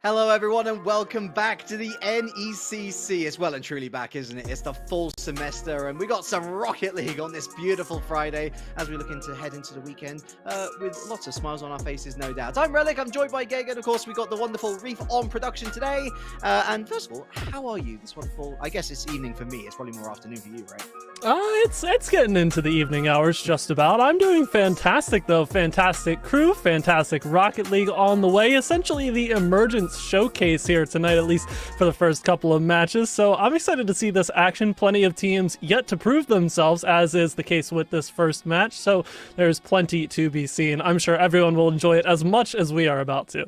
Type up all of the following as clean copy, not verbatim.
Hello everyone and welcome back to the NECC. It's well and truly back, isn't it? It's the fall semester and we got some Rocket League on this beautiful Friday as we look to head into the weekend with lots of smiles on our faces, no doubt. I'm Relic, I'm joined by Gega, and of course we got the wonderful Reef on production today. And first of all, how are you this wonderful, I guess it's evening for me, it's probably more afternoon for you, right? It's getting into the evening hours just about. I'm doing fantastic though. Fantastic crew, fantastic Rocket League on the way. Essentially the emergence showcase here tonight, at least for the first couple of matches. So I'm excited to see this action. Plenty of teams yet to prove themselves, as is the case with this first match. So there's plenty to be seen. I'm sure everyone will enjoy it as much as we are about to.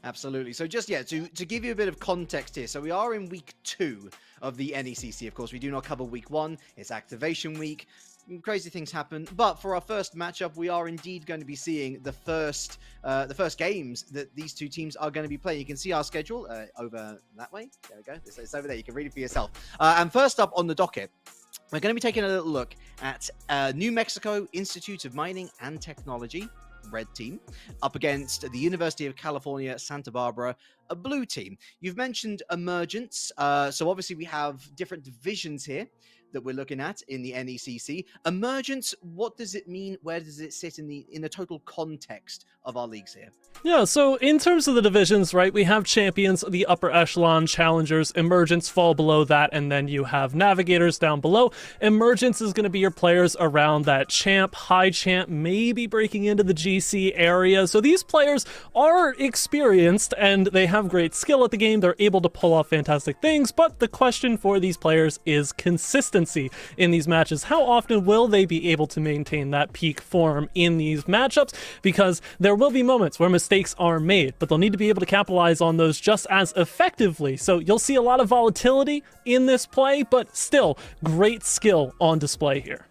Absolutely. So just, to give you a bit of context here. So we are in week 2 of the NECC. Of course, we do not cover week 1. It's activation week. Crazy things happen. But for our first matchup, we are indeed going to be seeing the first games that these two teams are going to be playing. You can see our schedule over that way. There we go. It's over there. You can read it for yourself. And first up on the docket, we're going to be taking a little look at New Mexico Institute of Mining and Technology, red team, up against the University of California, Santa Barbara, a blue team. You've mentioned emergence. So obviously we have different divisions here that we're looking at in the NECC. Emergence, what does it mean? Where does it sit in the total context of our leagues here? Yeah, so in terms of the divisions, right, we have champions, the upper echelon, challengers, emergence fall below that, and then you have navigators down below. Emergence is going to be your players around that champ, high champ, maybe breaking into the GC area. So these players are experienced and they have great skill at the game. They're able to pull off fantastic things, but the question for these players is consistency in these matches. How often will they be able to maintain that peak form in these matchups? Because there will be moments where mistakes are made, but they'll need to be able to capitalize on those just as effectively. So you'll see a lot of volatility in this play, but still great skill on display here.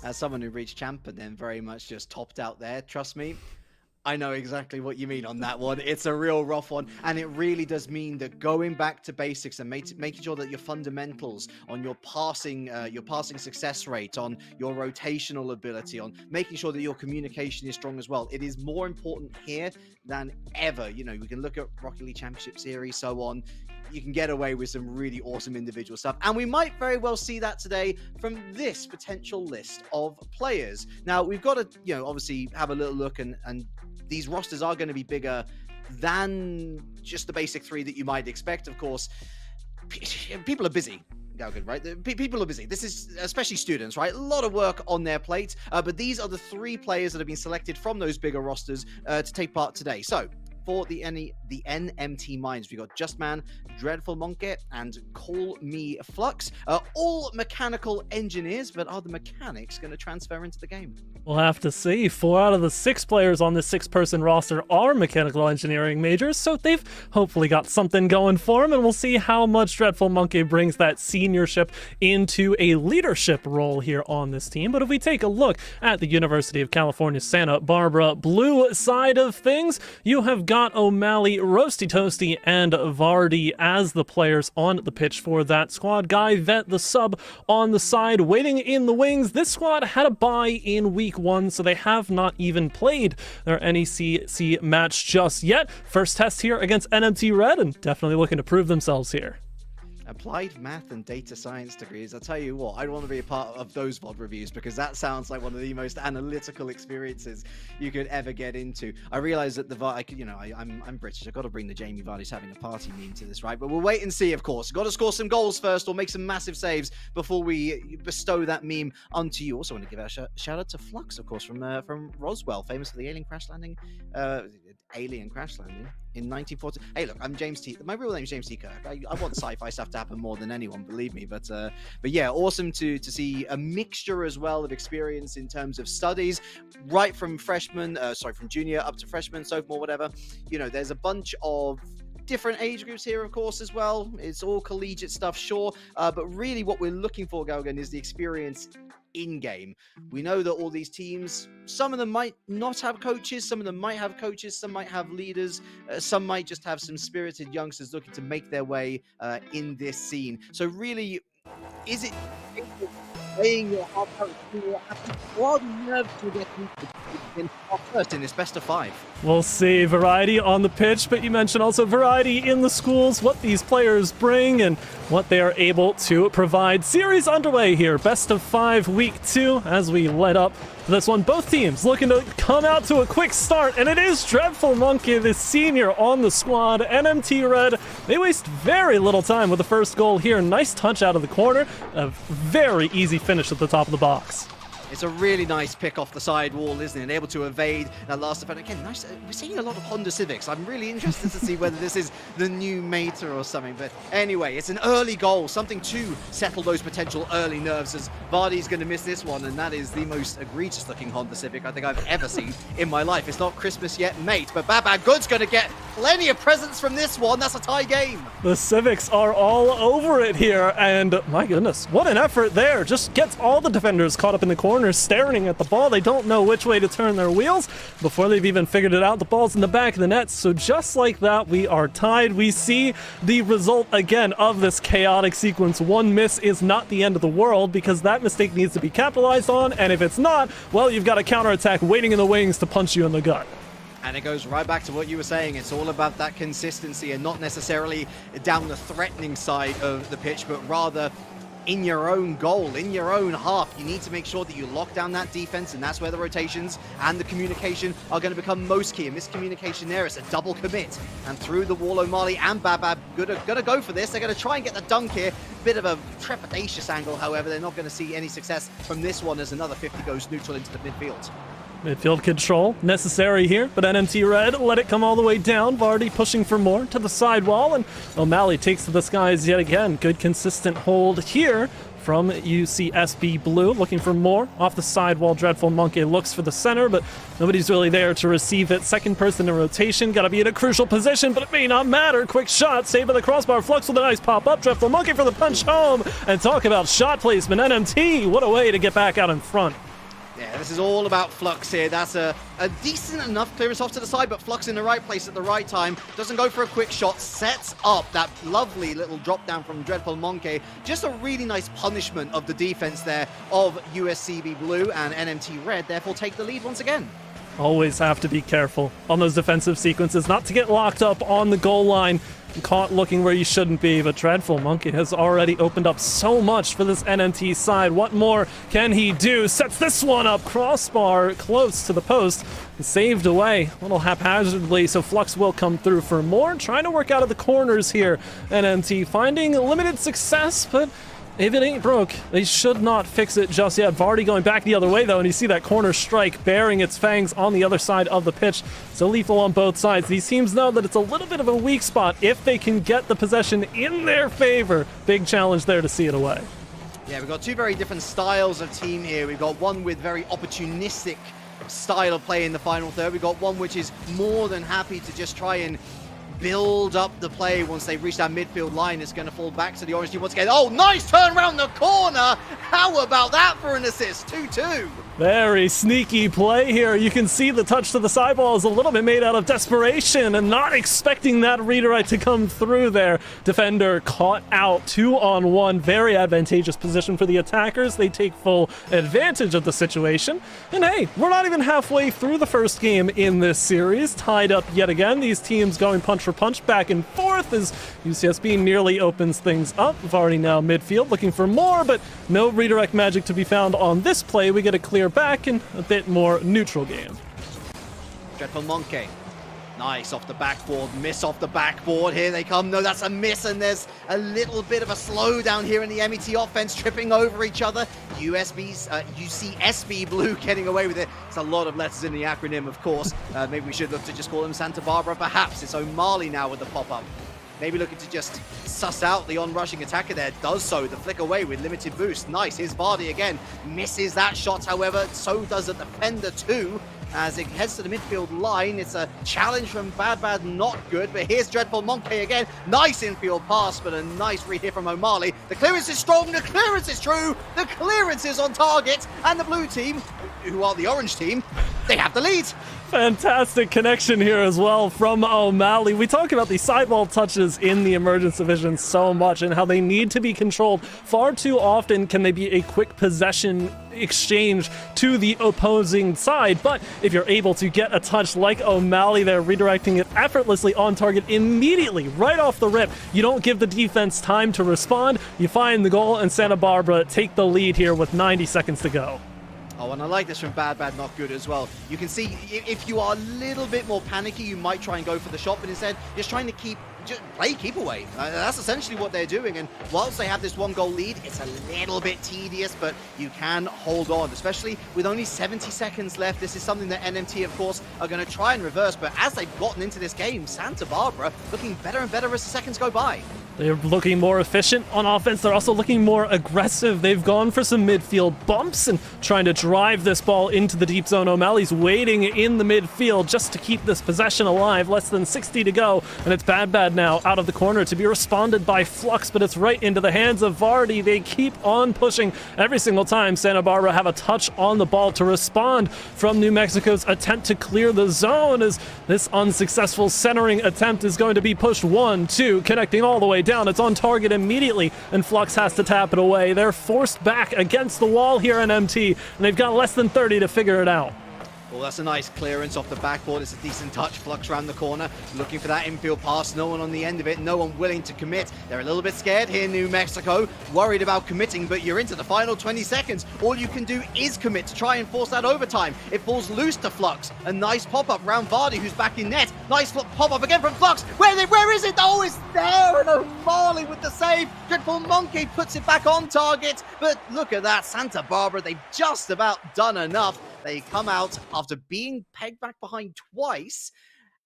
As someone who reached champ and then very much just topped out there, trust me, I know exactly what you mean on that one. It's a real rough one, and it really does mean that going back to basics and making sure that your fundamentals on your passing success rate, on your rotational ability, on making sure that your communication is strong as well. It is more important here than ever. You know, we can look at Rocket League Championship Series, so on. You can get away with some really awesome individual stuff, and we might very well see that today from this potential list of players. Now, we've got to, obviously have a little look, and these rosters are going to be bigger than just the basic 3 that you might expect. Of course, people are busy. Right? People are busy. This is especially students, right? A lot of work on their plate. But these are the 3 players that have been selected from those bigger rosters to take part today. So for the NMT Mines, we got Just Man, Dreadful Monkey, and Call Me Flux. All mechanical engineers, but are the mechanics going to transfer into the game? We'll have to see. 4 out of the 6 players on this 6-person roster are mechanical engineering majors, so they've hopefully got something going for them, and we'll see how much Dreadful Monkey brings that seniorship into a leadership role here on this team. But if we take a look at the University of California, Santa Barbara blue side of things, you have got O'Malley, Roasty Toasty, and Vardy as the players on the pitch for that squad. Guy Vet, the sub, on the side, waiting in the wings. This squad had a bye in week 1, so they have not even played their NECC match just yet. First test here against NMT Red, and definitely looking to prove themselves here. Applied math and data science degrees. I'll tell you what, I'd want to be a part of those VOD reviews because that sounds like one of the most analytical experiences you could ever get into. I realize that I'm British. I've got to bring the Jamie Vardy's having a party meme to this, right? But we'll wait and see, of course. Got to score some goals first or make some massive saves before we bestow that meme onto you. Also want to give a shout out to Flux, of course, from Roswell, famous for the alien crash landing in 1940. Hey, look, I'm James T. My real name is James T. Kirk. I want sci-fi stuff to happen more than anyone, believe me. But yeah, awesome to see a mixture as well of experience in terms of studies, right from from junior up to freshman, sophomore, whatever. There's a bunch of different age groups here, of course, as well. It's all collegiate stuff, sure. But really what we're looking for, Galgan, is the experience in-game. We know that all these teams, some of them might not have coaches, some of them might have coaches, some might have leaders, some might just have some spirited youngsters looking to make their way in this scene. So really, is it playing your heart out, or are the nerves to get into in first in this best of 5. We'll see variety on the pitch, but you mentioned also variety in the schools, what these players bring and what they are able to provide. Series underway here, best of 5 week 2 as we let up this one. Both teams looking to come out to a quick start, and it is Dreadful Monkey, the senior on the squad. NMT Red, they waste very little time with the first goal here. Nice touch out of the corner, a very easy finish at the top of the box. It's a really nice pick off the side wall, isn't it? And able to evade that last defender. Again, nice. We're seeing a lot of Honda Civics. I'm really interested to see whether this is the new Meta or something. But anyway, it's an early goal, something to settle those potential early nerves, as Vardy's going to miss this one, and that is the most egregious looking Honda Civic I think I've ever seen in my life. It's not Christmas yet, mate, but Baba Good's going to get plenty of presents from this one. That's a tie game. The Civics are all over it here, and my goodness, what an effort there. Just gets all the defenders caught up in the corner, staring at the ball. They don't know which way to turn their wheels before they've even figured it out. The ball's in the back of the net, so just like that, we are tied. We see the result again of this chaotic sequence. One miss is not the end of the world, because that mistake needs to be capitalized on, and if it's not, well, you've got a counterattack waiting in the wings to punch you in the gut. And it goes right back to what you were saying. It's all about that consistency, and not necessarily down the threatening side of the pitch, but rather in your own goal, in your own half. You need to make sure that you lock down that defense, and that's where the rotations and the communication are going to become most key. And miscommunication there, it's a double commit. And through the wall, O'Malley and Babab gonna go for this. They're going to try and get the dunk here. Bit of a trepidatious angle, however. They're not going to see any success from this one, as another 50 goes neutral into the midfield. Midfield control necessary here, but NMT Red let it come all the way down. Vardy pushing for more to the sidewall, and O'Malley takes to the skies yet again. Good consistent hold here from UCSB Blue, looking for more off the sidewall. Dreadful Monkey looks for the center, but nobody's really there to receive it. Second person in rotation, gotta be in a crucial position, but it may not matter. Quick shot, saved by the crossbar. Flux with a nice pop-up. Dreadful Monkey for the punch home, and talk about shot placement. NMT, what a way to get back out in front. Yeah, this is all about Flux here. That's a decent enough clearance off to the side, but Flux in the right place at the right time. Doesn't go for a quick shot, sets up that lovely little drop down from Dreadful Monkey. Just a really nice punishment of the defense there of USCB Blue, and NMT Red therefore take the lead once again. Always have to be careful on those defensive sequences, not to get locked up on the goal line, caught looking where you shouldn't be. But Dreadful Monkey has already opened up so much for this NMT side. What more can he do? Sets this one up, crossbar close to the post, saved away a little haphazardly, so Flux will come through for more. Trying to work out of the corners here. NMT finding limited success, but if it ain't broke, they should not fix it just yet. Vardy going back the other way, though, and you see that corner strike bearing its fangs on the other side of the pitch. So lethal on both sides. These teams know that it's a little bit of a weak spot if they can get the possession in their favor. Big challenge there to see it away. Yeah, we've got two very different styles of team here. We've got one with very opportunistic style of play in the final third. We've got one which is more than happy to just try and build up the play. Once they've reached that midfield line, it's going to fall back to the orange team once again. Oh, nice turn around the corner. How about that for an assist? 2-2. Very sneaky play here. You can see the touch to the sideball is a little bit made out of desperation and not expecting that redirect to come through there. Defender caught out 2-on-1. Very advantageous position for the attackers. They take full advantage of the situation. And hey, we're not even halfway through the first game in this series. Tied up yet again. These teams going punch for punch back and forth as UCSB nearly opens things up. Vardy now midfield looking for more, but no redirect magic to be found on this play. We get a clear back and a bit more neutral game. Dreadful Monkey. Nice off the backboard, miss off the backboard. Here they come. No, that's a miss, and there's a little bit of a slowdown here in the MET offense, tripping over each other. UCSB Blue getting away with it. It's a lot of letters in the acronym, of course. Maybe we should look to just call them Santa Barbara, perhaps. It's O'Malley now with the pop-up. Maybe looking to just suss out the on-rushing attacker there. Does so. The flick away with limited boost. Nice. Here's Vardy again. Misses that shot, however. So does the defender too. As it heads to the midfield line, it's a challenge from Bad, not good. But here's Dreadful Monkey again. Nice infield pass, but a nice read here from O'Malley. The clearance is strong. The clearance is true. The clearance is on target. And the blue team, who are the orange team, they have the lead. Fantastic connection here as well from O'Malley. We talk about the sideball touches in the emergence division so much and how they need to be controlled. Far too often can they be a quick possession exchange to the opposing side. But if you're able to get a touch like O'Malley there, redirecting it effortlessly on target immediately, right off the rip, you don't give the defense time to respond. You find the goal, and Santa Barbara take the lead here with 90 seconds to go. Oh, and I like this from Bad Not Good as well. You can see if you are a little bit more panicky, you might try and go for the shot, but instead, just trying to play keep away. That's essentially what they're doing, and whilst they have this 1-goal lead, it's a little bit tedious, but you can hold on, especially with only 70 seconds left. This is something that NMT, of course, are going to try and reverse, but as they've gotten into this game, Santa Barbara looking better and better as the seconds go by. They're looking more efficient on offense. They're also looking more aggressive. They've gone for some midfield bumps and trying to drive this ball into the deep zone. O'Malley's waiting in the midfield just to keep this possession alive. Less than 60 to go, and it's Bad now out of the corner to be responded by Flux, but it's right into the hands of Vardy. They keep on pushing every single time Santa Barbara have a touch on the ball to respond from New Mexico's attempt to clear the zone, as this unsuccessful centering attempt is going to be pushed 1-2, connecting all the way down. It's on target immediately, and Flux has to tap it away. They're forced back against the wall here in NMT, and they've got less than 30 to figure it out. Well, that's a nice clearance off the backboard. It's a decent touch. Flux around the corner, looking for that infield pass. No one on the end of it. No one willing to commit. They're a little bit scared here, New Mexico. Worried about committing, but you're into the final 20 seconds. All you can do is commit to try and force that overtime. It falls loose to Flux. A nice pop-up around Vardy, who's back in net. Nice pop-up again from Flux. Where is it? Oh, it's there! And O'Malley with the save. Dreadful Monkey puts it back on target. But look at that. Santa Barbara, they've just about done enough. They come out after being pegged back behind twice,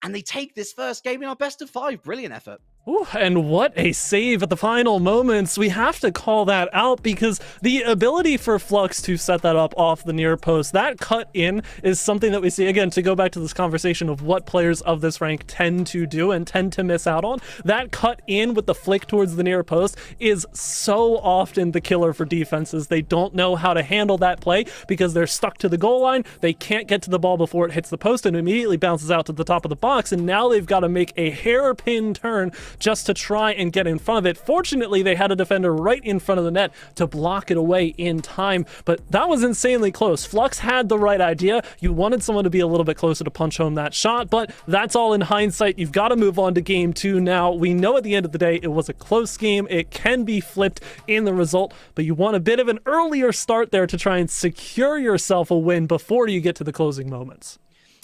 and they take this first game in our best of 5. Brilliant effort. Ooh, and what a save at the final moments. We have to call that out because the ability for Flux to set that up off the near post, that cut in is something that we see, again, to go back to this conversation of what players of this rank tend to do and tend to miss out on. That cut in with the flick towards the near post is so often the killer for defenses. They don't know how to handle that play because they're stuck to the goal line. They can't get to the ball before it hits the post and immediately bounces out to the top of the box, and now they've got to make a hairpin turn just to try and get in front of it. Fortunately, they had a defender right in front of the net to block it away in time, but that was insanely close. Flux had the right idea. You wanted someone to be a little bit closer to punch home that shot, but that's all in hindsight. You've got to move on to game 2 now. We know at the end of the day, it was a close game. It can be flipped in the result, but you want a bit of an earlier start there to try and secure yourself a win before you get to the closing moments.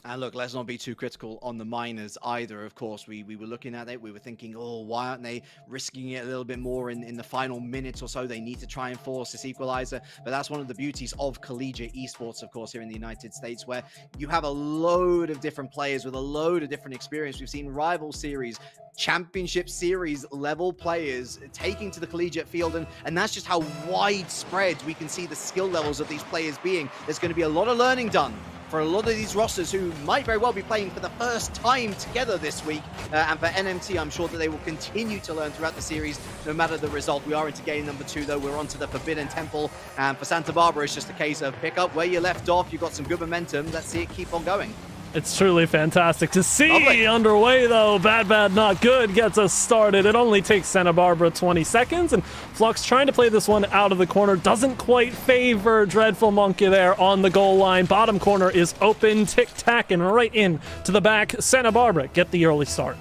And look, let's not be too critical on the minors either. Of course, we were looking at it. We were thinking, oh, why aren't they risking it a little bit more in the final minutes or so? They need to try and force this equalizer. But that's one of the beauties of collegiate esports, of course, here in the United States, where you have a load of different players with a load of different experience. We've seen rival series, championship series level players taking to the collegiate field, and that's just how widespread we can see the skill levels of these players being. There's going to be a lot of learning done for a lot of these rosters who might very well be playing for the first time together this week. And for NMT, I'm sure that they will continue to learn throughout the series, no matter the result. We are into game number 2, though. We're on to the Forbidden Temple. And for Santa Barbara, it's just a case of pick up where you left off. You've got some good momentum. Let's see it keep on going. It's truly fantastic to see. Lovely. Underway, though. Bad Not Good gets us started. It only takes Santa Barbara 20 seconds, and Flux trying to play this one out of the corner. Doesn't quite favor Dreadful Monkey there on the goal line. Bottom corner is open, tic-tac, and right in to the back. Santa Barbara get the early start.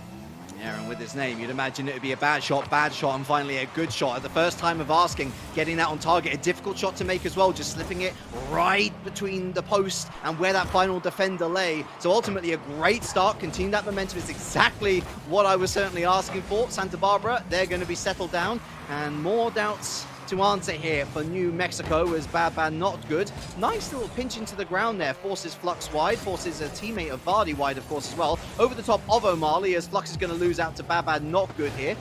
Yeah, and with his name, you'd imagine it would be a bad shot, and finally a good shot. At the first time of asking, getting that on target, a difficult shot to make as well, just slipping it right between the post and where that final defender lay. So ultimately a great start, continue that momentum is exactly what I was certainly asking for. Santa Barbara, they're going to be settled down, and more doubts to answer here for New Mexico as Bad Not Good. Nice little pinch into the ground there, forces Flux wide, forces a teammate of Vardy wide, of course, as well. Over the top of O'Malley as Flux is going to lose out to Bad Not Good here.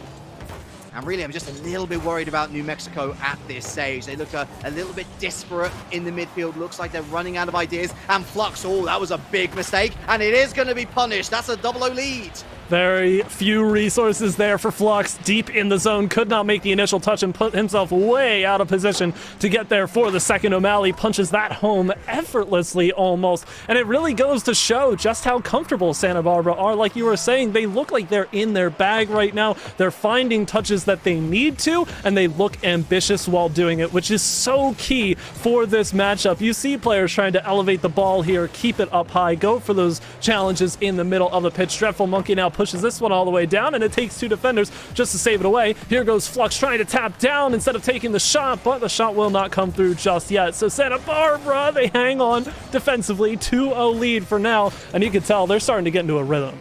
And really, I'm just a little bit worried about New Mexico at this stage. They look a little bit disparate in the midfield. Looks like they're running out of ideas. And Flux, oh, that was a big mistake. And it is going to be punished. That's a 0-0 lead. Very few resources there for Flux. Deep in the zone, could not make the initial touch and put himself way out of position to get there for the second. O'Malley punches that home effortlessly almost. And it really goes to show just how comfortable Santa Barbara are. Like you were saying, they look like they're in their bag right now. They're finding touches that they need to, and they look ambitious while doing it, which is so key for this matchup. You see players trying to elevate the ball here, keep it up high, go for those challenges in the middle of the pitch. Dreadful Monkey now pushes this one all the way down, and it takes two defenders just to save it away. Here goes Flux trying to tap down instead of taking the shot, but the shot will not come through just yet. So Santa Barbara, they hang on defensively. 2-0 lead for now, and you can tell they're starting to get into a rhythm.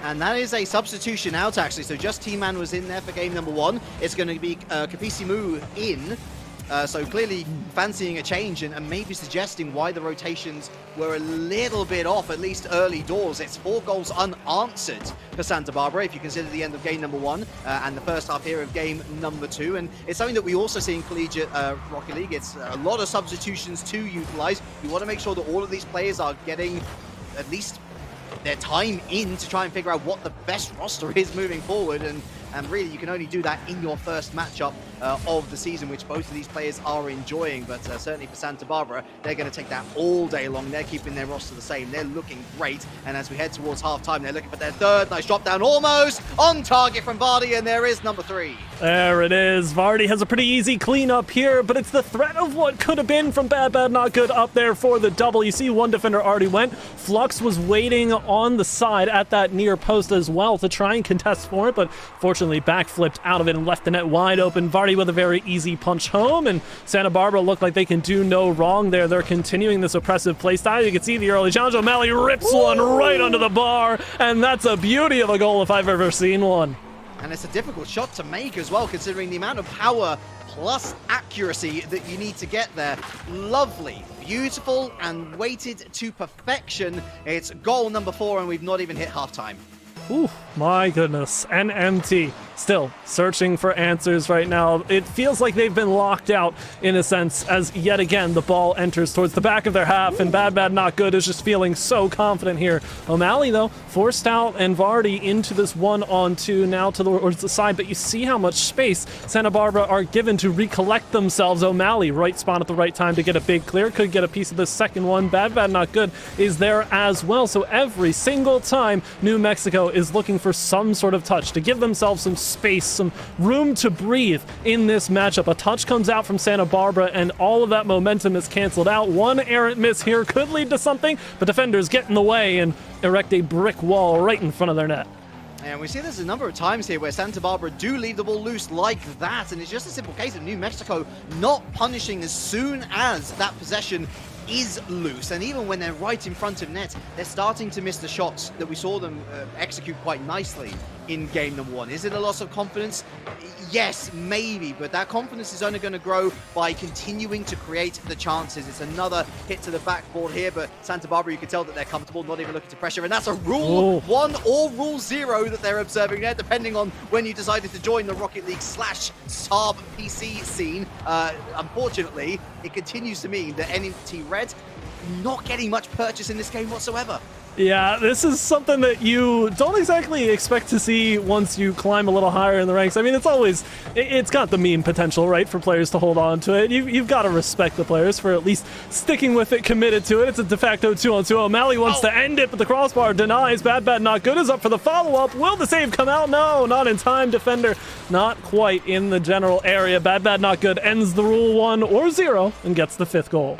And that is a substitution out, actually. So just T-Man was in there for game number 1. It's going to be Kapisimu in. So clearly fancying a change and maybe suggesting why the rotations were a little bit off, at least early doors. It's 4 goals unanswered for Santa Barbara, if you consider the end of game number 1 and the first half here of game number 2. And it's something that we also see in Collegiate Rocket League. It's a lot of substitutions to utilize. You want to make sure that all of these players are getting at least their time in to try and figure out what the best roster is moving forward. And really, you can only do that in your first matchup of the season, which both of these players are enjoying. But certainly for Santa Barbara, they're going to take that all day long. They're keeping their roster the same. They're looking great. And as we head towards halftime, they're looking for their third. Nice drop down, almost on target from Vardy, and there is number 3. There it is. Vardy has a pretty easy cleanup here, but it's the threat of what could have been from Bad Bad Not Good up there for the double. You see one defender already went. Flux was waiting on the side at that near post as well to try and contest for it, but fortunately backflipped out of it and left the net wide open. Vardy with a very easy punch home, and Santa Barbara look like they can do no wrong there. They're continuing this oppressive play style. You can see the early challenge. O'Malley rips one right under the bar, and that's a beauty of a goal if I've ever seen one. And it's a difficult shot to make as well, considering the amount of power plus accuracy that you need to get there. Lovely, beautiful, and weighted to perfection. It's goal number 4, and we've not even hit halftime. Ooh, my goodness. NMT still searching for answers right now. It feels like they've been locked out in a sense, as yet again the ball enters towards the back of their half, and Bad Bad Not Good is just feeling so confident here. O'Malley though forced out, and Vardy into this 1-on-2 now towards the side, but you see how much space Santa Barbara are given to recollect themselves. O'Malley right spot at the right time to get a big clear, could get a piece of the second one. Bad Bad Not Good is there as well. So every single time New Mexico is looking for some sort of touch to give themselves some space, some room to breathe in this matchup. A touch comes out from Santa Barbara, and all of that momentum is canceled out. One errant miss here could lead to something, but defenders get in the way and erect a brick wall right in front of their net. And we see this a number of times here where Santa Barbara do leave the ball loose like that, and it's just a simple case of New Mexico not punishing as soon as that possession is loose. And even when they're right in front of net, they're starting to miss the shots that we saw them execute quite nicely in game number 1. Is it a loss of confidence? Yes, maybe, but that confidence is only going to grow by continuing to create the chances. It's another hit to the backboard here, but Santa Barbara, you can tell that they're comfortable, not even looking to pressure, and that's a rule 1 or rule 0 that they're observing there, depending on when you decided to join the Rocket League / Saab PC scene. Unfortunately, it continues to mean that NMT Red not getting much purchase in this game whatsoever. Yeah, this is something that you don't exactly expect to see once you climb a little higher in the ranks. I mean, it's got the meme potential, right, for players to hold on to it. You've got to respect the players for at least sticking with it, committed to it. It's a de facto 2-on-2. O'Malley wants to end it, but the crossbar denies. Bad Bad Not Good is up for the follow-up. Will the save come out? No, not in time. Defender not quite in the general area. Bad Bad Not Good ends the rule 1 or 0 and gets the 5th goal.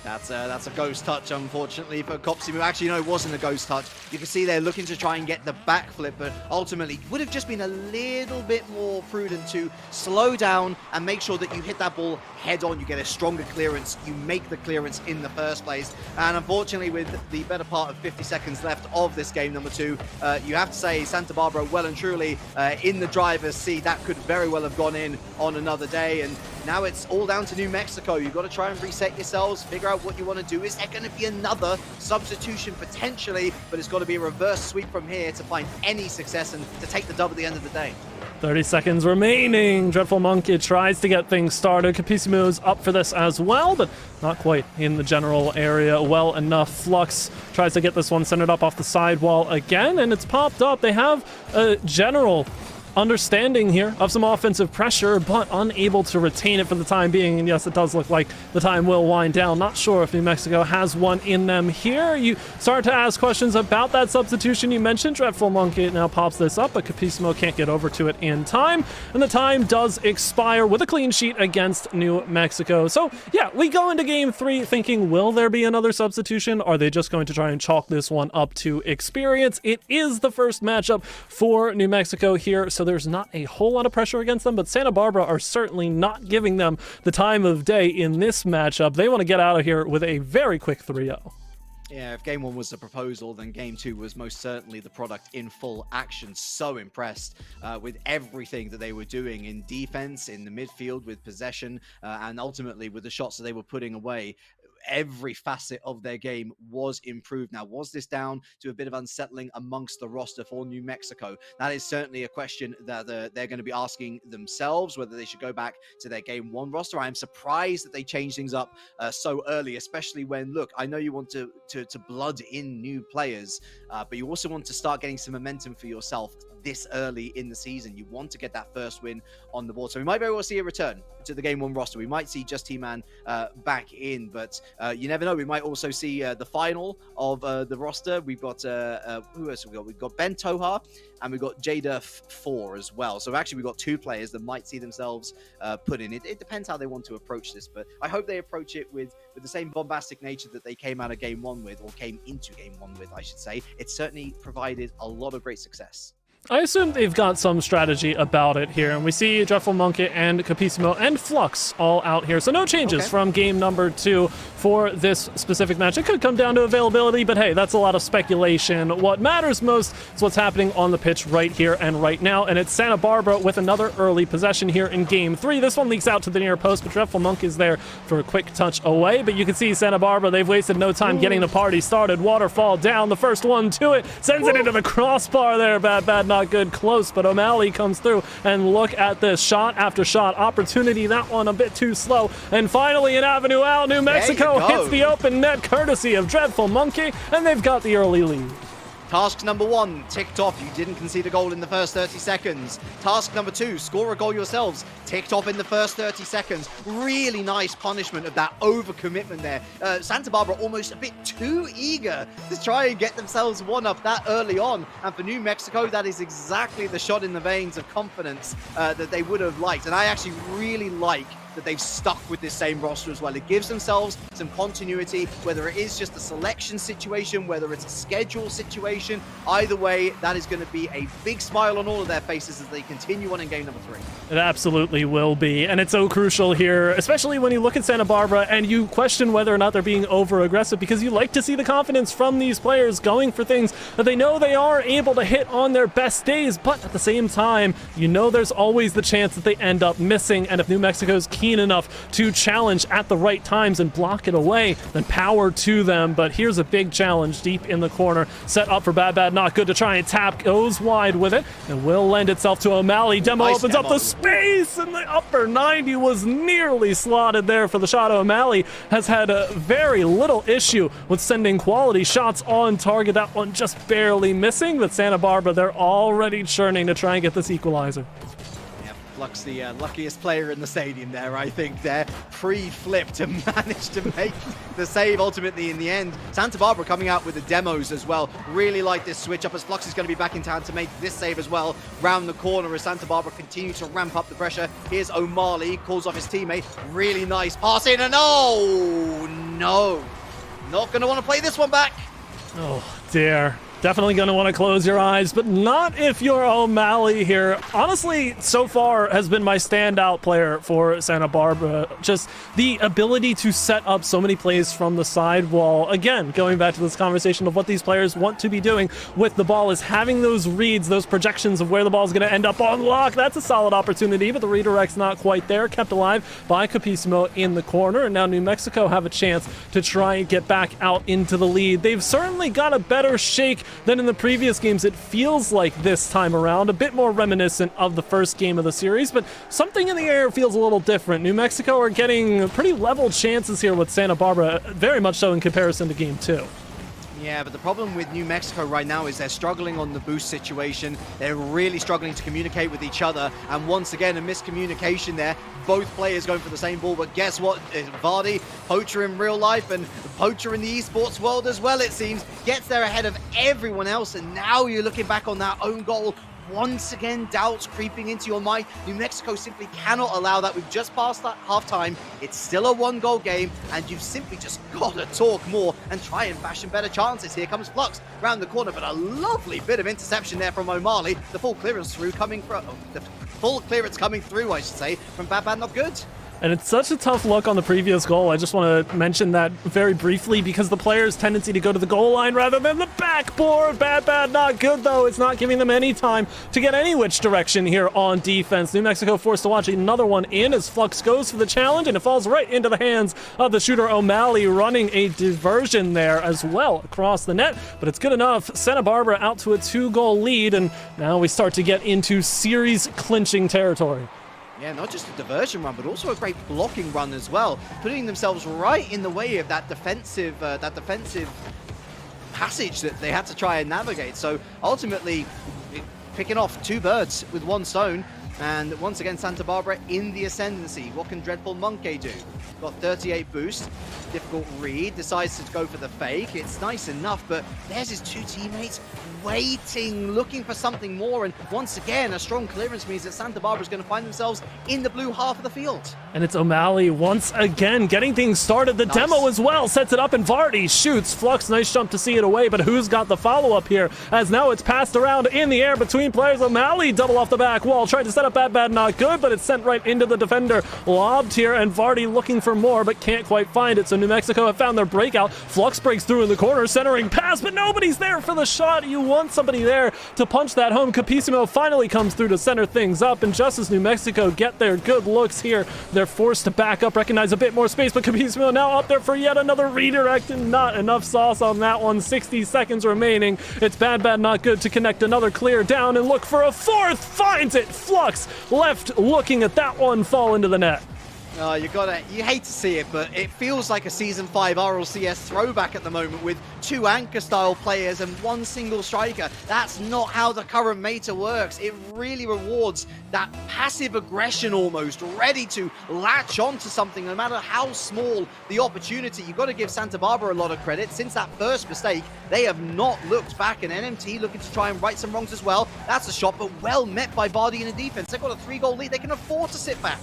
That's a ghost touch, unfortunately, for Kopsimu. Actually, no, it wasn't a ghost touch. You can see they're looking to try and get the backflip, but ultimately would have just been a little bit more prudent to slow down and make sure that you hit that ball head on. You get a stronger clearance. You make the clearance in the first place. And unfortunately, with the better part of 50 seconds left of this game number 2, you have to say Santa Barbara well and truly in the driver's seat. That could very well have gone in on another day. And now it's all down to New Mexico. You've got to try and reset yourselves, figure out what you want to do. Is there going to be another substitution potentially? But it's got to be a reverse sweep from here to find any success and to take the dub at the end of the day. 30 seconds remaining. Dreadful Monkey tries to get things started. Capissimo's up for this as well, but not quite in the general area well enough. Flux tries to get this one centered up off the sidewall again, and it's popped up. They have a general understanding here of some offensive pressure, but unable to retain it for the time being. And yes, it does look like the time will wind down. Not sure if New Mexico has one in them here. You start to ask questions about that substitution. You mentioned Dreadful Monkey now pops this up, but Capissimo can't get over to it in time. And the time does expire with a clean sheet against New Mexico. So yeah, we go into game 3 thinking, will there be another substitution? Are they just going to try and chalk this one up to experience? It is the first matchup for New Mexico here, so there's not a whole lot of pressure against them, but Santa Barbara are certainly not giving them the time of day in this matchup. They want to get out of here with a very quick 3-0. Yeah, if game 1 was the proposal, then game 2 was most certainly the product in full action. So impressed with everything that they were doing in defense, in the midfield, with possession, and ultimately with the shots that they were putting away. Every facet of their game was improved. Now, was this down to a bit of unsettling amongst the roster for New Mexico? That is certainly a question that they're going to be asking themselves, whether they should go back to their game 1 roster. I am surprised that they changed things up so early, especially when, look, I know you want to blood in new players, but you also want to start getting some momentum for yourself this early in the season. You want to get that first win on the board. So we might very well see a return to the game 1 roster. We might see Just T-Man back in, but you never know. We might also see the final of the roster. We've got who else have we got? We've got Ben Toha and we've got Jada 4 as well. So actually we've got 2 players that might see themselves put in. It depends how they want to approach this, but I hope they approach it with the same bombastic nature that they came out of game 1 with, or came into game 1 with, I should say. It certainly provided a lot of great success. I assume they've got some strategy about it here, and we see Dreadful Monkey and Capissimo and Flux all out here. So no changes from game number 2 for this specific match. It could come down to availability, but hey, that's a lot of speculation. What matters most is what's happening on the pitch right here and right now, and it's Santa Barbara with another early possession here in game 3. This one leaks out to the near post, but Dreadful Monkey is there for a quick touch away, but you can see Santa Barbara, they've wasted no time getting the party started. Waterfall down, the first one to it, sends it into the crossbar there. Bad, not good, close, but O'Malley comes through, and look at this, shot after shot, opportunity, that one a bit too slow, and finally an avenue out. New Mexico hits the open net courtesy of Dreadful Monkey, and they've got the early lead. Task number 1, ticked off. You didn't concede a goal in the first 30 seconds. Task number 2, score a goal yourselves. Ticked off in the first 30 seconds. Really nice punishment of that overcommitment there. Santa Barbara almost a bit too eager to try and get themselves one up that early on. And for New Mexico, that is exactly the shot in the veins of confidence that they would have liked. And I actually really like that they've stuck with this same roster as well. It gives themselves some continuity, whether it is just a selection situation, whether it's a schedule situation. Either way, that is going to be a big smile on all of their faces as they continue on in game number 3. It absolutely will be, and it's so crucial here, especially when you look at Santa Barbara and you question whether or not they're being over-aggressive, because you like to see the confidence from these players going for things that they know they are able to hit on their best days, but at the same time, you know there's always the chance that they end up missing, and if New Mexico's keen enough to challenge at the right times and block it away, then power to them. But here's a big challenge deep in the corner, set up for Bad Not Good to try and tap, goes wide with it, and will lend itself to O'Malley. Demo nice opens demo. up the space, and the upper 90 was nearly slotted there for the shot. O'Malley has had a very little issue with sending quality shots on target. That one just barely missing, but Santa Barbara, they're already churning to try and get this equalizer. Flux, the luckiest player in the stadium there, I think, there. Pre-flip to manage to make the save ultimately in the end. Santa Barbara coming out with the demos as well. Really like this switch up as Flux is going to be back in town to make this save as well. Round the corner as Santa Barbara continue to ramp up the pressure. Here's O'Malley, calls off his teammate. Really nice pass in, and oh, no. Not going to want to play this one back. Oh, dear. Definitely going to want to close your eyes, but not if you're O'Malley here. Honestly, so far has been my standout player for Santa Barbara. Just the ability to set up so many plays from the sidewall. Again, going back to this conversation of what these players want to be doing with the ball is having those reads, those projections of where the ball is going to end up on lock. That's a solid opportunity, but the redirect's not quite there. Kept alive by Capissimo in the corner, and now New Mexico have a chance to try and get back out into the lead. They've certainly got a better shake than in the previous games. It feels like this time around, a bit more reminiscent of the first game of the series, but something in the air feels a little different. New Mexico are getting pretty level chances here with Santa Barbara, very much so in comparison to game 2. Yeah, but the problem with New Mexico right now is they're struggling on the boost situation. They're really struggling to communicate with each other. And once again, a miscommunication there. Both players going for the same ball, but guess what? Vardy, poacher in real life and poacher in the esports world as well, it seems, gets there ahead of everyone else. And now you're looking back on that own goal. Once again, doubts creeping into your mind. New Mexico simply cannot allow that. We've just passed that half-time. It's still a one-goal game, and you've simply just got to talk more and try and fashion better chances. Here comes Flux round the corner, but a lovely bit of interception there from O'Malley. The full clearance coming through, I should say, from Bad Bad Not Good. And it's such a tough look on the previous goal. I just want to mention that very briefly because the player's tendency to go to the goal line rather than the backboard. Bad Not Good, though. It's not giving them any time to get any which direction here on defense. New Mexico forced to watch another one in as Flux goes for the challenge, and it falls right into the hands of the shooter O'Malley, running a diversion there as well across the net. But it's good enough. Santa Barbara out to a 2-goal lead, and now we start to get into series clinching territory. Yeah, not just a diversion run, but also a great blocking run as well, putting themselves right in the way of that defensive passage that they had to try and navigate. So ultimately, picking off 2 birds with 1 stone. And once again, Santa Barbara in the ascendancy. What can Dreadful Monkey do? Got 38 boost. Difficult read. Decides to go for the fake. It's nice enough, but there's his 2 teammates waiting, looking for something more. And once again, a strong clearance means that Santa Barbara is going to find themselves in the blue half of the field. And it's O'Malley once again getting things started. The demo as well sets it up, and Vardy shoots. Flux, nice jump to see it away, but who's got the follow-up here? As now it's passed around in the air between players. O'Malley double off the back wall, tried to set up Bad Not Good, but it's sent right into the defender. Lobbed here, and Vardy looking for more, but can't quite find it. So New Mexico have found their breakout. Flux breaks through in the corner, centering pass, but nobody's there for the shot. You want somebody there to punch that home. Capissimo finally comes through to center things up, and just as New Mexico get their good looks here, they're forced to back up, recognize a bit more space, but Capissimo now up there for yet another redirect, and not enough sauce on that one. 60 seconds remaining. It's Bad Not Good to connect another clear down and look for a 4th. Finds it. Flux left looking at that one fall into the net. You hate to see it, but it feels like a Season 5 RLCS throwback at the moment with 2 anchor-style players and 1 single striker. That's not how the current meta works. It really rewards that passive aggression almost, ready to latch onto something no matter how small the opportunity. You've got to give Santa Barbara a lot of credit. Since that first mistake, they have not looked back, and NMT looking to try and right some wrongs as well. That's a shot, but well met by Vardy in the defense. They've got a 3-goal lead. They can afford to sit back.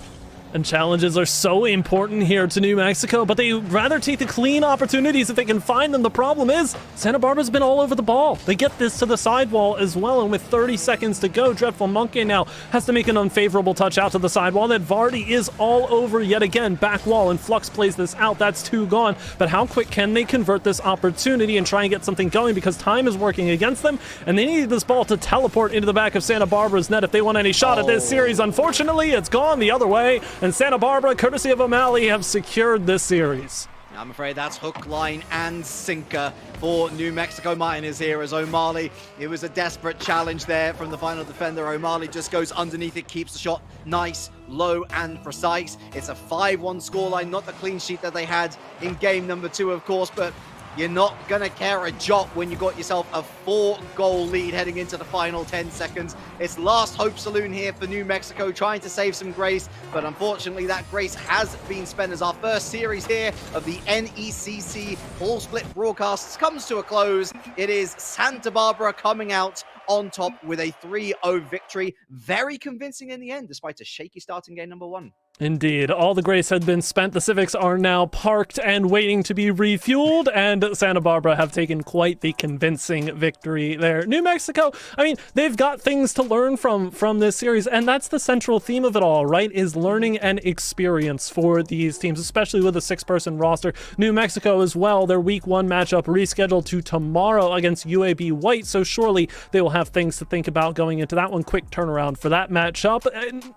And challenges are so important here to New Mexico, but they rather take the clean opportunities if they can find them. The problem is, Santa Barbara's been all over the ball. They get this to the sidewall as well, and with 30 seconds to go, Dreadful Monkey now has to make an unfavorable touch out to the sidewall. That Vardy is all over yet again. Back wall, and Flux plays this out. That's 2 gone. But how quick can they convert this opportunity and try and get something going, because time is working against them, and they need this ball to teleport into the back of Santa Barbara's net if they want any shot at this series. Unfortunately, it's gone the other way, and Santa Barbara, courtesy of O'Malley, have secured this series. I'm afraid that's hook, line, and sinker for New Mexico. Martin is here as O'Malley. It was a desperate challenge there from the final defender. O'Malley just goes underneath it, keeps the shot nice, low, and precise. It's a 5-1 scoreline, not the clean sheet that they had in game number 2, of course, but you're not going to care a jot when you got yourself a 4-goal lead heading into the final 10 seconds. It's last hope saloon here for New Mexico, trying to save some grace, but unfortunately that grace has been spent as our first series here of the NECC Full Split broadcasts comes to a close. It is Santa Barbara coming out on top with a 3-0 victory. Very convincing in the end, despite a shaky start in game number 1. Indeed. All the grace had been spent. The Civics are now parked and waiting to be refueled, and Santa Barbara have taken quite the convincing victory there. New Mexico, I mean, they've got things to learn from this series, and that's the central theme of it all, right? Is learning and experience for these teams, especially with a 6-person roster. New Mexico as well, their week 1 matchup rescheduled to tomorrow against UAB White, so surely they will have things to think about going into that one. Quick turnaround for that matchup.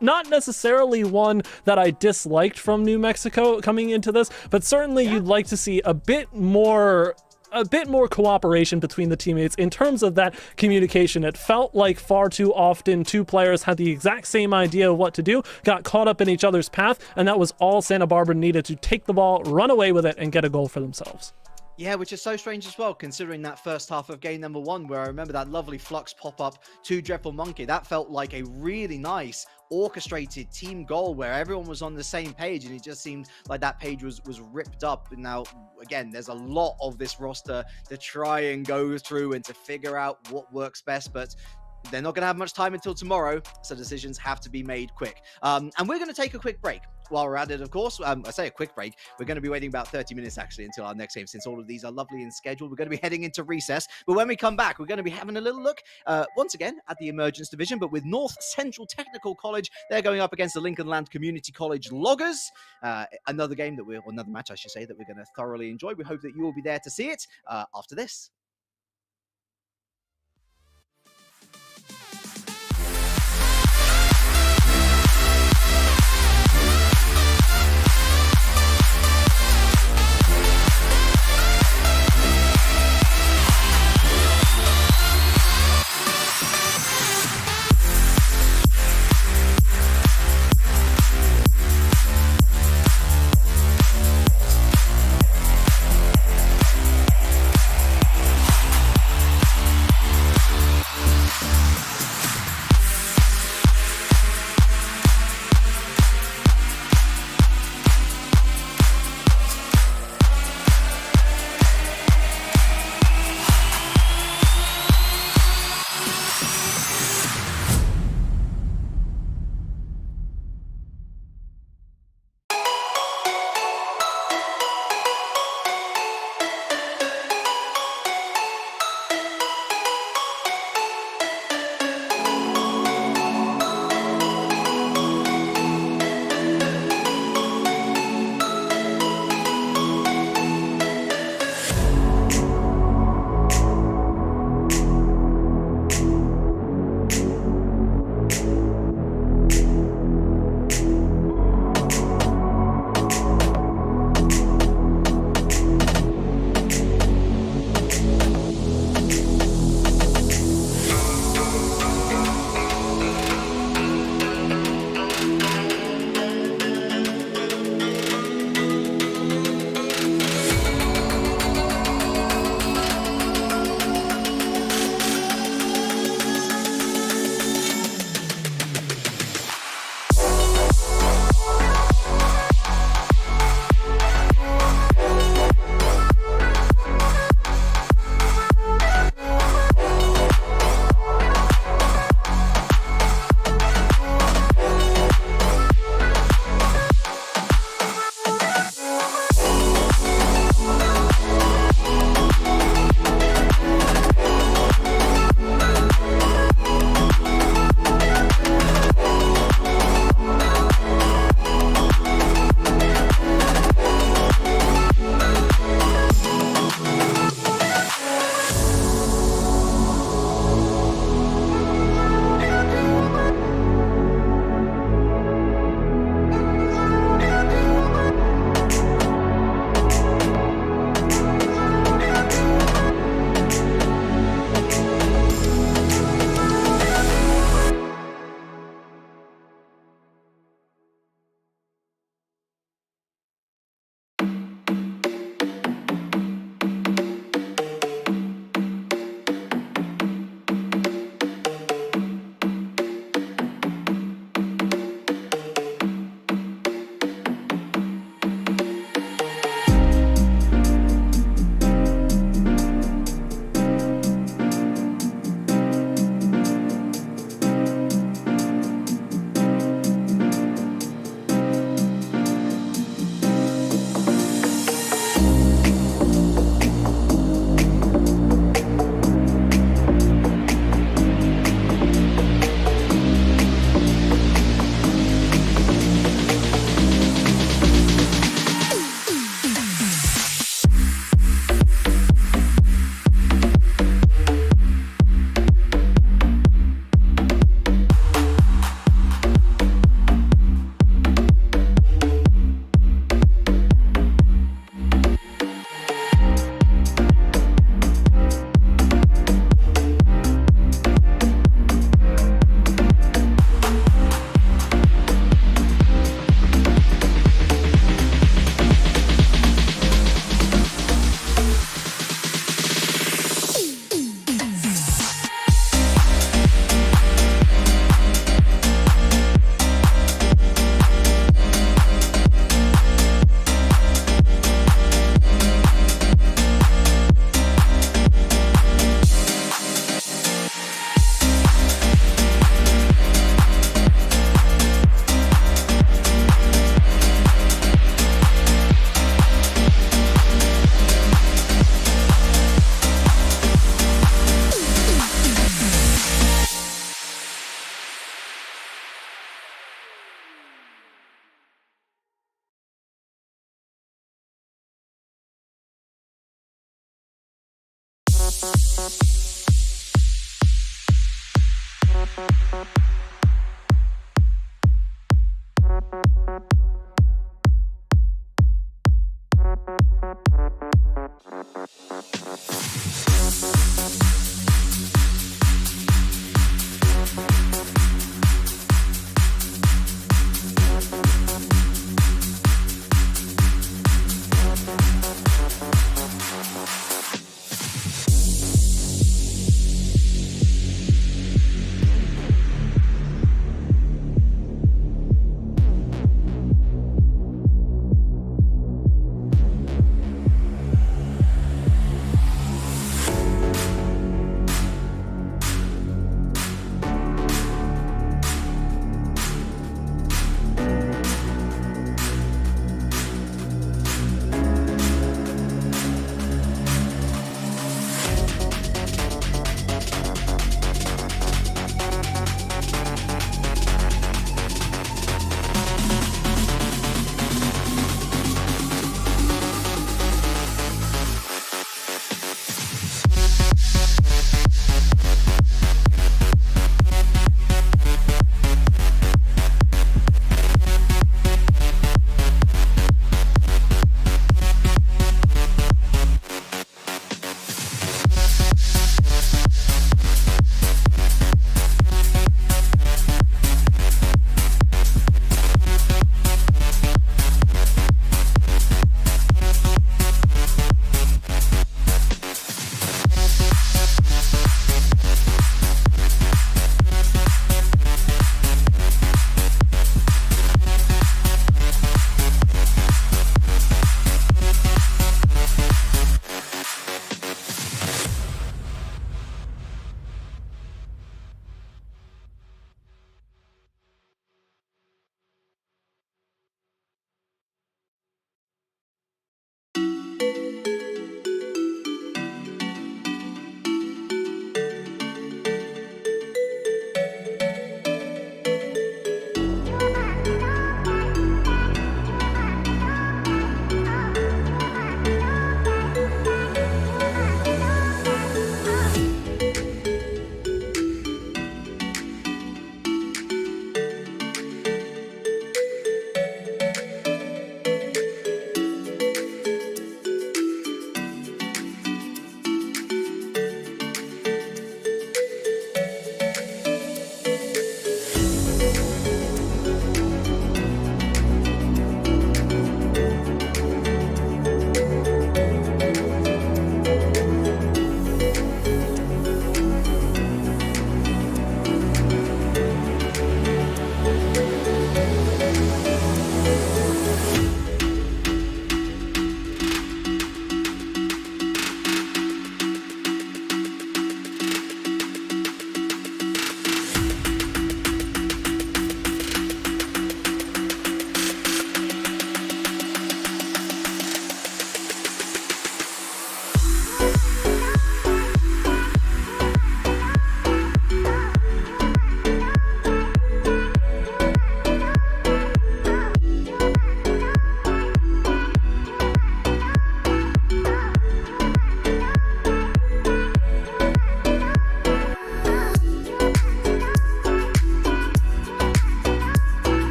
Not necessarily one that I disliked from New Mexico coming into this, but certainly you'd like to see a bit more a bit more cooperation between the teammates in terms of that communication. It felt like far too often two players had the exact same idea of what to do, got caught up in each other's path, and that was all Santa Barbara needed to take the ball, run away with it, and get a goal for themselves. Yeah, which is so strange as well, considering that first half of game number 1, where I remember that lovely Flux pop-up to Dreadful Monkey. That felt like a really nice, orchestrated team goal where everyone was on the same page, and it just seemed like that page was ripped up. And now, again, there's a lot of this roster to try and go through and to figure out what works best, but they're not going to have much time until tomorrow, so decisions have to be made quick. And we're going to take a quick break. While we're at it, of course, I say a quick break. We're going to be waiting about 30 minutes, actually, until our next game, since all of these are lovely and scheduled. We're going to be heading into recess. But when we come back, we're going to be having a little look, once again, at the Emergence Division, but with North Central Technical College. They're going up against the Lincoln Land Community College Loggers. Another game that another match, I should say, that we're going to thoroughly enjoy. We hope that you will be there to see it after this.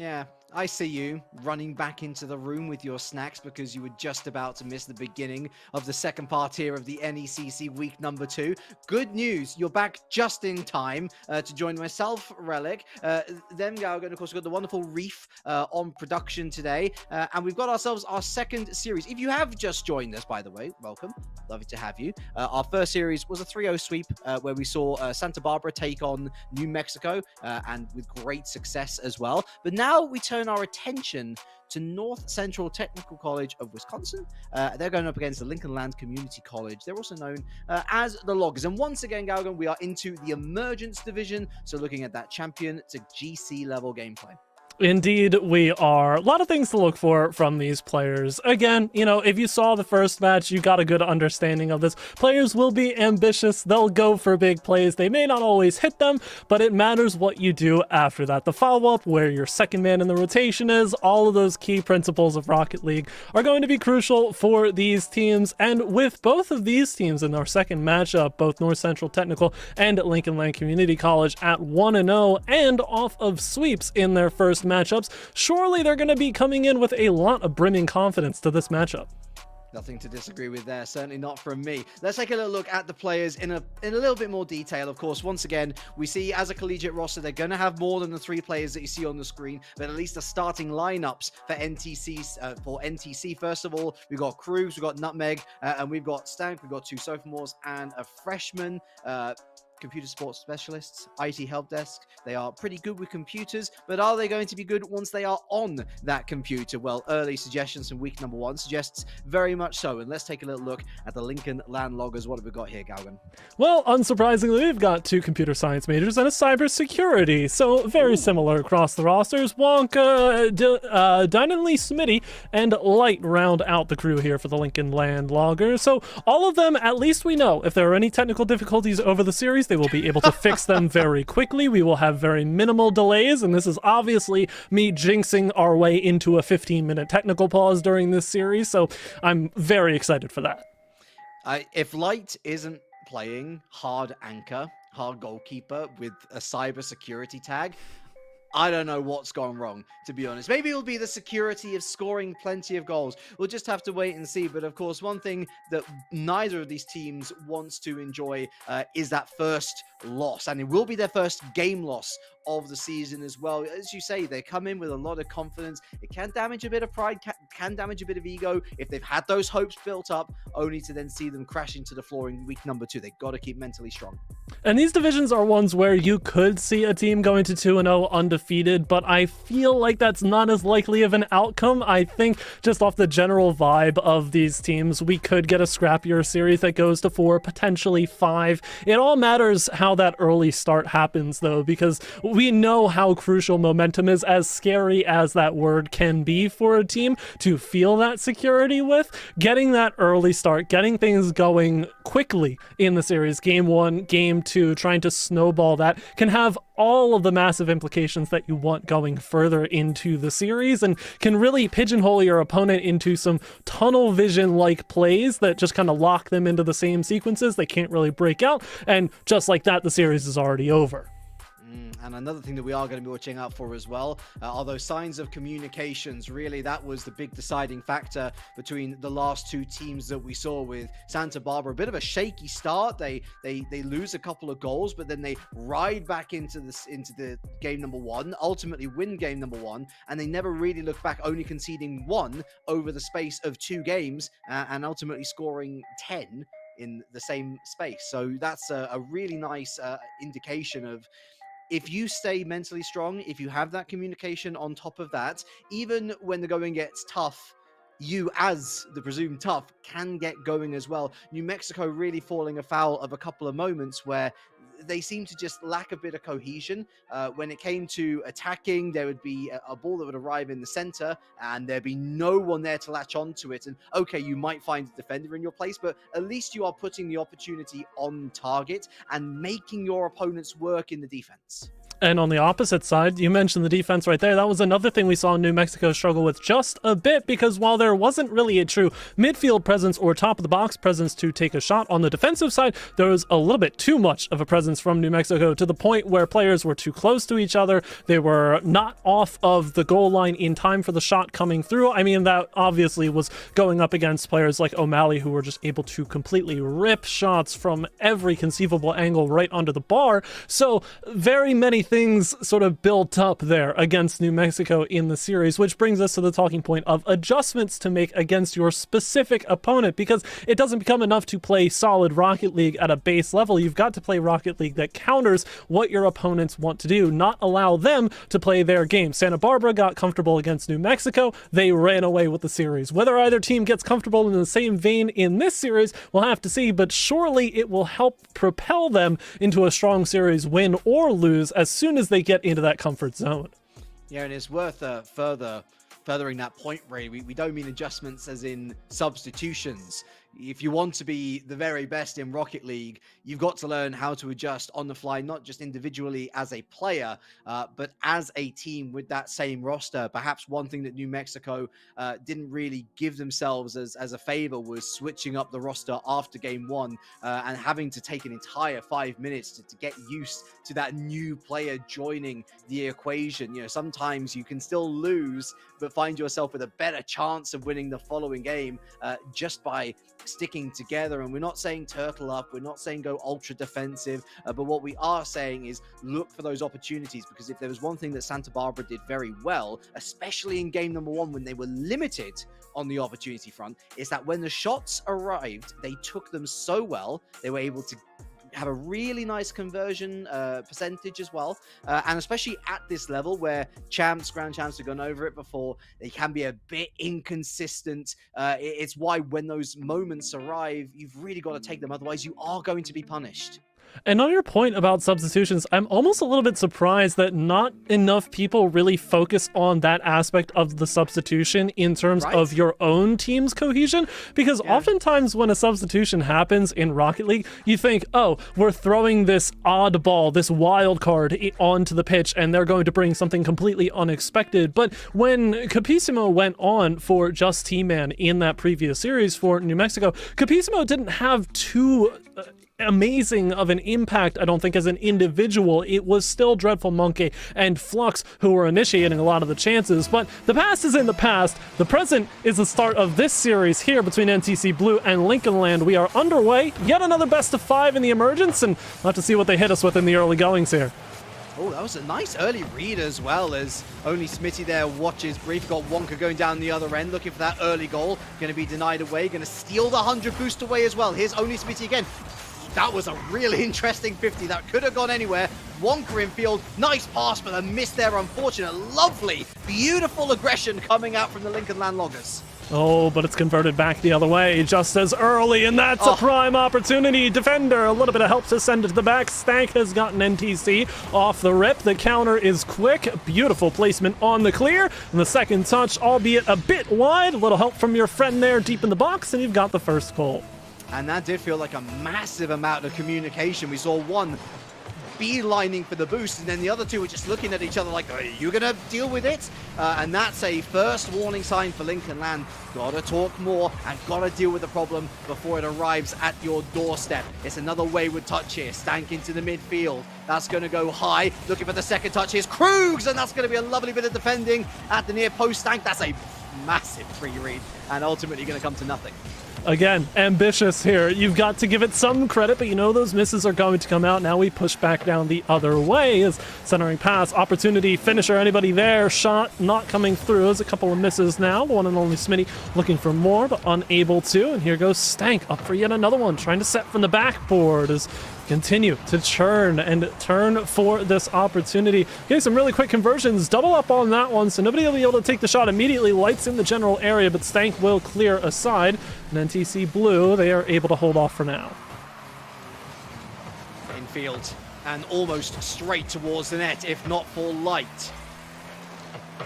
Yeah, I see you running back into the room with your snacks because you were just about to miss the beginning of the second part here of the NECC week number 2. Good news, you're back just in time to join myself, Relic, then Galgan, and of course we've got the wonderful Reef on production today, and we've got ourselves our second series. If you have just joined us, by the way, welcome, lovely to have you. Our first series was a 3-0 sweep where we saw Santa Barbara take on New Mexico, and with great success as well. But now we turn our attention to North Central Technical College of Wisconsin. They're going up against the Lincoln Land Community College. They're also known as the Loggers. And once again, Galgan, we are into the Emergence Division, so looking at that champion to GC level gameplay. Indeed, we are. A lot of things to look for from these players. Again, you know, if you saw the first match, you got a good understanding of this. Players will be ambitious. They'll go for big plays. They may not always hit them, but it matters what you do after that. The follow-up, where your second man in the rotation is, all of those key principles of Rocket League are going to be crucial for these teams. And with both of these teams in our second matchup, both North Central Technical and Lincoln Land Community College at 1-0 and off of sweeps in their first matchups, surely they're going to be coming in with a lot of brimming confidence to this matchup. Nothing to disagree with there, certainly not from me. Let's take a little look at the players in a little bit more detail. Of course, once again, we see as a collegiate roster, they're going to have more than the 3 players that you see on the screen, but at least the starting lineups for NTC. First of all, we've got Cruz, we've got Nutmeg, and we've got Stank, we've got 2 sophomores and a freshman. Computer sports specialists, IT help desk. They are pretty good with computers, but are they going to be good once they are on that computer? Well, early suggestions from week number 1 suggests very much so. And let's take a little look at the Lincoln Land Loggers. What have we got here, Galvin? Well, unsurprisingly, we've got 2 computer science majors and a cybersecurity, so very similar across the rosters. Wonka, Dynanly Smitty, and Light round out the crew here for the Lincoln Land Loggers. So all of them, at least we know, if there are any technical difficulties over the series, they will be able to fix them very quickly. We will have very minimal delays, and this is obviously me jinxing our way into a 15-minute technical pause during this series, so I'm very excited for that. If Light isn't playing hard anchor, hard goalkeeper with a cybersecurity tag, I don't know what's gone wrong, to be honest. Maybe it'll be the security of scoring plenty of goals. We'll just have to wait and see. But of course, one thing that neither of these teams wants to enjoy is that first loss. And it will be their first game loss of the season as well. As you say, they come in with a lot of confidence. It can damage a bit of pride, can damage a bit of ego if they've had those hopes built up, only to then see them crashing to the floor in week number 2. They've got to keep mentally strong. And these divisions are ones where you could see a team going to 2-0 undefeated, but I feel like that's not as likely of an outcome. I think just off the general vibe of these teams, we could get a scrappier series that goes to 4, potentially 5. It all matters how that early start happens, though, because we know how crucial momentum is, as scary as that word can be for a team to feel that security with. Getting that early start, getting things going quickly in the series, game 1, game 2, trying to snowball that can have all of the massive implications that you want going further into the series, and can really pigeonhole your opponent into some tunnel vision like plays that just kind of lock them into the same sequences. They can't really break out, and just like that, the series is already over. And another thing that we are going to be watching out for as well are those signs of communications. Really, that was the big deciding factor between the last 2 teams that we saw, with Santa Barbara. A bit of a shaky start. They lose a couple of goals, but then they ride back into the game number 1, ultimately win game number 1, and they never really look back, only conceding 1 over the space of 2 games, and ultimately scoring 10 in the same space. So that's a really nice indication of, if you stay mentally strong, if you have that communication on top of that, even when the going gets tough, you, as the presumed tough, can get going as well. New Mexico really falling afoul of a couple of moments where they seem to just lack a bit of cohesion. When it came to attacking, there would be a ball that would arrive in the center, and there'd be no one there to latch onto it. And okay, you might find a defender in your place, but at least you are putting the opportunity on target and making your opponents work in the defense. And on the opposite side, you mentioned the defense right there. That was another thing we saw New Mexico struggle with just a bit, because while there wasn't really a true midfield presence or top of the box presence to take a shot on the defensive side, there was a little bit too much of a presence from New Mexico, to the point where players were too close to each other. They were not off of the goal line in time for the shot coming through. I mean, that obviously was going up against players like O'Malley, who were just able to completely rip shots from every conceivable angle right under the bar. So very many things sort of built up there against New Mexico in the series, which brings us to the talking point of adjustments to make against your specific opponent, because it doesn't become enough to play solid Rocket League at a base level. You've got to play Rocket League that counters what your opponents want to do, not allow them to play their game. Santa Barbara got comfortable against New Mexico. They ran away with the series. Whether either team gets comfortable in the same vein in this series, we'll have to see, but surely it will help propel them into a strong series, win or lose, as soon as they get into that comfort zone. Yeah, and it's worth furthering that point, Ray. We don't mean adjustments as in substitutions. If you want to be the very best in Rocket League, you've got to learn how to adjust on the fly, not just individually as a player, but as a team with that same roster. Perhaps one thing that New Mexico didn't really give themselves as a favor was switching up the roster after game one and having to take an entire 5 minutes to get used to that new player joining the equation. You know, sometimes you can still lose, but find yourself with a better chance of winning the following game just by sticking together. And we're not saying turtle up, we're not saying go ultra defensive, but what we are saying is look for those opportunities, because if there was one thing that Santa Barbara did very well, especially in game number one when they were limited on the opportunity front, is that when the shots arrived, they took them so well. They were able to have a really nice conversion percentage as well, and especially at this level where ground champs have gone over it before, they can be a bit inconsistent. It's why when those moments arrive, you've really got to take them, otherwise you are going to be punished. And on your point about substitutions, I'm almost a little bit surprised that not enough people really focus on that aspect of the substitution in terms of your own team's cohesion, because oftentimes when a substitution happens in Rocket League, you think, oh, we're throwing this oddball, this wild card onto the pitch, and they're going to bring something completely unexpected. But when Capissimo went on for Just T-Man in that previous series for New Mexico, Capissimo didn't have too amazing of an impact, I don't think, as an individual. It was still Dreadful Monkey and Flux who were initiating a lot of the chances, but the past is in the past. The present is the start of this series here between NTC Blue and Lincoln Land. We are underway, yet another best of 5 in the emergence, and we'll have to see what they hit us with in the early goings here. Oh, that was a nice early read as well, as only Smitty there watches brief. Got Wonka going down the other end, looking for that early goal. Going to be denied away, going to steal the 100 boost away as well. Here's only Smitty again. That was a really interesting 50. That could have gone anywhere. Wonka in field. Nice pass, but a miss there, unfortunate. Lovely, beautiful aggression coming out from the Lincoln Landloggers. Oh, but it's converted back the other way just as early, and that's a prime opportunity. Defender, a little bit of help to send it to the back. Stank has gotten NTC off the rip. The counter is quick. Beautiful placement on the clear. And the second touch, albeit a bit wide. A little help from your friend there deep in the box, and you've got the first goal. And that did feel like a massive amount of communication. We saw one beelining for the boost, and then the other two were just looking at each other like, are you going to deal with it? And that's a first warning sign for Lincoln Land. Gotta talk more and gotta deal with the problem before it arrives at your doorstep. It's another wayward touch here. Stank into the midfield. That's going to go high. Looking for the second touch. Here's Krugs, and that's going to be a lovely bit of defending at the near post. Stank, that's a massive free read, and ultimately going to come to nothing. Again, ambitious here. You've got to give it some credit, but you know those misses are going to come out. Now we push back down the other way as centering pass, opportunity, finisher, anybody there? Shot not coming through. There's a couple of misses now. The one and only Smitty looking for more, but unable to. And here goes Stank up for yet another one, trying to set from the backboard as continue to churn and turn for this opportunity. Getting some really quick conversions. Double up on that one, so nobody will be able to take the shot immediately. Lights in the general area, but Stank will clear aside. And NTC Blue, they are able to hold off for now. Infield and almost straight towards the net, if not for light.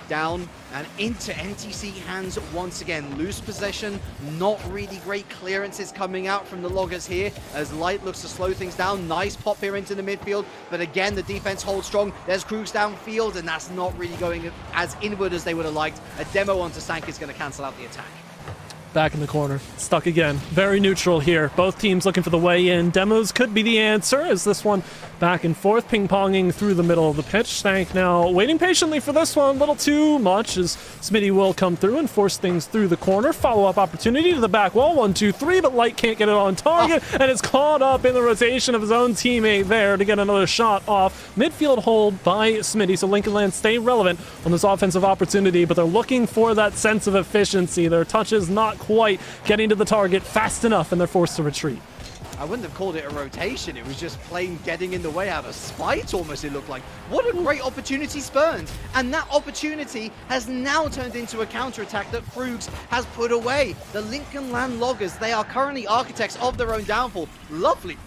Down and into NTC hands once again. Loose possession, not really great clearances coming out from the Loggers here as Light looks to slow things down. Nice pop here into the midfield, but again the defense holds strong. There's Krugs downfield, and that's not really going as inward as they would have liked. A demo onto Sank is going to cancel out the attack. Back in the corner, stuck again. Very neutral here. Both teams looking for the way in. Demos could be the answer as this one back and forth, ping-ponging through the middle of the pitch. Stank now waiting patiently for this one. A little too much as Smitty will come through and force things through the corner. Follow-up opportunity to the back wall. 1, 2, 3, but Light can't get it on target, and it's caught up in the rotation of his own teammate there to get another shot off. Midfield hold by Smitty, so Lincoln Land stay relevant on this offensive opportunity, but they're looking for that sense of efficiency. Their touches not quite getting to the target fast enough, and they're forced to retreat. I wouldn't have called it a rotation. It was just plain getting in the way out of spite, almost, it looked like. What a great opportunity spurned. And that opportunity has now turned into a counterattack that Krugs has put away. The Lincoln Land Loggers, they are currently architects of their own downfall. Lovely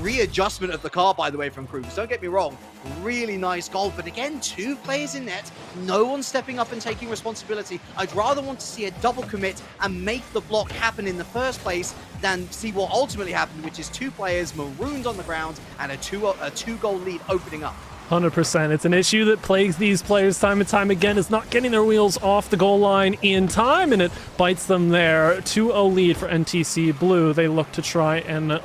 readjustment of the car, by the way, from Krugs. Don't get me wrong. Really nice goal. But again, 2 players in net. No one stepping up and taking responsibility. I'd rather want to see a double commit and make the block happen in the first place than see what ultimately happened, which is 2 players marooned on the ground and a two-goal lead opening up. 100%. It's an issue that plagues these players time and time again, is not getting their wheels off the goal line in time, and it bites them there. 2-0 lead for NTC Blue. They look to try and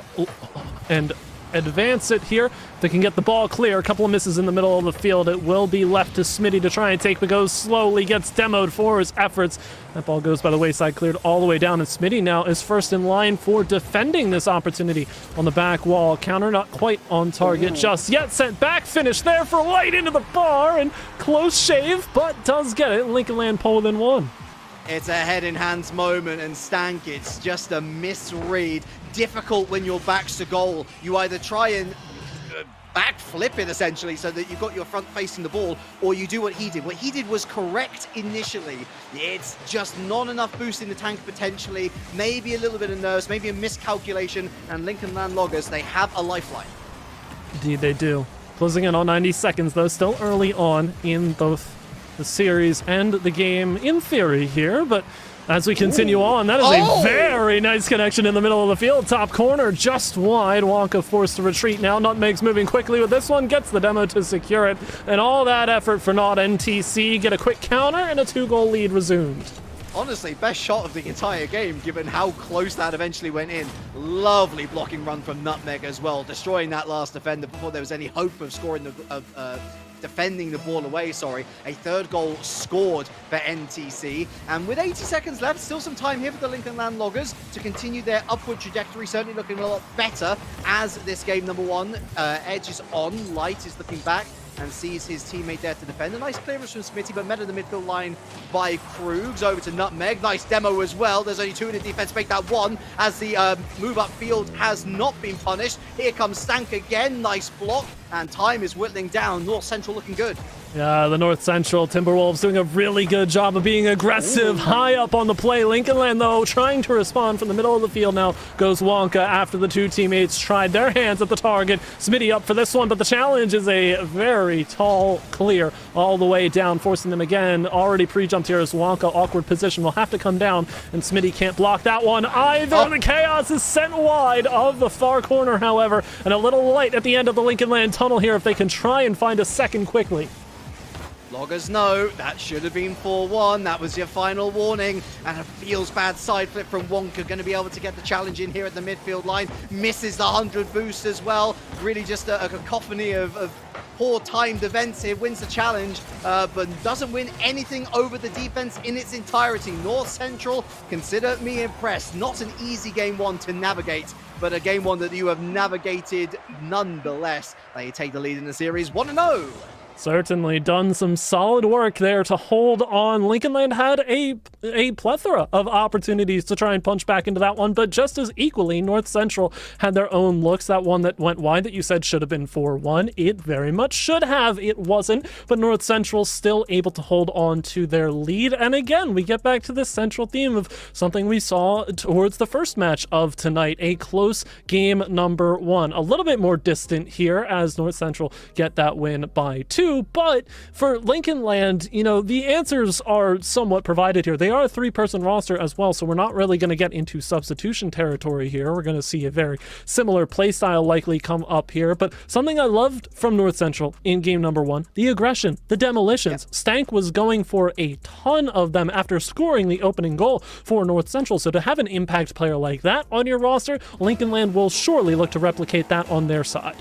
advance it here. They can get the ball clear. A couple of misses in the middle of the field. It will be left to Smitty to try and take, but goes slowly, gets demoed for his efforts. That ball goes by the wayside, cleared all the way down, and Smitty now is first in line for defending this opportunity on the back wall. Counter not quite on target just yet. Sent back, finish there for Light into the bar, and close shave, but does get it. Lincoln Land pull within 1. It's a head-in-hands moment, and Stank, it's just a misread. Difficult when your back's to goal. You either try and backflip it, essentially, so that you've got your front facing the ball, or you do what he did. What he did was correct initially. It's just not enough boost in the tank, potentially. Maybe a little bit of nerves, maybe a miscalculation, and Lincoln Land Loggers, they have a lifeline. Indeed they do. Closing in on 90 seconds, though, still early on in both the series and the game in theory here, but as we continue on, that is a very nice connection in the middle of the field. Top corner, just wide. Wonka forced to retreat now. Nutmeg's moving quickly with this one, gets the demo to secure it, and all that effort for not NTC. Get a quick counter, and a 2-goal lead resumed. Honestly, best shot of the entire game, given how close that eventually went in. Lovely blocking run from Nutmeg as well, destroying that last defender before there was any hope of scoring defending the ball away, sorry. A 3rd goal scored for NTC. And with 80 seconds left, still some time here for the Lincoln Land Loggers to continue their upward trajectory, certainly looking a lot better as this game number 1 edges on. Light is looking back and sees his teammate there to defend. A nice clearance from Smitty, but met in the midfield line by Krugs. Over to Nutmeg. Nice demo as well. There's only 2 in the defense. Make that 1 as the move up field has not been punished. Here comes Stank again. Nice block. And time is whittling down. North Central looking good. Yeah, the North Central Timberwolves doing a really good job of being aggressive, high up on the play. Lincoln Land, though, trying to respond from the middle of the field now. Goes Wonka after the 2 teammates tried their hands at the target. Smitty up for this one, but the challenge is a very tall clear all the way down, forcing them again. Already pre-jumped here as Wonka. Awkward position. Will have to come down, and Smitty can't block that one either. The chaos is sent wide of the far corner, however, and a little light at the end of the Lincoln Land tunnel here if they can try and find a second quickly. Loggers know that should have been 4-1. That was your final warning. And a feels bad side flip from Wonka. Going to be able to get the challenge in here at the midfield line. Misses the 100 boost as well. Really just a cacophony of poor timed events here. Wins the challenge, but doesn't win anything over the defense in its entirety. North Central, consider me impressed. Not an easy game 1 to navigate, but a game 1 that you have navigated nonetheless. They take the lead in the series 1-0. Certainly done some solid work there to hold on. Lincoln Land had a plethora of opportunities to try and punch back into that one, but just as equally, North Central had their own looks. That one that went wide that you said should have been 4-1, it very much should have. It wasn't, but North Central still able to hold on to their lead. And again, we get back to this central theme of something we saw towards the first match of tonight, a close game number 1. A little bit more distant here as North Central get that win by 2. 2, but for Lincoln Land, you know, the answers are somewhat provided here. They are a 3-person roster as well, so we're not really going to get into substitution territory here. We're going to see a very similar playstyle likely come up here, but something I loved from North Central in game number 1, the aggression, the demolitions. Stank was going for a ton of them after scoring the opening goal for North Central, so to have an impact player like that on your roster, Lincoln Land will surely look to replicate that on their side.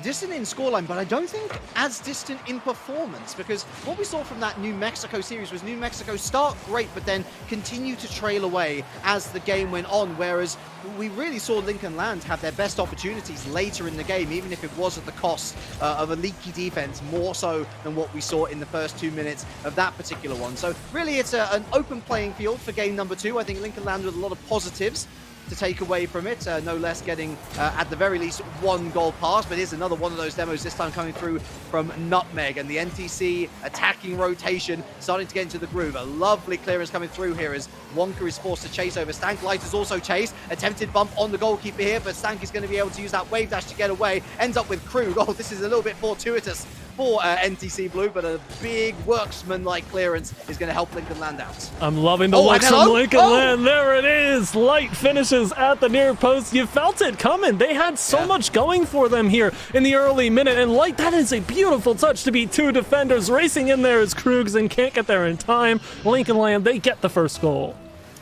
Distant in scoreline, but I don't think as distant in performance, because what we saw from that New Mexico series was New Mexico start great, but then continue to trail away as the game went on, whereas we really saw Lincoln Land have their best opportunities later in the game, even if it was at the cost of a leaky defense, more so than what we saw in the first 2 minutes of that particular one. So really it's an open playing field for game number 2. I think Lincoln Land with a lot of positives to take away from it, no less getting at the very least 1 goal pass, but here's another one of those demos, this time coming through from Nutmeg, and the NTC attacking rotation starting to get into the groove. A lovely clearance coming through here as Wonka is forced to chase over. Stank Light is also chased, attempted bump on the goalkeeper here, but Stank is going to be able to use that wave dash to get away, ends up with Krug. Oh, this is a little bit fortuitous for NTC Blue, but a big worksman-like clearance is going to help Lincoln Land out. I'm loving the looks from Lincoln Land. There it is. Light finishes at the near post. You felt it coming. They had so much going for them here in the early minute. And Light, that is a beautiful touch to beat 2 defenders racing in there as Krugs and can't get there in time. Lincoln Land, they get the first goal.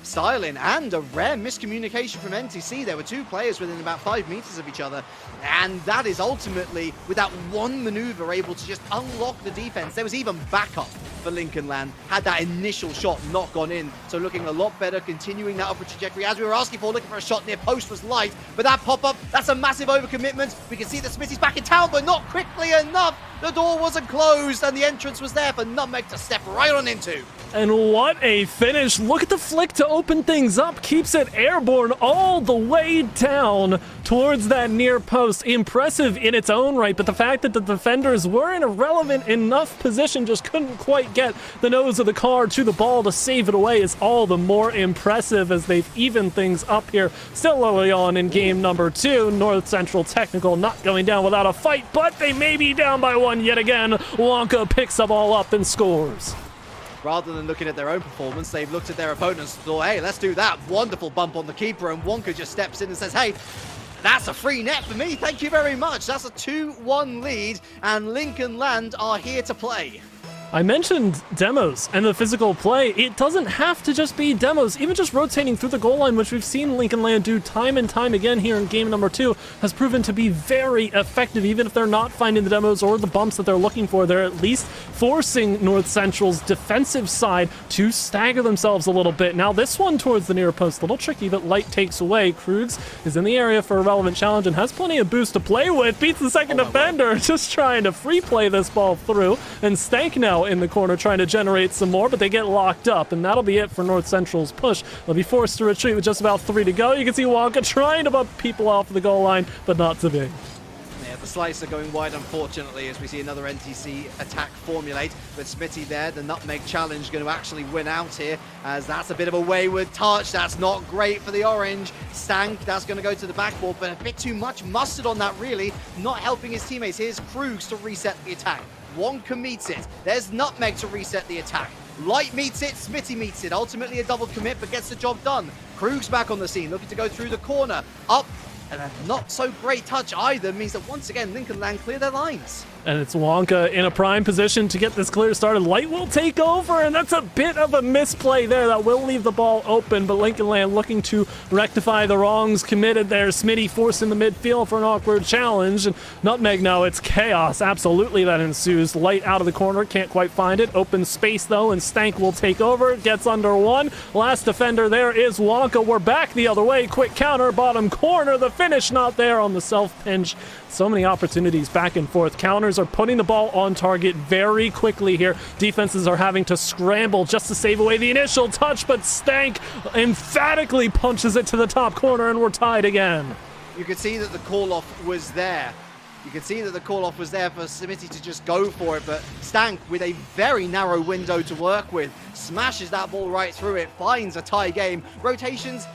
Styling and a rare miscommunication from NTC. There were 2 players within about 5 meters of each other, and that is ultimately, with that one maneuver, able to just unlock the defense. There was even backup for Lincoln Land had that initial shot not gone in. So looking a lot better, continuing that upward trajectory as we were asking for, looking for a shot near post was Light, but that pop-up, that's a massive overcommitment. We can see that Smitty's back in town, but not quickly enough. The door wasn't closed, and the entrance was there for Nutmeg to step right on into. And what a finish. Look at the flick to open things up. Keeps it airborne all the way down towards that near post. Impressive in its own right, but the fact that the defenders were in a relevant enough position, just couldn't quite get the nose of the car to the ball to save it away, is all the more impressive as they've evened things up here. Still early on in game number 2. North Central Technical not going down without a fight, but they may be down by 1 yet again. Wonka picks the ball up and scores. Rather than looking at their own performance, they've looked at their opponents and thought, hey, let's do that. Wonderful bump on the keeper, and Wonka just steps in and says, hey, that's a free net for me. Thank you very much. That's a 2-1 lead, and Lincoln Land are here to play. I mentioned demos and the physical play. It doesn't have to just be demos. Even just rotating through the goal line, which we've seen Lincoln Land do time and time again here in game number 2, has proven to be very effective. Even if they're not finding the demos or the bumps that they're looking for, they're at least forcing North Central's defensive side to stagger themselves a little bit. Now this one towards the near post, a little tricky, but Light takes away. Krugs is in the area for a relevant challenge and has plenty of boost to play with. Beats the second defender, just trying to free play this ball through. And Stank now in the corner trying to generate some more, but they get locked up, and that'll be it for North Central's push. They'll be forced to retreat with just about 3 to go. You can see Wonka trying to bump people off the goal line, but not to be. Yeah, the slicer going wide, unfortunately, as we see another NTC attack formulate. But Smitty there, the Nutmeg challenge, going to actually win out here, as that's a bit of a wayward touch. That's not great for the Orange. Stank, that's going to go to the backboard, but a bit too much mustard on that, really, not helping his teammates. Here's Krugs to reset the attack. Wonka meets it. There's Nutmeg to reset the attack. Light meets it, Smitty meets it. Ultimately a double commit, but gets the job done. Krug's back on the scene, looking to go through the corner. Up, and a not so great touch either means that once again Lincoln Land clear their lines. And it's Wonka in a prime position to get this clear started. Light will take over, and that's a bit of a misplay there. That will leave the ball open, but Lincoln Land looking to rectify the wrongs committed there. Smitty forced in the midfield for an awkward challenge. And Nutmeg now, it's chaos. Absolutely that ensues. Light out of the corner, can't quite find it. Open space though, and Stank will take over. Gets under 1. Last defender there is Wonka. We're back the other way. Quick counter, bottom corner. The finish not there on the self-pinch. So many opportunities back and forth. Counters are putting the ball on target very quickly here. Defenses are having to scramble just to save away the initial touch, but Stank emphatically punches it to the top corner, and we're tied again. You could see that the call-off was there. You could see that the call-off was there for Smitty to just go for it, but Stank, with a very narrow window to work with, smashes that ball right through it, finds a tie game. Rotations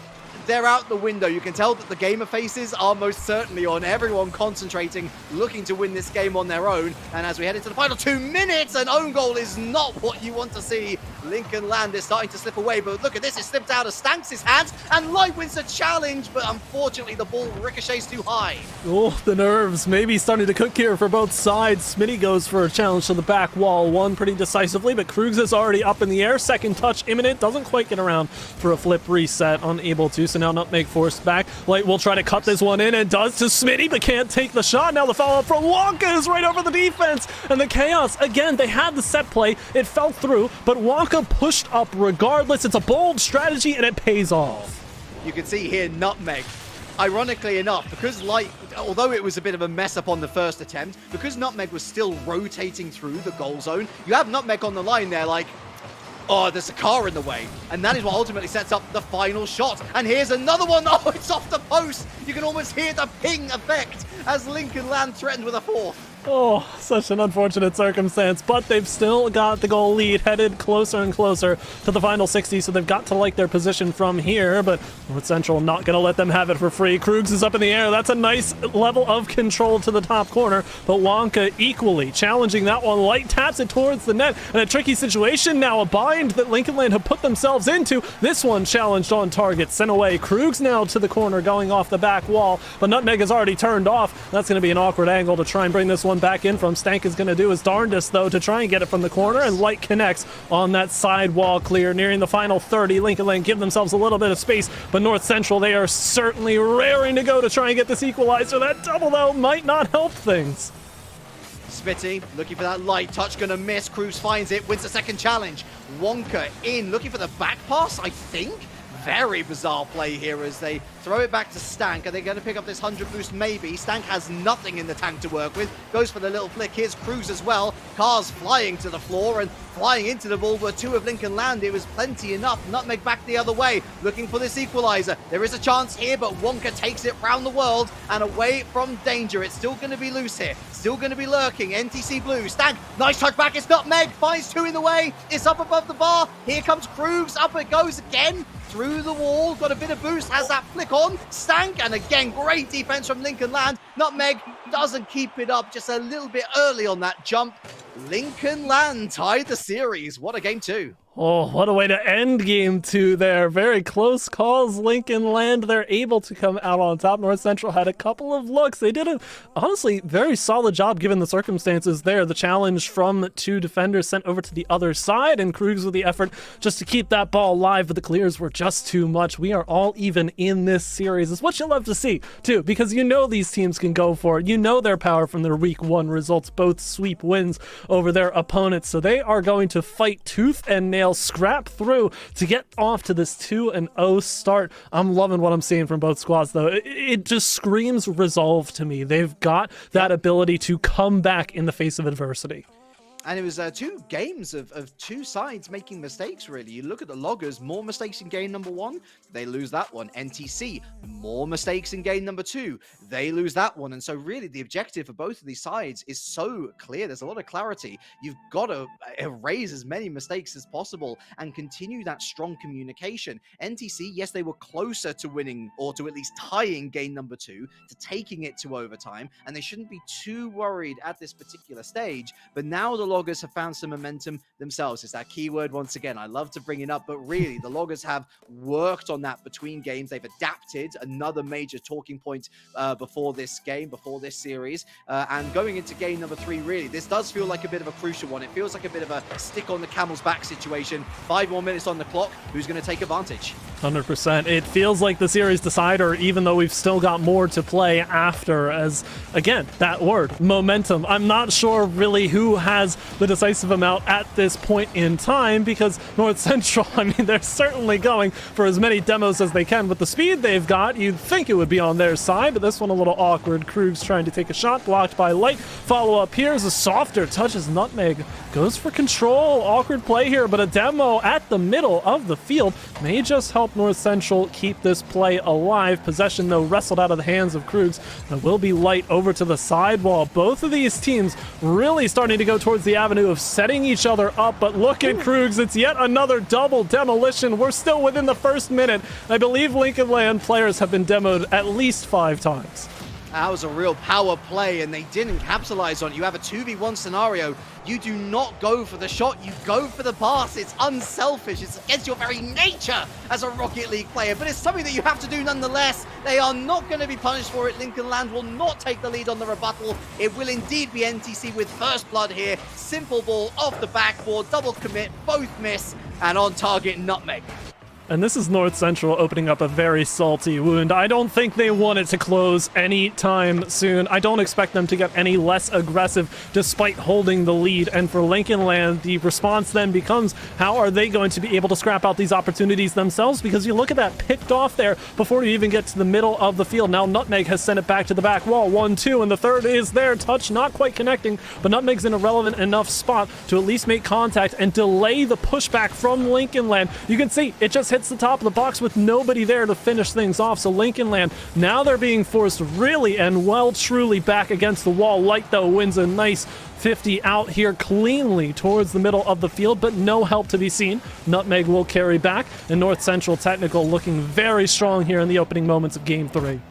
they're out the window. You can tell that the gamer faces are most certainly on. Everyone concentrating, looking to win this game on their own. And as we head into the final 2 minutes, an own goal is not what you want to see. Lincoln Land is starting to slip away, but look at this, it slipped out of Stanks' hands, and Light wins the challenge, but unfortunately the ball ricochets too high. Oh, the nerves maybe starting to cook here for both sides. Smitty goes for a challenge to the back wall, won pretty decisively, but Krugs is already up in the air. Second touch imminent, doesn't quite get around for a flip reset, unable to, so now Nutmeg forced back. Light will try to cut this one in, and does to Smitty, but can't take the shot. Now the follow-up from Wonka is right over the defense, and the chaos, again, they had the set play, it fell through, but Wonka pushed up regardless. It's a bold strategy, and it pays off. You can see here Nutmeg, ironically enough, because Light, although it was a bit of a mess up on the first attempt, because Nutmeg was still rotating through the goal zone, you have Nutmeg on the line there like, oh, there's a car in the way. And that is what ultimately sets up the final shot. And here's another one. Oh, it's off the post. You can almost hear the ping effect as Lincoln Land threatened with a fourth. Oh, such an unfortunate circumstance, but they've still got the goal lead, headed closer and closer to the final 60, so they've got to like their position from here, but North Central not going to let them have it for free. Krugs is up in the air. That's a nice level of control to the top corner, but Wonka equally challenging that one. Light taps it towards the net, and a tricky situation now, a bind that Lincoln Land have put themselves into. This one challenged on target, sent away. Krugs now to the corner, going off the back wall, but Nutmeg has already turned off. That's going to be an awkward angle to try and bring this one back in from. Stank is going to do his darndest, though, to try and get it from the corner, and Light connects on that side wall clear. Nearing the final 30, Lincoln Land give themselves a little bit of space, but North Central, they are certainly raring to go to try and get this equalizer. That double, though, might not help things. Smitty looking for that light touch, gonna miss. Cruz finds it, wins the second challenge. Wonka in, looking for the back pass, I think. Very bizarre play here as they throw it back to Stank. Are they going to pick up this 100 boost? Maybe. Stank has nothing in the tank to work with. Goes for the little flick. Here's Cruz as well. Cars flying to the floor and flying into the ball, but two of Lincoln Land. It was plenty enough. Nutmeg back the other way, looking for this equalizer. There is a chance here, but Wonka takes it round the world and away from danger. It's still going to be loose here. Still going to be lurking. NTC Blue. Stank, nice touch back. It's Nutmeg. Finds two in the way. It's up above the bar. Here comes Cruz. Up it goes again. Through the wall, got a bit of boost, has that flick on, Stank, and again, great defense from Lincoln Land. Nutmeg doesn't keep it up, just a little bit early on that jump. Lincoln Land tied the series. What a game two. Oh, what a way to end game two there. Very close calls. Lincoln Land, they're able to come out on top. North Central had a couple of looks. They did a, honestly, very solid job given the circumstances there. The challenge from two defenders sent over to the other side, and Krugs with the effort just to keep that ball alive, but the clears were just too much. We are all even in this series. It's what you love to see, too, because you know these teams can go for it. You know their power from their week one results, both sweep wins over their opponents, so they are going to fight tooth and nail, scrap through to get off to this 2-0 start. I'm loving what I'm seeing from both squads, though. It just screams resolve to me. They've got that ability to come back in the face of adversity. And it was two games of two sides making mistakes, really. You look at the Loggers, more mistakes in game number one, they lose that one. NTC, more mistakes in game number two, they lose that one. And so really the objective for both of these sides is so clear. There's a lot of clarity. You've got to erase as many mistakes as possible and continue that strong communication. NTC, yes, they were closer to winning, or to at least tying game number two, to taking it to overtime, and they shouldn't be too worried at this particular stage. But now the Loggers have found some momentum themselves. It's that keyword once again. I love to bring it up, but really the Loggers have worked on that between games. They've adapted, another major talking point before this game, before this series. And going into game number three, really, this does feel like a bit of a crucial one. It feels like a bit of a stick on the camel's back situation. 5 more minutes on the clock. Who's going to take advantage? 100%. It feels like the series decider, even though we've still got more to play after, as, again, that word, momentum. I'm not sure really who has the decisive amount at this point in time, because North Central, I mean, they're certainly going for as many demos as they can with the speed they've got. You'd think it would be on their side, but this one a little awkward. Krugs trying to take a shot, blocked by Light. Follow up here is a softer touch as Nutmeg goes for control. Awkward play here, but a demo at the middle of the field may just help help North Central keep this play alive. Possession, though, wrestled out of the hands of Krugs. There will be Light over to the sidewall. Both of these teams really starting to go towards the avenue of setting each other up, but look at Krugs. It's yet another double demolition. We're still within the first minute. I believe Lincoln Land players have been demoed at least 5 times. That was a real power play, and they didn't capitalize on it. You have a 2v1 scenario. You do not go for the shot, you go for the pass. It's unselfish. It's against your very nature as a Rocket League player, but it's something that you have to do nonetheless. They are not going to be punished for it. Lincoln Land will not take the lead on the rebuttal. It will indeed be NTC with first blood here. Simple ball off the backboard, double commit, both miss, and on target, Nutmeg. And this is North Central opening up a very salty wound. I don't think they want it to close anytime soon. I don't expect them to get any less aggressive despite holding the lead. And for Lincoln Land, the response then becomes, how are they going to be able to scrap out these opportunities themselves? Because you look at that picked off there before you even get to the middle of the field. Now Nutmeg has sent it back to the back wall. 1-2, and the third is there. Touch not quite connecting, but Nutmeg's in a relevant enough spot to at least make contact and delay the pushback from Lincoln Land. You can see it just hits the top of the box with nobody there to finish things off. So Lincoln Land, now they're being forced really and well truly back against the wall. Light, though, wins a nice 50 out here cleanly towards the middle of the field, but no help to be seen. Nutmeg will carry back, and North Central Technical looking very strong here in the opening moments of Game 3.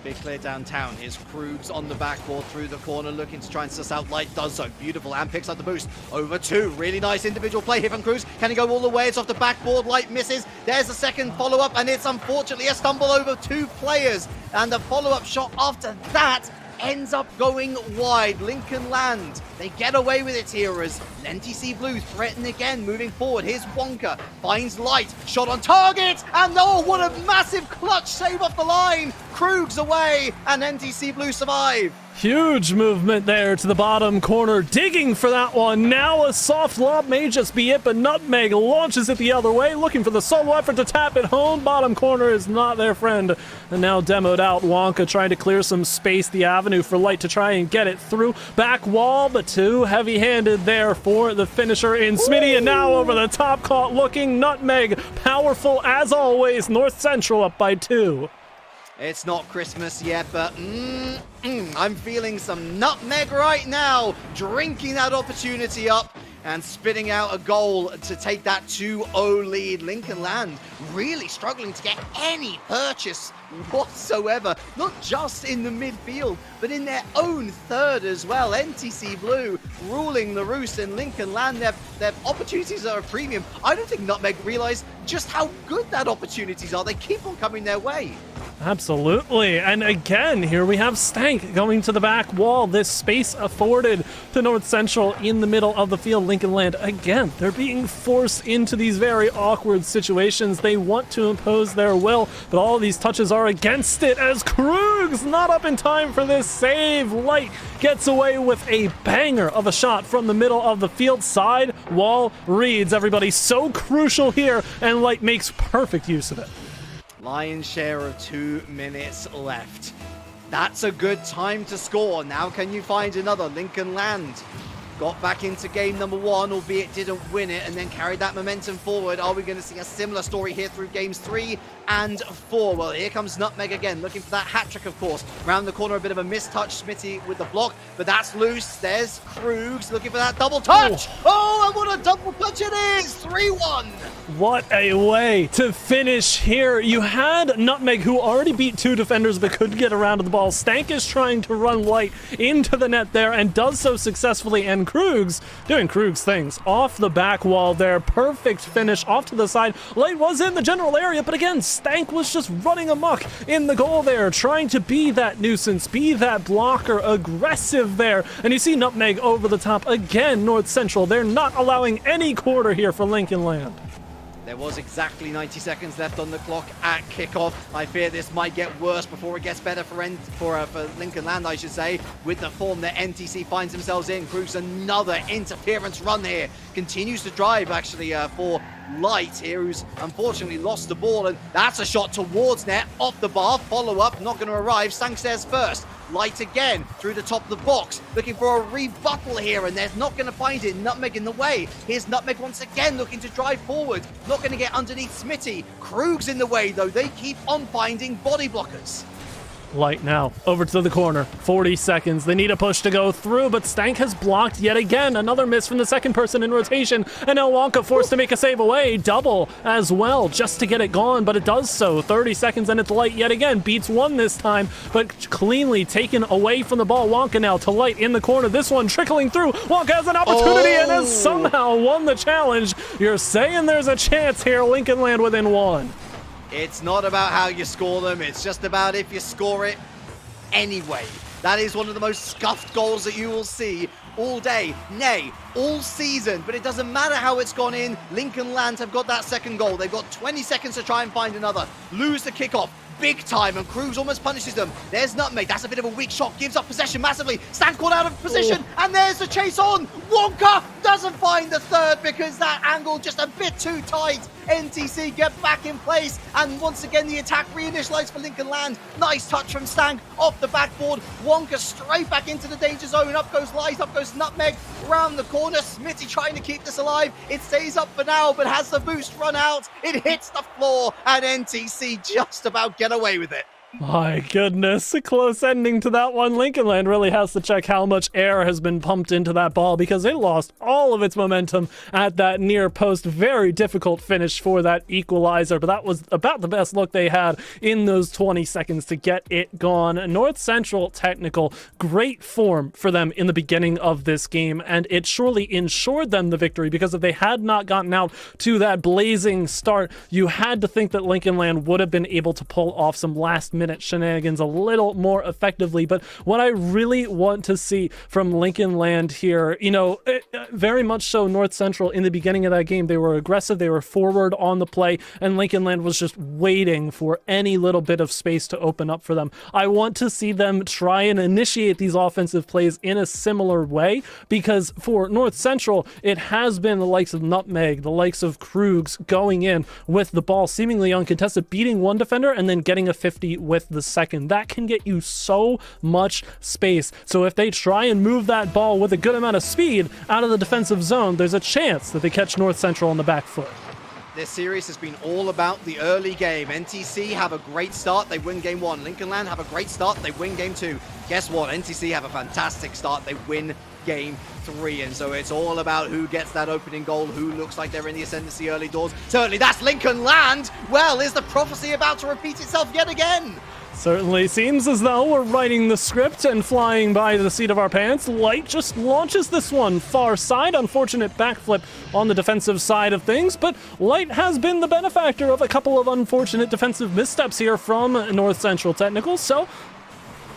Big clear downtown. Here's Krugs on the backboard through the corner, looking to try and suss out Light. Does so. Beautiful. And picks up the boost. Over 2. Really nice individual play here from Krugs. Can he go all the way? It's off the backboard. Light misses. There's a second follow-up, and it's unfortunately a stumble over 2 players. And the follow-up shot after that ends up going wide. Lincoln Land, they get away with it here as NTC Blue threaten again, moving forward. Here's Wonka, finds Light, shot on target, and oh, what a massive clutch save off the line. Krugs away, and NTC Blue survive. Huge movement there to the bottom corner, digging for that one. Now a soft lob may just be it, but Nutmeg launches it the other way, looking for the solo effort to tap it home. Bottom corner is not their friend. And now demoed out, Wonka trying to clear some space, the avenue for Light to try and get it through. Back wall, but too heavy-handed there for the finisher in Smitty. And now over the top, caught looking. Nutmeg, powerful as always. North Central up by 2. It's not Christmas yet, but I'm feeling some Nutmeg right now, drinking that opportunity up and spitting out a goal to take that 2-0 lead. Lincoln Land really struggling to get any purchase whatsoever, not just in the midfield, but in their own third as well. NTC Blue ruling the roost, and Lincoln Land, their opportunities are a premium. I don't think Nutmeg realize just how good that opportunities are. They keep on coming their way. Absolutely. And again, here we have Stank going to the back wall. This space afforded to North Central in the middle of the field. Lincoln Land, again, they're being forced into these very awkward situations. They want to impose their will, but all of these touches are against it as Krugs not up in time for this save. Light gets away with a banger of a shot from the middle of the field. Side wall reads. Everybody so crucial here, and Light makes perfect use of it. Lion's share of 2 minutes left. That's a good time to score. Now can you find another? Lincoln Land got back into game number 1, albeit didn't win it, and then carried that momentum forward. Are we going to see a similar story here through games 3 and 4? Well, here comes Nutmeg again, looking for that hat-trick, of course. Round the corner, a bit of a mistouch. Smitty with the block, but that's loose. There's Krugs looking for that double touch. Oh, and what a double touch it is! 3-1. What a way to finish here. You had Nutmeg, who already beat 2 defenders but couldn't get around to the ball. Stank is trying to run Light into the net there and does so successfully, and Krugs doing Krugs things off the back wall there. Perfect finish off to the side. Light was in the general area, but again, Stank was just running amok in the goal there, trying to be that nuisance, be that blocker, aggressive there. And you see Nutmeg over the top again. North Central, they're not allowing any quarter here for Lincoln Land. There was exactly 90 seconds left on the clock at kickoff. I fear this might get worse before it gets better for Lincoln Land, I should say, with the form that NTC finds themselves in. Krugs another interference run here. Continues to drive, actually, for Light here, who's unfortunately lost the ball, and that's a shot towards net, off the bar, follow-up, not going to arrive. Stank says first. Light again through the top of the box, looking for a rebuttal here, and they're not going to find it. Nutmeg in the way. Here's Nutmeg once again looking to drive forward. Not going to get underneath Smitty. Krug's in the way, though. They keep on finding body blockers. Light now, over to the corner, 40 seconds, they need a push to go through, but Stank has blocked yet again, another miss from the second person in rotation, and now Wonka forced to make a save away, double as well, just to get it gone, but it does so, 30 seconds, and it's Light yet again, beats one this time, but cleanly taken away from the ball. Wonka now to Light in the corner, this one trickling through, Wonka has an opportunity and has somehow won the challenge. You're saying there's a chance here, Lincoln Land within one. It's not about how you score them, it's just about if you score it anyway. That is one of the most scuffed goals that you will see all day, nay, all season. But it doesn't matter how it's gone in. Lincoln Land have got that second goal. They've got 20 seconds to try and find another. Lose the kickoff. Big time, and Krug's almost punishes them. There's Nutmeg, that's a bit of a weak shot, gives up possession massively. Stank caught out of position, and there's the chase on. Wonka doesn't find the third because that angle just a bit too tight. NTC get back in place, and once again the attack reinitialized for Lincoln Land. Nice touch from Stank off the backboard. Wonka straight back into the danger zone. Up goes Light, up goes Nutmeg, round the corner. Smitty trying to keep this alive. It stays up for now, but has the boost run out? It hits the floor, and NTC just about get away with it. My goodness, a close ending to that one. Lincoln Land really has to check how much air has been pumped into that ball because it lost all of its momentum at that near post. Very difficult finish for that equalizer, but that was about the best look they had in those 20 seconds to get it gone. North Central Technical, great form for them in the beginning of this game, and it surely ensured them the victory because if they had not gotten out to that blazing start, you had to think that Lincoln Land would have been able to pull off some last-minute shenanigans a little more effectively. But what I really want to see from Lincoln Land here, very much so North Central in the beginning of that game, they were aggressive, they were forward on the play, and Lincoln Land was just waiting for any little bit of space to open up for them. I want to see them try and initiate these offensive plays in a similar way, because for North Central, it has been the likes of Nutmeg, the likes of Krug's going in with the ball seemingly uncontested, beating one defender and then getting a 50 with the second. That can get you so much space. So if they try and move that ball with a good amount of speed out of the defensive zone, there's a chance that they catch North Central on the back foot. This series has been all about the early game. NTC have a great start, they win game one. Lincoln Land have a great start, they win game two. Guess what? NTC have a fantastic start, they win game three. And so it's all about who gets that opening goal, who looks like they're in the ascendancy early doors. Certainly that's Lincoln Land. Well, is the prophecy about to repeat itself yet again? Certainly seems as though we're writing the script and flying by the seat of our pants. Light just launches this one far side. Unfortunate backflip on the defensive side of things, but Light has been the benefactor of a couple of unfortunate defensive missteps here from North Central Technical, so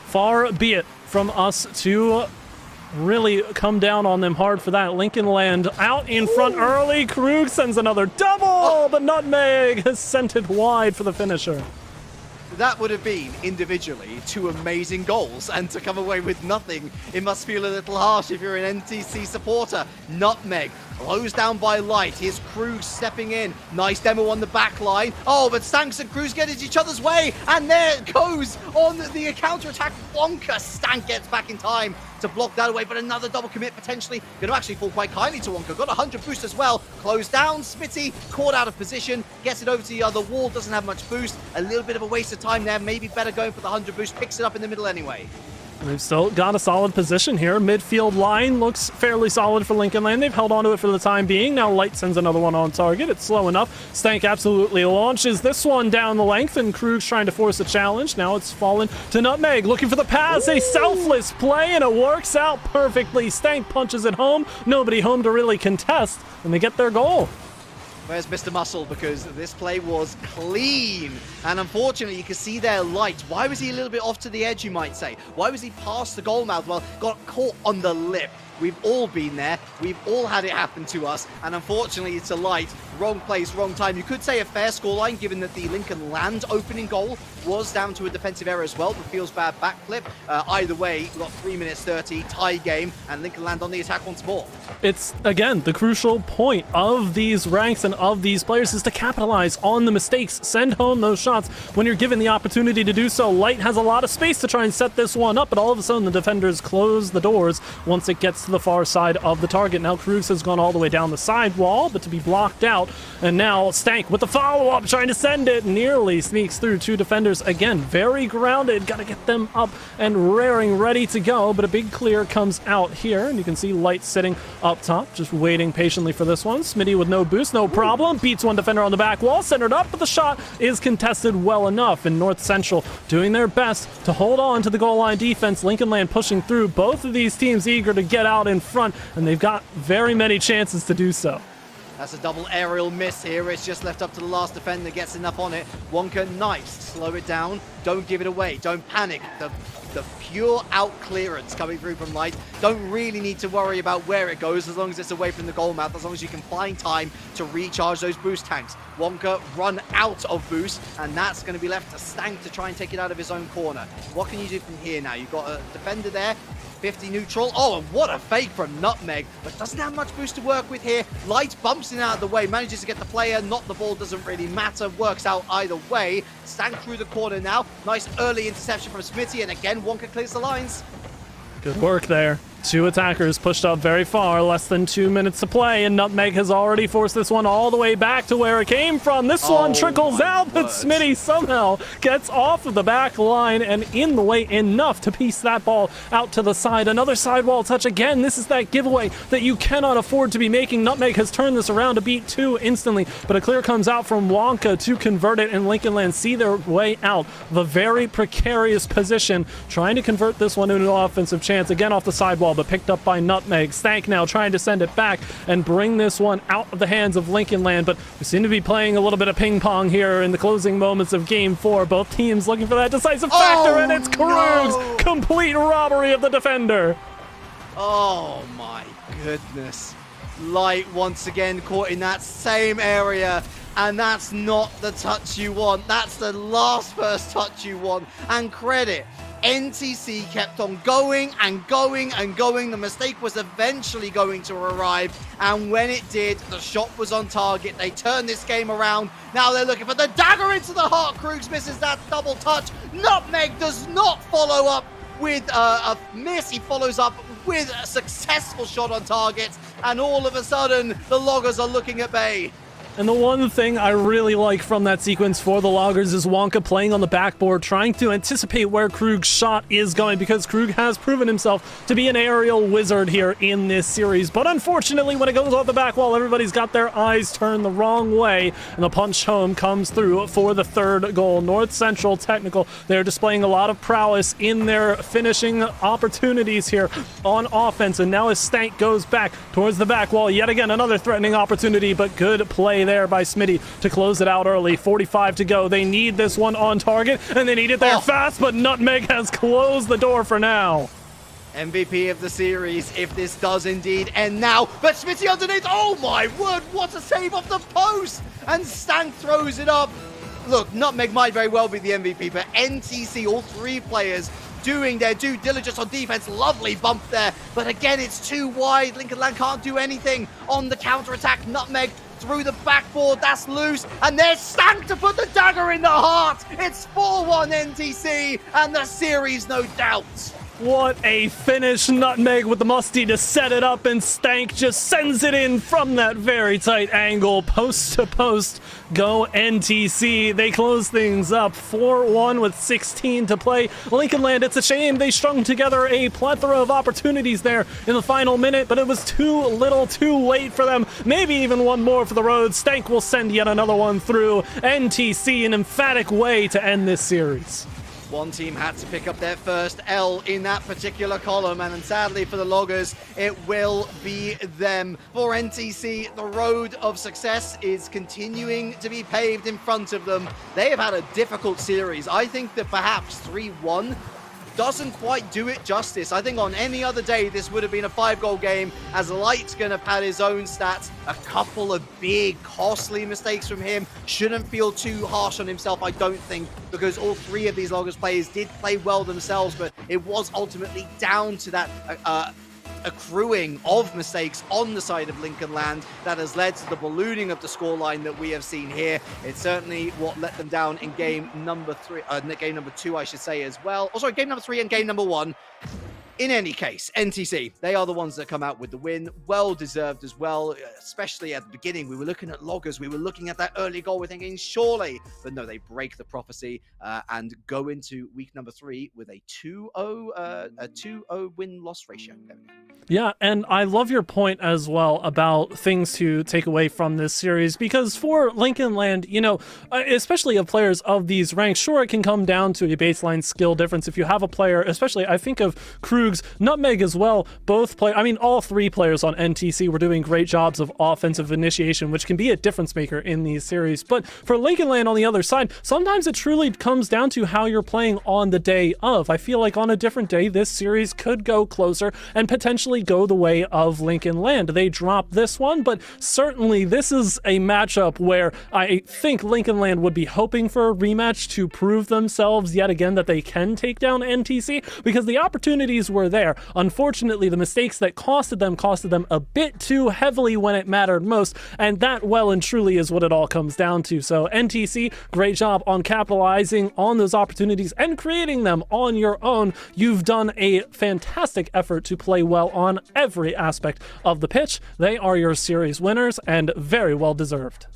far be it from us to really come down on them hard for that. Lincoln Land out in front early. Krug sends another double, but Nutmeg has sent it wide for the finisher. That would have been, individually, two amazing goals, and to come away with nothing, it must feel a little harsh if you're an NTC supporter. Nutmeg, closed down by Light. Here's Krug stepping in. Nice demo on the back line. Oh, but Stanks and Krug get in each other's way, and there it goes on the counter-attack. Wonka. Stank gets back in time to block that away, but another double commit potentially going to actually fall quite kindly to Wonka. Got 100 boost as well. Closed down. Smitty caught out of position, gets it over to the other wall, doesn't have much boost. A little bit of a waste of time there. Maybe better going for the 100 boost. Picks it up in the middle anyway. They've still got a solid position here. Midfield line looks fairly solid for Lincoln Land. They've held onto it for the time being. Now Light sends another one on target. It's slow enough. Stank absolutely launches this one down the length, and Krug's trying to force a challenge. Now it's fallen to Nutmeg, looking for the pass. A selfless play, and it works out perfectly. Stank punches it home. Nobody home to really contest, and they get their goal. Where's Mr. Muscle? Because this play was clean. And unfortunately, you can see there Light. Why was he a little bit off to the edge, you might say? Why was he past the goal mouth? Well, got caught on the lip. We've all been there. We've all had it happen to us. And unfortunately, it's a Light wrong place, wrong time. You could say a fair scoreline, given that the Lincoln Land opening goal was down to a defensive error as well. The feels bad backflip. Either way, we've got 3 minutes 30, tie game, and Lincoln Land on the attack once more. It's, again, the crucial point of these ranks and of these players is to capitalize on the mistakes, send home those shots when you're given the opportunity to do so. Light has a lot of space to try and set this one up, but all of a sudden the defenders close the doors once it gets to the far side of the target. Now Krugs has gone all the way down the side wall, but to be blocked out, and now Stank with the follow-up, trying to send it, nearly sneaks through 2 defenders. Again, very grounded, gotta get them up and raring, ready to go, but a big clear comes out here, and you can see Light sitting up top, just waiting patiently for this one. Smitty with no boost, no problem, beats one defender on the back wall, centered up, but the shot is contested well enough, and North Central doing their best to hold on to the goal line defense. Lincoln Land pushing through, both of these teams eager to get out in front, and they've got very many chances to do so. That's a double aerial miss here. It's just left up to the last defender, gets enough on it. Wonka, nice. Slow it down. Don't give it away. Don't panic. The pure out clearance coming through from Light. Don't really need to worry about where it goes as long as it's away from the goal mouth, as long as you can find time to recharge those boost tanks. Wonka run out of boost, and that's going to be left to Stank to try and take it out of his own corner. What can you do from here now? You've got a defender there. 50 neutral. Oh, and what a fake from Nutmeg, but doesn't have much boost to work with here. Light bumps in out of the way, manages to get the player, not the ball, doesn't really matter, works out either way. Stank through the corner now. Nice early interception from Smitty, and again, Wonka clears the lines. Good work there. 2 attackers pushed up very far, less than 2 minutes to play, and Nutmeg has already forced this one all the way back to where it came from. This one trickles out, but Smitty somehow gets off of the back line and in the way enough to piece that ball out to the side. Another sidewall touch again. This is that giveaway that you cannot afford to be making. Nutmeg has turned this around to beat 2 instantly, but a clear comes out from Wonka to convert it, and Lincoln Land see their way out of a very precarious position, trying to convert this one into an offensive chance. Again off the sidewall, but picked up by Nutmeg. Stank now trying to send it back and bring this one out of the hands of Lincoln Land, but we seem to be playing a little bit of ping pong here in the closing moments of Game 4. Both teams looking for that decisive factor, and it's Krugs! No. Complete robbery of the defender. Oh my goodness. Light once again caught in that same area, and that's not the touch you want. That's the last first touch you want. And credit, NTC kept on going and going and going. The mistake was eventually going to arrive, and when it did, the shot was on target. They turned this game around. Now they're looking for the dagger into the heart. Krugs misses that double touch. Nutmeg does not follow up with a miss. He follows up with a successful shot on target, and all of a sudden, the Loggers are looking at bay. And the one thing I really like from that sequence for the Loggers is Wonka playing on the backboard, trying to anticipate where Krug's shot is going, because Krug has proven himself to be an aerial wizard here in this series. But unfortunately, when it goes off the back wall, everybody's got their eyes turned the wrong way, and the punch home comes through for the 3rd goal. North Central Technical, they're displaying a lot of prowess in their finishing opportunities here on offense, and now as Stank goes back towards the back wall, yet again another threatening opportunity, but good play there by Smitty to close it out early. 45 to go. They need this one on target, and they need it there fast, but Nutmeg has closed the door for now. MVP of the series, if this does indeed end now. But Smitty underneath, oh my word, what a save off the post! And Stank throws it up. Look, Nutmeg might very well be the MVP, but NTC, all 3 players, doing their due diligence on defense. Lovely bump there, but again, it's too wide. Lincoln Land can't do anything on the counter-attack. Nutmeg through the backboard, that's loose, and there's Stank to put the dagger in the heart. It's 4-1 NTC, and the series, no doubt. What a finish. Nutmeg with the musty to set it up, and Stank just sends it in from that very tight angle. Post to post, go NTC. They close things up 4-1 with 16 to play. Lincoln Land, it's a shame they strung together a plethora of opportunities there in the final minute, but it was too little too late for them. Maybe even one more for the road. Stank will send yet another one through. NTC, an emphatic way to end this series. One team had to pick up their first L in that particular column, and then sadly for the Loggers, it will be them. For NTC, the road of success is continuing to be paved in front of them. They have had a difficult series. I think that perhaps 3-1 doesn't quite do it justice. I think on any other day, this would have been a 5-goal game, as Light's going to pad his own stats. A couple of big, costly mistakes from him. Shouldn't feel too harsh on himself, I don't think, because all three of these Loggers players did play well themselves, but it was ultimately down to that accruing of mistakes on the side of Lincoln Land that has led to the ballooning of the scoreline that we have seen here. It's certainly what let them down in game number 2, I should say, as well. Oh, sorry, game number 3 and game number 1. In any case, NTC, they are the ones that come out with the win. Well deserved as well, especially at the beginning. We were looking at Loggers. We were looking at that early goal. We're thinking, surely. But no, they break the prophecy and go into week number 3 with a 2-0 win-loss ratio. There we go. Yeah, and I love your point as well about things to take away from this series, because for Lincoln Land, you know, especially of players of these ranks, sure, it can come down to a baseline skill difference. If you have a player, especially I think of Krug's, Nutmeg as well, all 3 players on NTC were doing great jobs of offensive initiation, which can be a difference maker in these series. But for Lincoln Land on the other side, sometimes it truly comes down to how you're playing on the day of. I feel like on a different day, this series could go closer and potentially go the way of Lincoln Land. They dropped this one, but certainly this is a matchup where I think Lincoln Land would be hoping for a rematch to prove themselves yet again that they can take down NTC, because the opportunities were there. Unfortunately, the mistakes that costed them a bit too heavily when it mattered most, and that well and truly is what it all comes down to. So NTC, great job on capitalizing on those opportunities and creating them on your own. You've done a fantastic effort to play well on every aspect of the pitch. They are your series winners, and very well deserved.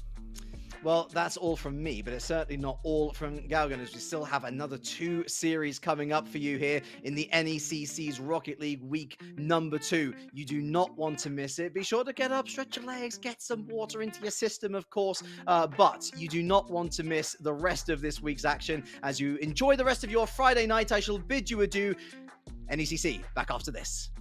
Well, that's all from me, but it's certainly not all from Galgan, as we still have another 2 series coming up for you here in the NECC's Rocket League week number 2. You do not want to miss it. Be sure to get up, stretch your legs, get some water into your system, of course, but you do not want to miss the rest of this week's action. As you enjoy the rest of your Friday night, I shall bid you adieu. NECC, back after this.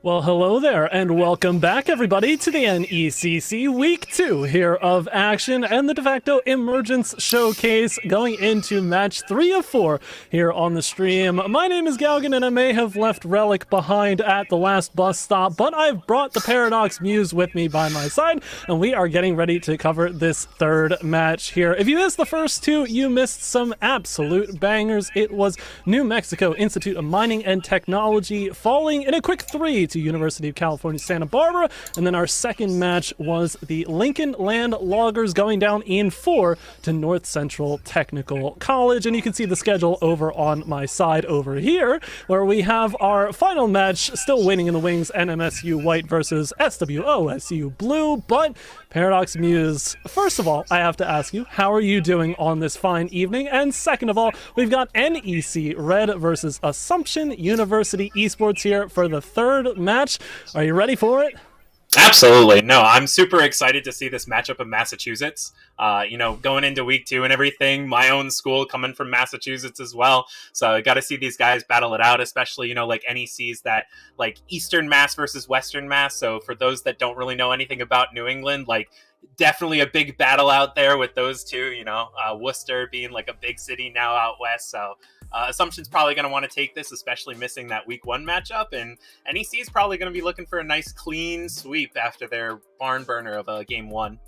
Well, hello there, and welcome back, everybody, to the NECC Week 2 here of action and the de facto Emergence Showcase going into match 3 of 4 here on the stream. My name is Galgan, and I may have left Relic behind at the last bus stop, but I've brought the Paradox Muse with me by my side, and we are getting ready to cover this third match here. If you missed the first two, you missed some absolute bangers. It was New Mexico Institute of Mining and Technology falling in a quick 3 to University of California, Santa Barbara. And then our second match was the Lincoln Land Loggers going down in 4 to North Central Technical College. And you can see the schedule over on my side over here, where we have our final match still waiting in the wings, NMSU White versus SWOSU Blue. But Paradox Muse, first of all, I have to ask you, how are you doing on this fine evening? And second of all, we've got NEC Red versus Assumption University Esports here for the third match. Are you ready for it? Absolutely. No, I'm super excited to see this matchup of Massachusetts. Going into week 2 and everything, my own school coming from Massachusetts as well. So I got to see these guys battle it out, especially, like NEC's that like Eastern Mass versus Western Mass. So for those that don't really know anything about New England, like definitely a big battle out there with those two, Worcester being like a big city now out west. So Assumption's probably going to want to take this, especially missing that week 1 matchup. And NEC is probably going to be looking for a nice clean sweep after their barn burner of game 1.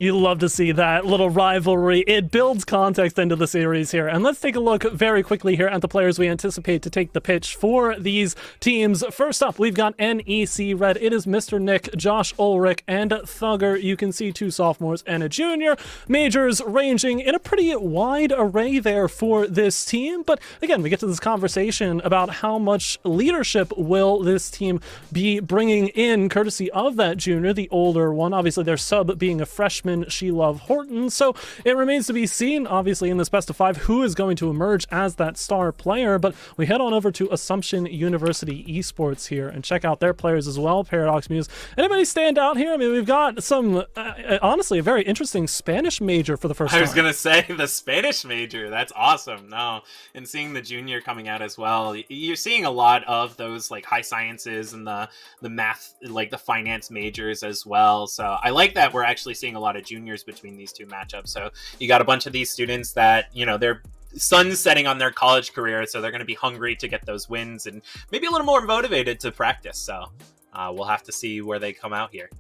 You love to see that little rivalry. It builds context into the series here. And let's take a look very quickly here at the players we anticipate to take the pitch for these teams. First up, we've got NEC Red. It is Mr. Nick, Josh Ulrich, and Thugger. You can see 2 sophomores and a junior. Majors ranging in a pretty wide array there for this team. But again, we get to this conversation about how much leadership will this team be bringing in, courtesy of that junior, the older one. Obviously, their sub being a freshman, She-Love Horton. So it remains to be seen, obviously, in this best of 5, who is going to emerge as that star player. But we head on over to Assumption University Esports here and check out their players as well. Paradox Muse. Anybody stand out here? I mean, we've got some, honestly, a very interesting Spanish major for the first time. I was going to say the Spanish major. That's awesome. No, and seeing the junior coming out as well, you're seeing a lot of those like high sciences and the math, like the finance majors as well. So I like that we're actually seeing a lot of juniors between these two matchups. So you got a bunch of these students that, they're sun's setting on their college career, so they're going to be hungry to get those wins and maybe a little more motivated to practice. So we'll have to see where they come out here.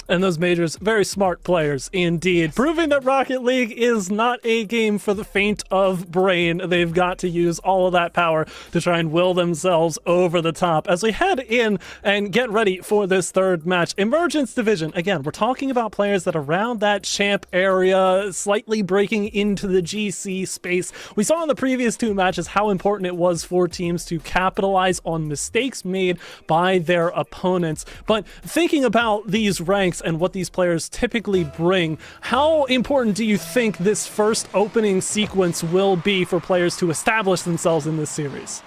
And those majors, very smart players indeed, proving that Rocket League is not a game for the faint of brain. They've got to use all of that power to try and will themselves over the top. As we head in and get ready for this third match, Emergence Division, again, we're talking about players that are around that champ area, slightly breaking into the GC space. We saw in the previous 2 matches how important it was for teams to capitalize on mistakes made by their opponents. But thinking about these ranks and what these players typically bring, how important do you think this first opening sequence will be for players to establish themselves in this series?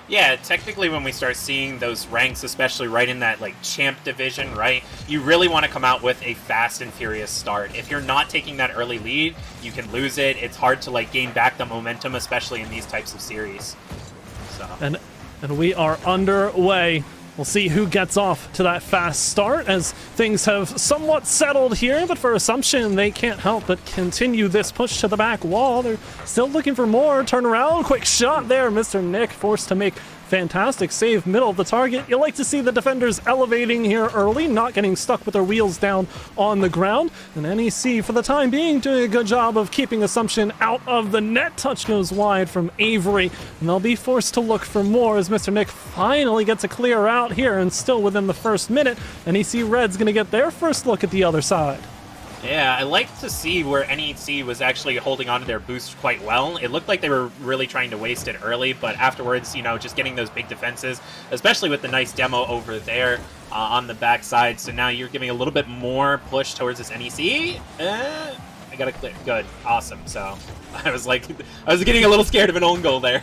Yeah, technically when we start seeing those ranks, especially right in that like champ division, right, you really want to come out with a fast and furious start. If you're not taking that early lead, you can lose it. It's hard to like gain back the momentum, especially in these types of series. So and we are underway. We'll see who gets off to that fast start as things have somewhat settled here, but for Assumption, they can't help but continue this push to the back wall. They're still looking for more. Turn around, quick shot there. Mr. Nick forced to make Fantastic save, middle of the target. You like to see the defenders elevating here early, not getting stuck with their wheels down on the ground. And NEC, for the time being, doing a good job of keeping Assumption out of the net. Touch goes wide from Avery, and they'll be forced to look for more as Mr. Nick finally gets a clear out here, and still within the first minute, NEC Red's going to get their first look at the other side. Yeah, I like to see where NEC was actually holding on to their boost quite well. It looked like they were really trying to waste it early, but afterwards, just getting those big defenses, especially with the nice demo over there on the backside. So now you're giving a little bit more push towards this NEC. I got to clear. Good. Awesome. So I was getting a little scared of an own goal there.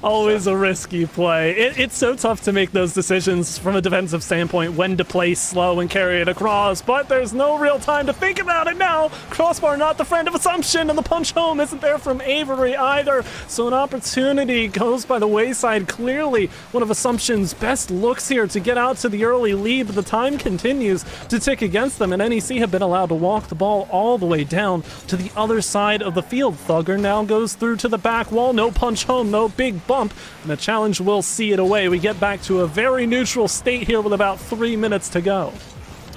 Always a risky play. It's so tough to make those decisions from a defensive standpoint, when to play slow and carry it across, but there's no real time to think about it now. Crossbar not the friend of Assumption, and the punch home isn't there from Avery either. So an opportunity goes by the wayside. Clearly one of Assumption's best looks here to get out to the early lead, but the time continues to tick against them, and NEC have been allowed to walk the ball all the way down to the other side of the field. Thugger now goes through to the back wall. No punch home, no big bump, and the challenge will see it away. We get back to a very neutral state here with about 3 minutes to go.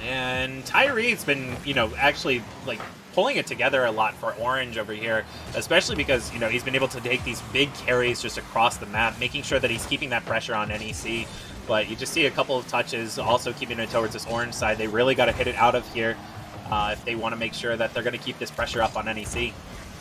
And Tyree's been, actually pulling it together a lot for Orange over here, especially because, he's been able to take these big carries just across the map, making sure that he's keeping that pressure on NEC. But you just see a couple of touches also keeping it towards this Orange side. They really got to hit it out of here if they want to make sure that they're going to keep this pressure up on NEC.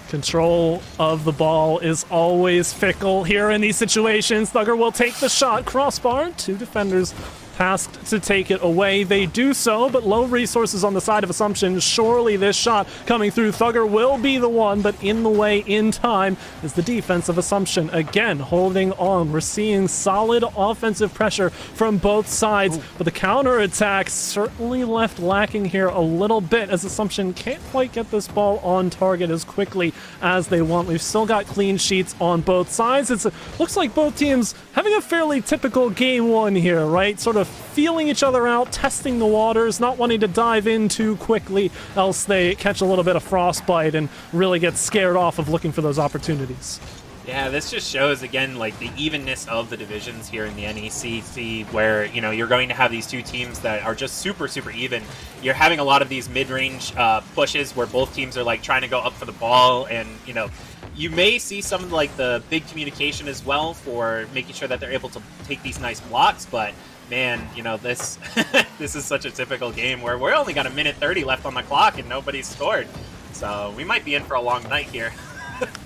Control of the ball is always fickle here in these situations. Thugger will take the shot. Crossbar, 2 defenders tasked to take it away. They do so, but low resources on the side of Assumption. Surely this shot coming through Thugger will be the one, but in the way in time is the defense of Assumption. Again, holding on. We're seeing solid offensive pressure from both sides, but the counterattack certainly left lacking here a little bit, as Assumption can't quite get this ball on target as quickly as they want. We've still got clean sheets on both sides. It looks like both teams having a fairly typical game one here, right? Sort of feeling each other out, testing the waters, not wanting to dive in too quickly, else they catch a little bit of frostbite and really get scared off of looking for those opportunities. Yeah, this just shows, again, the evenness of the divisions here in the NECC, where, you're going to have these two teams that are just super, super even. You're having a lot of these mid-range pushes where both teams are, trying to go up for the ball, and, you may see some of, the big communication as well for making sure that they're able to take these nice blocks, but man, this this is such a typical game where we're only got 1:30 left on the clock and nobody's scored. So we might be in for a long night here.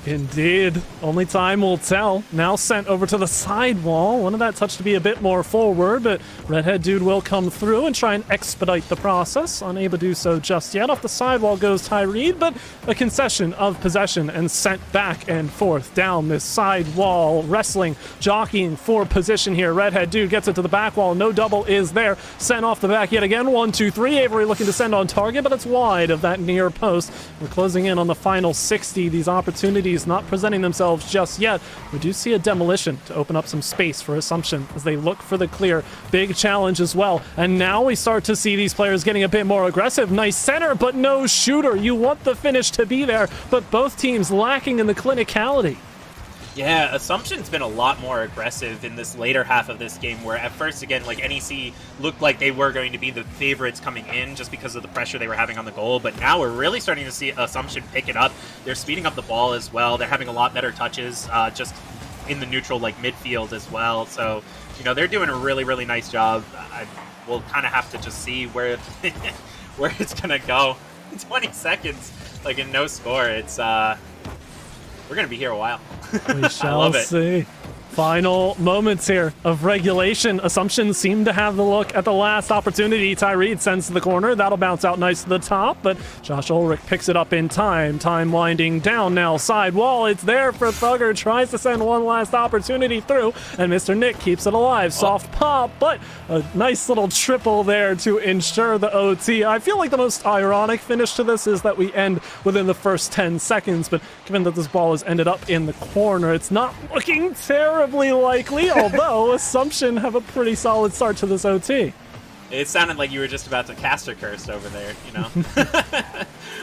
Indeed. Only time will tell. Now sent over to the sidewall. Wanted that touch to be a bit more forward, but Redhead Dude will come through and try and expedite the process. Unable to do so just yet. Off the sidewall goes Tyree, but a concession of possession and sent back and forth down this sidewall. Wrestling, jockeying for position here. Redhead Dude gets it to the back wall. No double is there. Sent off the back yet again. 1, 2, 3. Avery looking to send on target, but it's wide of that near post. We're closing in on the final 60. These opportunities not presenting themselves just yet. We do see a demolition to open up some space for Assumption as they look for the clear. Big challenge as well. And now we start to see these players getting a bit more aggressive. Nice center, but no shooter. You want the finish to be there, but both teams lacking in the clinicality. Yeah, Assumption's been a lot more aggressive in this later half of this game, where at first, again, NEC looked like they were going to be the favorites coming in just because of the pressure they were having on the goal, but now we're really starting to see Assumption pick it up. They're speeding up the ball as well. They're having a lot better touches just in the neutral midfield as well. So, they're doing a really, really nice job. We'll kind of have to just see where where it's going to go. 20 seconds, in no score. It's we're going to be here a while. We shall see. Final moments here of regulation. Assumption seem to have the look at the last opportunity. Tyree sends to the corner. That'll bounce out nice to the top, but Josh Ulrich picks it up in time. Time winding down now. Side wall. It's there for Thugger. Tries to send one last opportunity through, and Mr. Nick keeps it alive. Soft pop, but a nice little triple there to ensure the OT. I feel like the most ironic finish to this is that we end within the first 10 seconds, but given that this ball has ended up in the corner, it's not looking terribly likely, although Assumption have a pretty solid start to this OT. It sounded like you were just about to cast a curse over there, you know?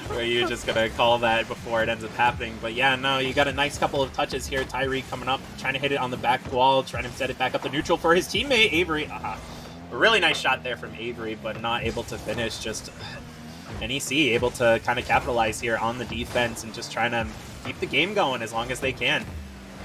Where you're just going to call that before it ends up happening. But yeah, no, you got a nice couple of touches here. Tyree coming up, trying to hit it on the back wall, trying to set it back up to neutral for his teammate, Avery. A really nice shot there from Avery, but not able to finish. Just NEC able to kind of capitalize here on the defense and just trying to keep the game going as long as they can.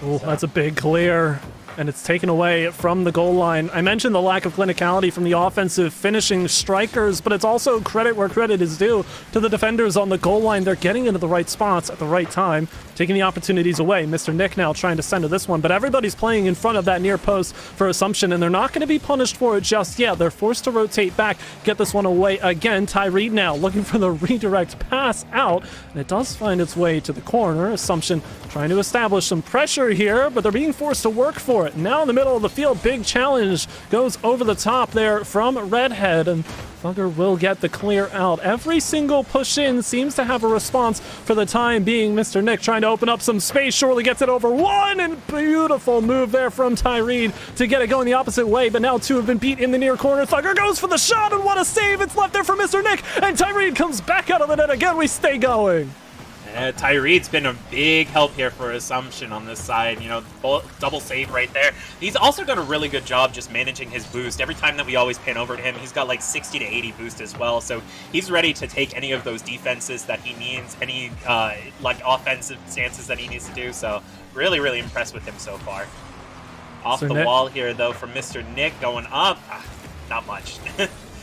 Oh, that's a big clear, and it's taken away from the goal line. I mentioned the lack of clinicality from the offensive finishing strikers, but it's also credit where credit is due to the defenders on the goal line. They're getting into the right spots at the right time, taking the opportunities away. Mr. Nick now trying to center this one, but everybody's playing in front of that near post for Assumption, and they're not going to be punished for it just yet. They're forced to rotate back, get this one away again. Tyree now looking for the redirect pass out, and it does find its way to the corner. Assumption trying to establish some pressure here, but they're being forced to work for it. Now in the middle of the field, big challenge goes over the top there from Redhead, and Thugger will get the clear out. Every single push in seems to have a response for the time being. Mr. Nick trying to open up some space, surely gets it over one, and beautiful move there from Tyree to get it going the opposite way, but now two have been beat in the near corner. Thugger goes for the shot, and what a save! It's left there for Mr. Nick, and Tyree comes back out of the net again. We stay going. Tyree's been a big help here for Assumption on this side. You know, double save right there. He's also done a really good job just managing his boost. Every time that we always pan over to him, he's got like 60 to 80 boost as well. So he's ready to take any of those defenses that he needs, any like offensive stances that he needs to do. So really, really impressed with him so far. Off the wall here, though, from Mr. Nick going up. Not much.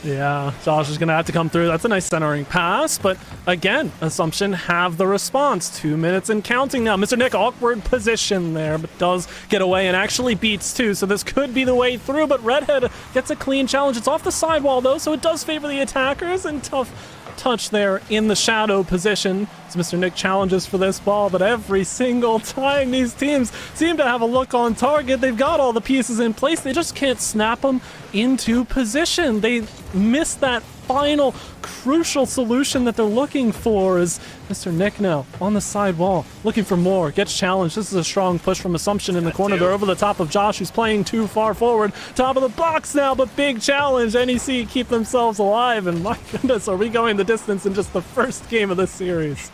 Yeah, Josh is going to have to come through. That's a nice centering pass, but again, Assumption have the response. 2 minutes and counting now. Mr. Nick, awkward position there, but does get away and actually beats two, so this could be the way through, but Redhead gets a clean challenge. It's off the sidewall, though, so it does favor the attackers, and tough touch there in the shadow position as Mr. Nick challenges for this ball, but every single time these teams seem to have a look on target. They've got all the pieces in place. They just can't snap them into position. They miss that final crucial solution that they're looking for. As Mr. Nick now on the side wall looking for more, gets challenged. This is a strong push from Assumption in the corner. They're over the top of Josh, who's playing too far forward. Top of the box now, but big challenge. NEC keep themselves alive, and my goodness, are we going the distance in just the first game of this series?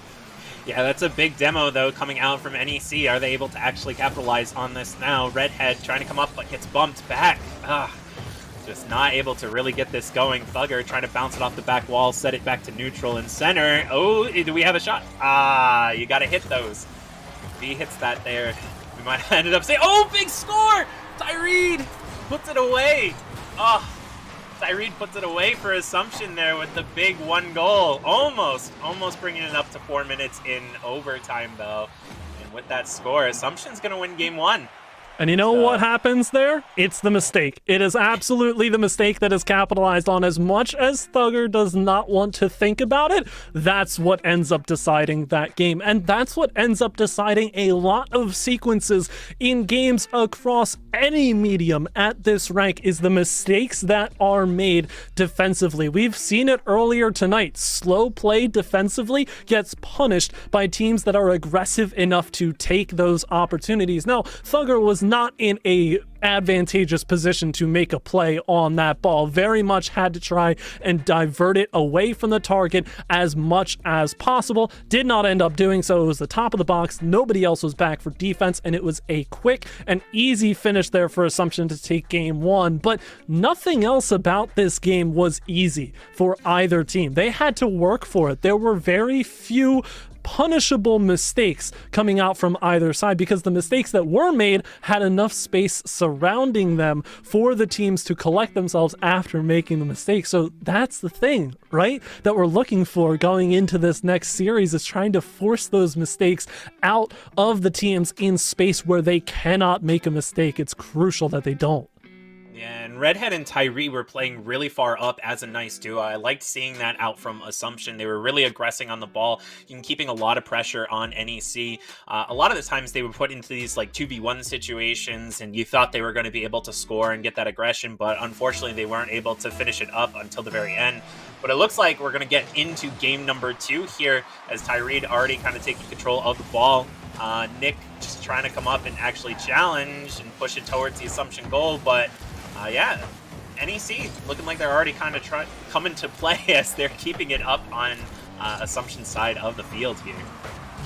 Yeah, that's a big demo, though, coming out from NEC. Are they able to actually capitalize on this now? Redhead trying to come up, but gets bumped back. Just not able to really get this going. Thugger trying to bounce it off the back wall, set it back to neutral and center. Oh, do we have a shot? You got to hit those. If he hits that there, we might have ended up saying, oh, big score! Tyree puts it away. Tyree puts it away for Assumption there with the big one goal. Almost bringing it up to 4 minutes in overtime, though. And with that score, Assumption's going to win game one. And you know what happens there? It's the mistake. It is absolutely the mistake that is capitalized on. As much as Thugger does not want to think about it, that's what ends up deciding that game. And that's what ends up deciding a lot of sequences in games across any medium at this rank, is the mistakes that are made defensively. We've seen it earlier tonight. Slow play defensively gets punished by teams that are aggressive enough to take those opportunities. Now, Thugger was not in a advantageous position to make a play on that ball. Very much had to try and divert it away from the target as much as possible. Did not end up doing so. It was the top of the box. Nobody else was back for defense, and it was a quick and easy finish there for Assumption to take game one. But nothing else about this game was easy for either team. They had to work for it. There were very few punishable mistakes coming out from either side, because the mistakes that were made had enough space surrounding them for the teams to collect themselves after making the mistake. So that's the thing, right, that we're looking for going into this next series, is trying to force those mistakes out of the teams in space where they cannot make a mistake. It's crucial that they don't. Yeah, and Redhead and Tyree were playing really far up as a nice duo. I liked seeing that out from Assumption. They were really aggressing on the ball and keeping a lot of pressure on NEC. A lot of the times they were put into these like 2v1 situations, and you thought they were going to be able to score and get that aggression, but unfortunately they weren't able to finish it up until the very end. But it looks like we're going to get into game number 2 here, as Tyree already kind of taking control of the ball. Nick just trying to come up and actually challenge and push it towards the Assumption goal, but yeah, NEC looking like they're already kind of coming to play as they're keeping it up on Assumption's side of the field here.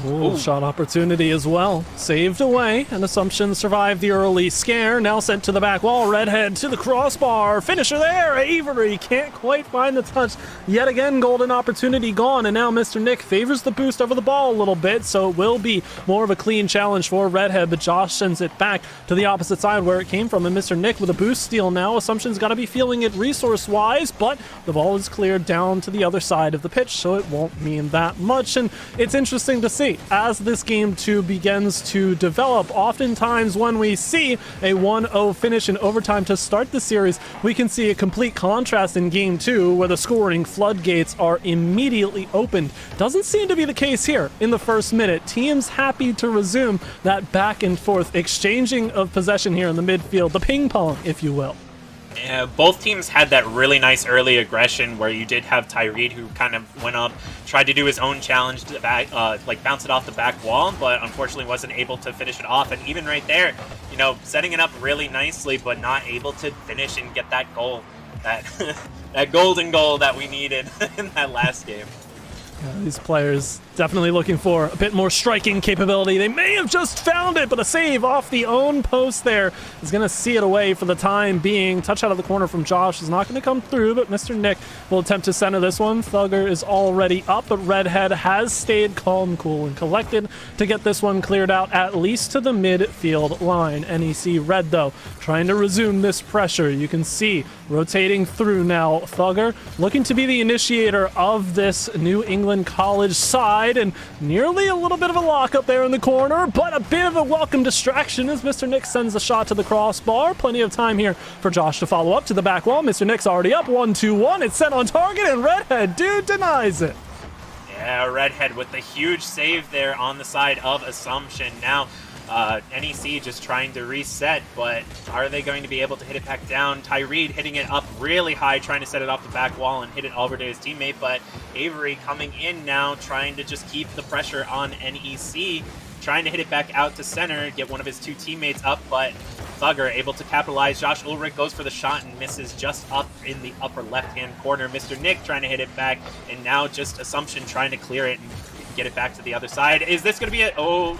Ooh, shot opportunity as well. Saved away, and Assumption survived the early scare. Now sent to the back wall. Redhead to the crossbar. Finisher there. Avery can't quite find the touch. Yet again, golden opportunity gone. And now Mr. Nick favors the boost over the ball a little bit, so it will be more of a clean challenge for Redhead. But Josh sends it back to the opposite side where it came from. And Mr. Nick with a boost steal now. Assumption's got to be feeling it resource-wise, but the ball is cleared down to the other side of the pitch, so it won't mean that much. And it's interesting to see as this game 2 begins to develop. Oftentimes when we see a 1-0 finish in overtime to start the series, we can see a complete contrast in game 2 where the scoring floodgates are immediately opened. Doesn't seem to be the case here in the first minute. Teams happy to resume that back and forth exchanging of possession here in the midfield, the ping pong, if you will. Yeah, both teams had that really nice early aggression where you did have Tyreed who kind of went up, tried to do his own challenge to back, like bounce it off the back wall, but unfortunately wasn't able to finish it off. And even right there, you know, setting it up really nicely, but not able to finish and get that goal, that that golden goal that we needed in that last game. Yeah, these players definitely looking for a bit more striking capability. They may have just found it, but a save off the own post there is going to see it away for the time being. Touch out of the corner from Josh is not going to come through, but Mr. Nick will attempt to center this one. Thugger is already up, but Redhead has stayed calm, cool, and collected to get this one cleared out at least to the midfield line. NEC Red, though, trying to resume this pressure. You can see rotating through now. Thugger looking to be the initiator of this New England College side, and nearly a little bit of a lockup there in the corner, but a bit of a welcome distraction as Mr. Nick sends the shot to the crossbar. Plenty of time here for Josh to follow up to the back wall. Mr. Nick's already up 1-2-1. It's set on target, and Redhead, dude, denies it. Yeah, Redhead with the huge save there on the side of Assumption. Now, NEC just trying to reset, but are they going to be able to hit it back down? Tyreed hitting it up really high, trying to set it off the back wall and hit it over to his teammate, but Avery coming in now, trying to just keep the pressure on NEC, trying to hit it back out to center, get one of his two teammates up, but Thugger able to capitalize. Josh Ulrich goes for the shot and misses just up in the upper left-hand corner. Mr. Nick trying to hit it back, and now just Assumption trying to clear it and get it back to the other side. Is this going to be it? Oh,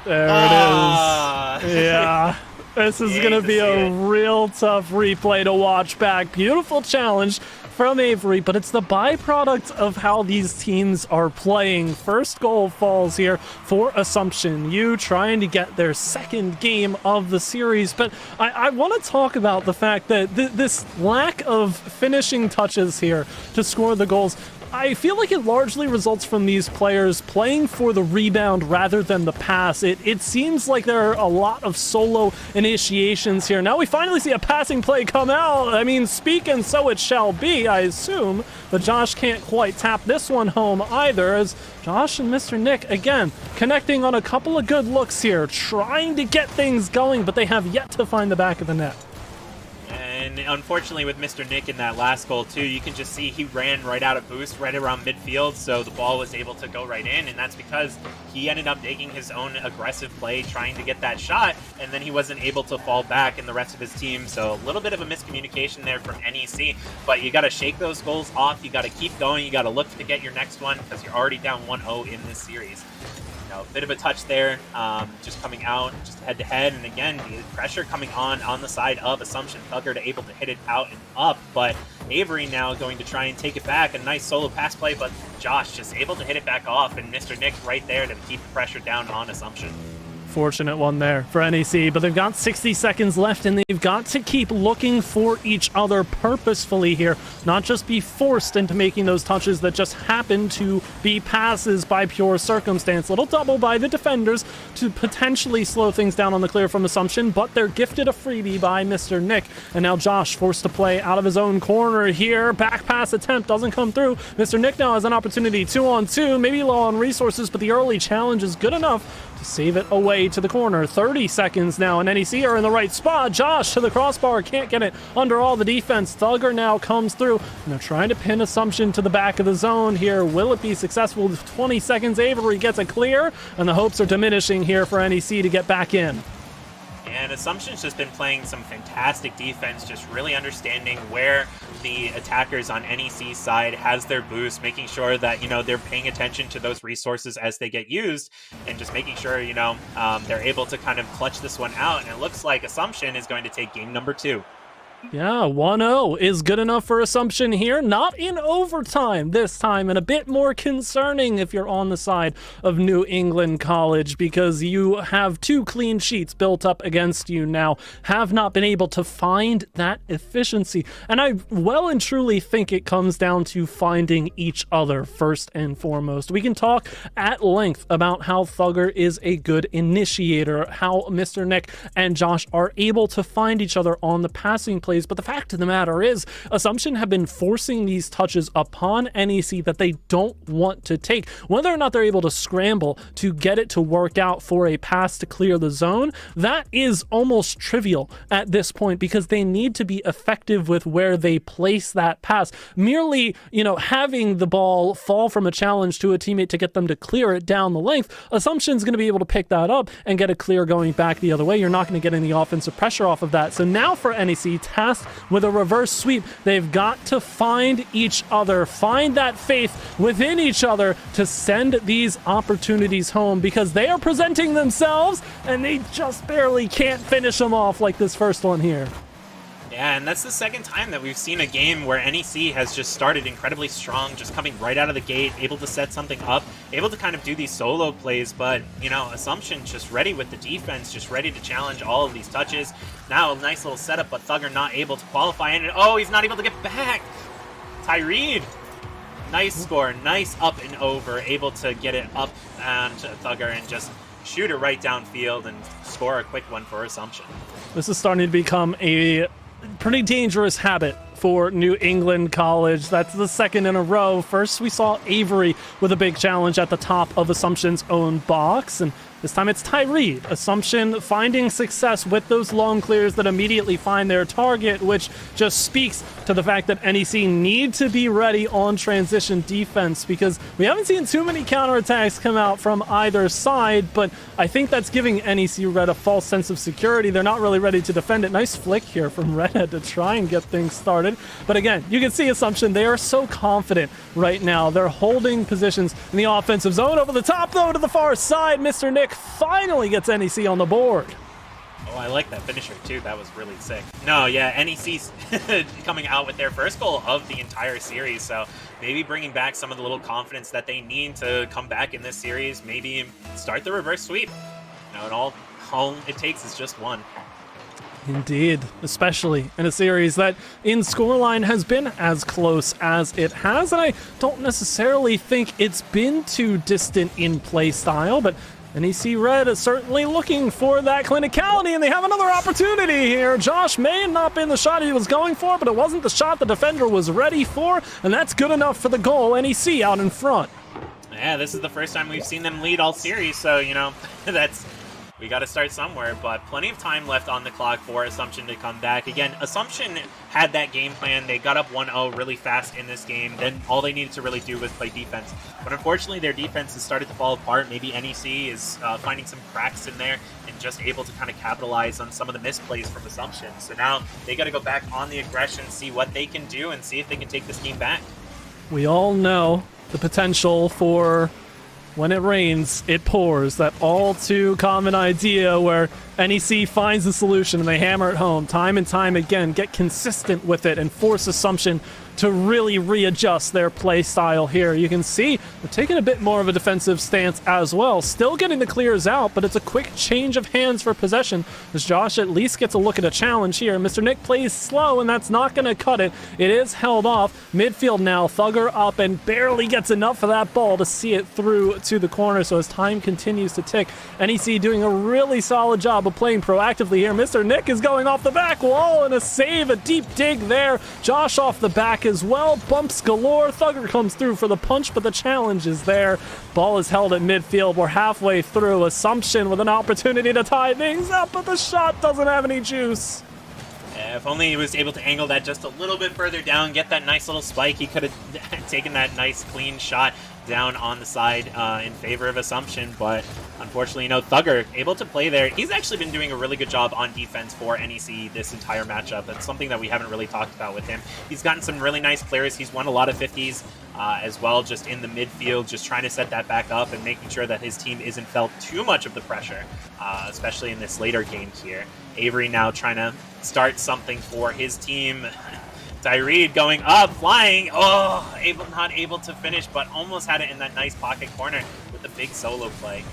there it is. Yeah. This is going to be a real tough replay to watch back. Beautiful challenge from Avery, but it's the byproduct of how these teams are playing. First goal falls here for Assumption. You trying to get their second game of the series, but I want to talk about the fact that this lack of finishing touches here to score the goals, I feel like it largely results from these players playing for the rebound rather than the pass. It seems like there are a lot of solo initiations here. Now we finally see a passing play come out. I mean, speak and so it shall be, I assume. But Josh can't quite tap this one home either, as Josh and Mr. Nick, again, connecting on a couple of good looks here, trying to get things going, but they have yet to find the back of the net. And unfortunately with Mr. Nick in that last goal too, you can just see he ran right out of boost right around midfield, so the ball was able to go right in, and that's because he ended up making his own aggressive play trying to get that shot, and then he wasn't able to fall back in the rest of his team. So a little bit of a miscommunication there from NEC, but you got to shake those goals off. You got to keep going. You got to look to get your next one because you're already down 1-0 in this series. A bit of a touch there, just coming out, just head-to-head, and again, the pressure coming on the side of Assumption. Thugger to able to hit it out and up, but Avery now going to try and take it back. A nice solo pass play, but Josh just able to hit it back off, and Mr. Nick right there to keep the pressure down on Assumption. Fortunate one there for NEC, but they've got 60 seconds left, and they've got to keep looking for each other purposefully here, not just be forced into making those touches that just happen to be passes by pure circumstance. Little double by the defenders to potentially slow things down on the clear from Assumption, but they're gifted a freebie by Mr. Nick, and now Josh forced to play out of his own corner here. Back pass attempt doesn't come through. Mr. Nick now has an opportunity 2-on-2, maybe low on resources, but the early challenge is good enough to save it away to the corner. 30 seconds now, and NEC are in the right spot. Josh to the crossbar, can't get it under all the defense. Thugger now comes through, and they're trying to pin Assumption to the back of the zone here. Will it be successful? 20 seconds, Avery gets it clear, and the hopes are diminishing here for NEC to get back in. And Assumption's just been playing some fantastic defense, just really understanding where the attackers on NEC's side has their boost, making sure that, you know, they're paying attention to those resources as they get used, and just making sure, you know, they're able to kind of clutch this one out. And it looks like Assumption is going to take game number 2. Yeah, 1-0 is good enough for Assumption here. Not in overtime this time, and a bit more concerning if you're on the side of New England College, because you have 2 clean sheets built up against you now, have not been able to find that efficiency. And I well and truly think it comes down to finding each other first and foremost. We can talk at length about how Thugger is a good initiator, how Mr. Nick and Josh are able to find each other on the passing play. But the fact of the matter is, Assumption have been forcing these touches upon NEC that they don't want to take. Whether or not they're able to scramble to get it to work out for a pass to clear the zone, that is almost trivial at this point, because they need to be effective with where they place that pass. Merely, you know, having the ball fall from a challenge to a teammate to get them to clear it down the length, Assumption's going to be able to pick that up and get a clear going back the other way. You're not going to get any offensive pressure off of that. So now for NEC, tasked with a reverse sweep, they've got to find each other, find that faith within each other to send these opportunities home, because they are presenting themselves and they just barely can't finish them off like this first one here. Yeah, and that's the second time that we've seen a game where NEC has just started incredibly strong, just coming right out of the gate, able to set something up, able to kind of do these solo plays, but, you know, Assumption just ready with the defense, just ready to challenge all of these touches. Now a nice little setup, but Thugger not able to qualify, and oh, he's not able to get back! Tyreed! Nice score, nice up and over, able to get it up to Thugger and just shoot it right downfield and score a quick one for Assumption. This is starting to become a pretty dangerous habit for New England College. That's the second in a row. First, we saw Avery with a big challenge at the top of Assumption's own box, and this time it's Tyreed. Assumption finding success with those long clears that immediately find their target, which just speaks to the fact that NEC need to be ready on transition defense, because we haven't seen too many counterattacks come out from either side, but I think that's giving NEC Red a false sense of security. They're not really ready to defend it. Nice flick here from Redhead to try and get things started. But again, you can see Assumption, they are so confident right now. They're holding positions in the offensive zone. Over the top, though, to the far side, Mr. Nick finally gets NEC on the board. Oh, I like that finisher, too. That was really sick. No, yeah, NEC's coming out with their first goal of the entire series, so maybe bringing back some of the little confidence that they need to come back in this series, maybe start the reverse sweep. You know, and all it takes is just one. Indeed, especially in a series that in scoreline has been as close as it has, and I don't necessarily think it's been too distant in play style, but NEC Red is certainly looking for that clinicality, and they have another opportunity here. Josh may have not been the shot he was going for, but it wasn't the shot the defender was ready for, and that's good enough for the goal. NEC out in front. Yeah, this is the first time we've seen them lead all series, so, you know, we got to start somewhere, but plenty of time left on the clock for Assumption to come back. Again, Assumption had that game plan. They got up 1-0 really fast in this game. Then all they needed to really do was play defense. But unfortunately, their defense has started to fall apart. Maybe NEC is finding some cracks in there and just able to kind of capitalize on some of the misplays from Assumption. So now they got to go back on the aggression, see what they can do, and see if they can take this game back. We all know the potential for when it rains, it pours. That all too common idea where NEC finds the solution and they hammer it home time and time again, get consistent with it, and force Assumption to really readjust their play style here. You can see they're taking a bit more of a defensive stance as well. Still getting the clears out, but it's a quick change of hands for possession as Josh at least gets a look at a challenge here. Mr. Nick plays slow, and that's not going to cut it. It is held off. Midfield now, Thugger up and barely gets enough of that ball to see it through to the corner. So as time continues to tick, NEC doing a really solid job of playing proactively here. Mr. Nick is going off the back wall, and a save, a deep dig there. Josh off the back as well. Bumps galore. Thugger comes through for the punch, but the challenge is there. Ball is held at midfield. We're halfway through. Assumption with an opportunity to tie things up, but the shot doesn't have any juice. Yeah, if only he was able to angle that just a little bit further down, get that nice little spike, he could have taken that nice clean shot. down on the side in favor of Assumption, but unfortunately, Thugger able to play there. He's actually been doing a really good job on defense for NEC this entire matchup. That's something that we haven't really talked about with him. He's gotten some really nice clears. He's won a lot of 50s as well, just in the midfield, just trying to set that back up and making sure that his team isn't felt too much of the pressure, especially in this later game here. Avery now trying to start something for his team. Tyreed going up, flying. Oh, not able to finish, but almost had it in that nice pocket corner with the big solo play.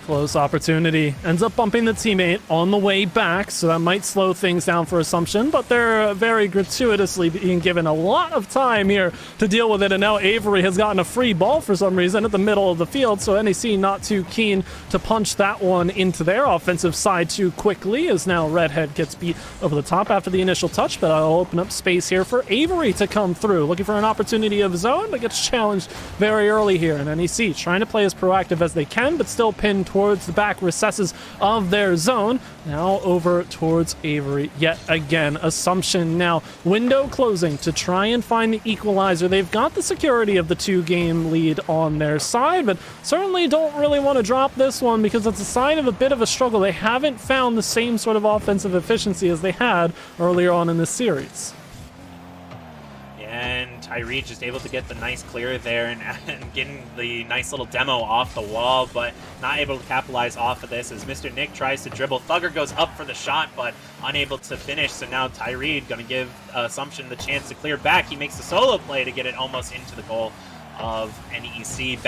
Close opportunity. Ends up bumping the teammate on the way back, so that might slow things down for Assumption, but they're very gratuitously being given a lot of time here to deal with it, and now Avery has gotten a free ball for some reason at the middle of the field, so NEC not too keen to punch that one into their offensive side too quickly, as now Redhead gets beat over the top after the initial touch, but I'll open up space here for Avery to come through, looking for an opportunity of his own, but gets challenged very early here, and NEC trying to play as proactive as they can, but still pinned towards the back recesses of their zone. Now over towards Avery yet again. Assumption now window closing to try and find the equalizer. They've got the security of the 2-game lead on their side, but certainly don't really want to drop this one because it's a sign of a bit of a struggle. They haven't found the same sort of offensive efficiency as they had earlier on in this series. And Tyreed just able to get the nice clear there and getting the nice little demo off the wall, but not able to capitalize off of this as Mr. Nick tries to dribble. Thugger goes up for the shot, but unable to finish. So now Tyreed going to give Assumption the chance to clear back. He makes the solo play to get it almost into the goal of NEC.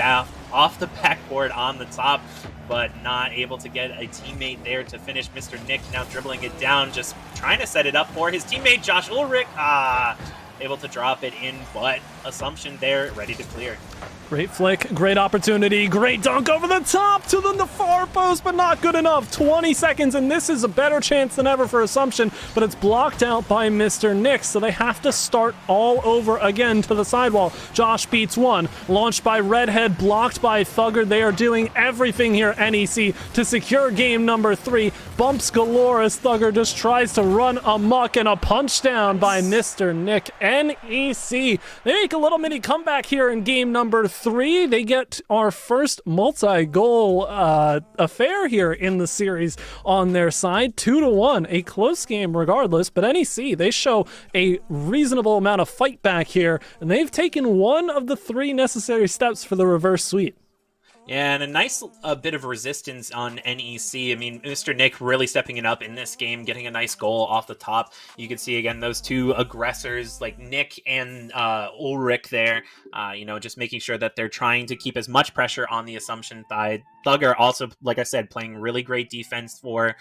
Off the backboard on the top, but not able to get a teammate there to finish. Mr. Nick now dribbling it down, just trying to set it up for his teammate Josh Ulrich. Able to drop it in, but Assumption there, ready to clear. Great flick, great opportunity, great dunk over the top to the far post, but not good enough. 20 seconds, and this is a better chance than ever for Assumption, but it's blocked out by Mr. Nick, so they have to start all over again to the sidewall. Josh beats one, launched by Redhead, blocked by Thugger. They are doing everything here, NEC, to secure game number 3. Bumps galore as Thugger just tries to run amok, and a punch down by Mr. Nick. NEC, they make a little mini comeback here in game number 3. They get our first multi-goal affair here in the series on their side. 2-1, a close game regardless, but NEC, they show a reasonable amount of fight back here, and they've taken one of the 3 necessary steps for the reverse sweep. Yeah, and a nice bit of resistance on NEC. I mean, Mr. Nick really stepping it up in this game, getting a nice goal off the top. You can see, again, those 2 aggressors like Nick and Ulrich there, just making sure that they're trying to keep as much pressure on the Assumption side. Thugger also, like I said, playing really great defense for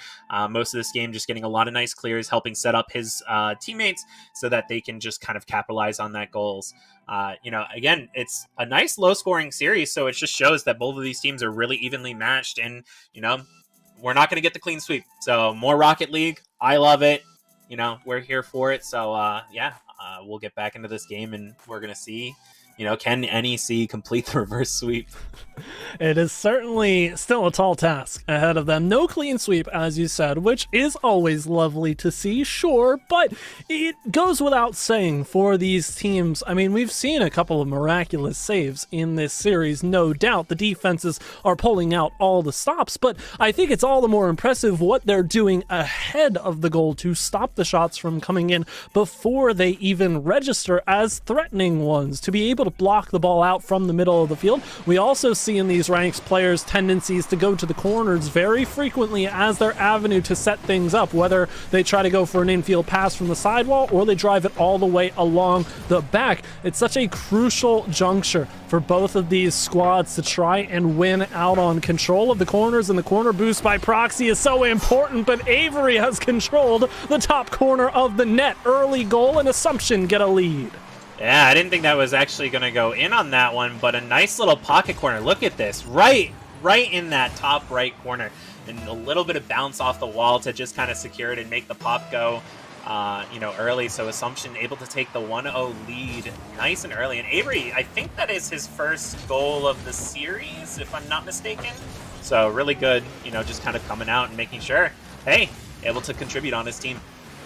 most of this game, just getting a lot of nice clears, helping set up his teammates so that they can just kind of capitalize on that goals. Again, it's a nice low-scoring series, so it just shows that both of these teams are really evenly matched, and, we're not going to get the clean sweep. So more Rocket League. I love it. We're here for it. So, we'll get back into this game, and we're going to see, can NEC complete the reverse sweep? It is certainly still a tall task ahead of them. No clean sweep, as you said, which is always lovely to see, sure, but it goes without saying for these teams. I mean, we've seen a couple of miraculous saves in this series, no doubt. The defenses are pulling out all the stops, but I think it's all the more impressive what they're doing ahead of the goal to stop the shots from coming in before they even register as threatening ones, to be able to block the ball out from the middle of the field. We also see in these ranks players' tendencies to go to the corners very frequently as their avenue to set things up, whether they try to go for an infield pass from the sidewall or they drive it all the way along the back. It's such a crucial juncture for both of these squads to try and win out on control of the corners, and the corner boost by proxy is so important, but Avery has controlled the top corner of the net. Early goal, and Assumption get a lead. Yeah, I didn't think that was actually going to go in on that one, but a nice little pocket corner. Look at this, right in that top right corner, and a little bit of bounce off the wall to just kind of secure it and make the pop go, early. So Assumption able to take the 1-0 lead nice and early. And Avery, I think that is his first goal of the series, if I'm not mistaken. So really good, just kind of coming out and making sure, hey, able to contribute on his team.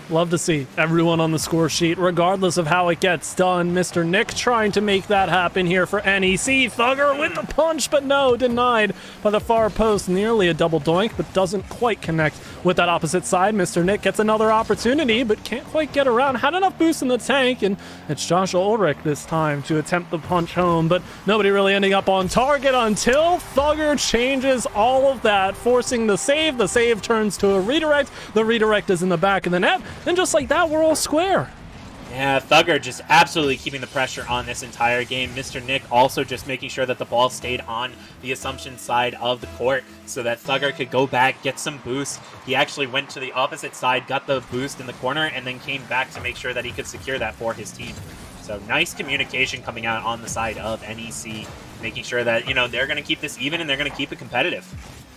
Love to see everyone on the score sheet, regardless of how it gets done. Mr. Nick trying to make that happen here for NEC. Thugger with the punch, but no, denied by the far post. Nearly a double doink, but doesn't quite connect with that opposite side. Mr. Nick gets another opportunity, but can't quite get around. Had enough boost in the tank, and it's Josh Ulrich this time to attempt the punch home, but nobody really ending up on target until Thugger changes all of that, forcing the save. The save turns to a redirect. The redirect is in the back of the net, and just like that, we're all square. Yeah, Thugger just absolutely keeping the pressure on this entire game. Mr. Nick also just making sure that the ball stayed on the Assumption side of the court so that Thugger could go back, get some boost. He actually went to the opposite side, got the boost in the corner, and then came back to make sure that he could secure that for his team. So nice communication coming out on the side of NEC, making sure that, you know, they're going to keep this even and they're going to keep it competitive.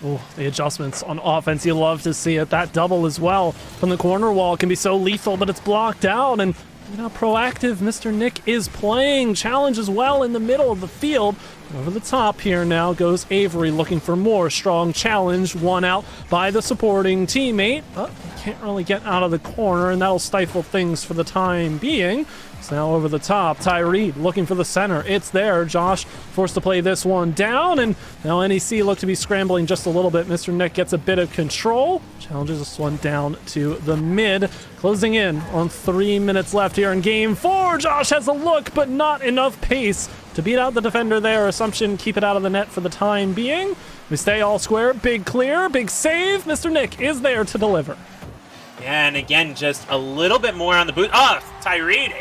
Oh, the adjustments on offense, you love to see it. That double as well from the corner wall can be so lethal, but it's blocked out, and you know, proactive Mr. Nick is playing. Challenge as well in the middle of the field. Over the top here now goes Avery looking for more. Strong challenge, one out by the supporting teammate. But can't really get out of the corner, and that'll stifle things for the time being. It's now over the top. Tyree looking for the center. It's there. Josh forced to play this one down, and now NEC look to be scrambling just a little bit. Mr. Nick gets a bit of control. Challenges this one down to the mid. Closing in on 3 minutes left here in game 4. Josh has a look, but not enough pace to beat out the defender there. Assumption keep it out of the net for the time being. We stay all square. Big clear, big save. Mr. Nick is there to deliver. Yeah, and again, just a little bit more on the boot. Tyree,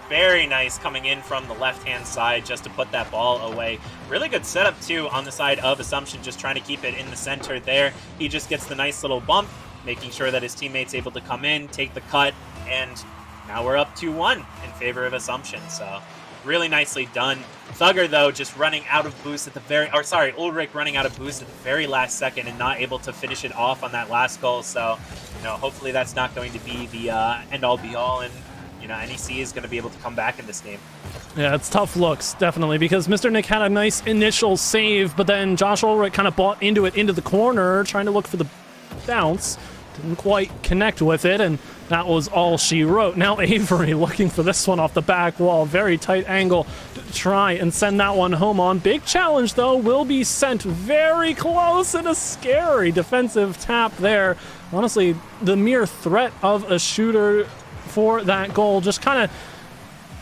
very nice coming in from the left-hand side just to put that ball away. Really good setup, too, on the side of Assumption, just trying to keep it in the center there. He just gets the nice little bump, making sure that his teammate's able to come in, take the cut, and now we're up 2-1 in favor of Assumption. So really nicely done. Thugger, though, just running out of boost at the Ulrich running out of boost at the very last second and not able to finish it off on that last goal. So, you know, hopefully that's not going to be the end-all, be-all, and you know, NEC is going to be able to come back in this game. Yeah, it's tough looks, definitely, because Mr. Nick had a nice initial save, but then Josh Ulrich kind of bought into it into the corner, trying to look for the bounce. Didn't quite connect with it, and that was all she wrote. Now Avery looking for this one off the back wall. Very tight angle to try and send that one home on. Big challenge, though, will be sent very close, and a scary defensive tap there. Honestly, the mere threat of a shooter for that goal just kind of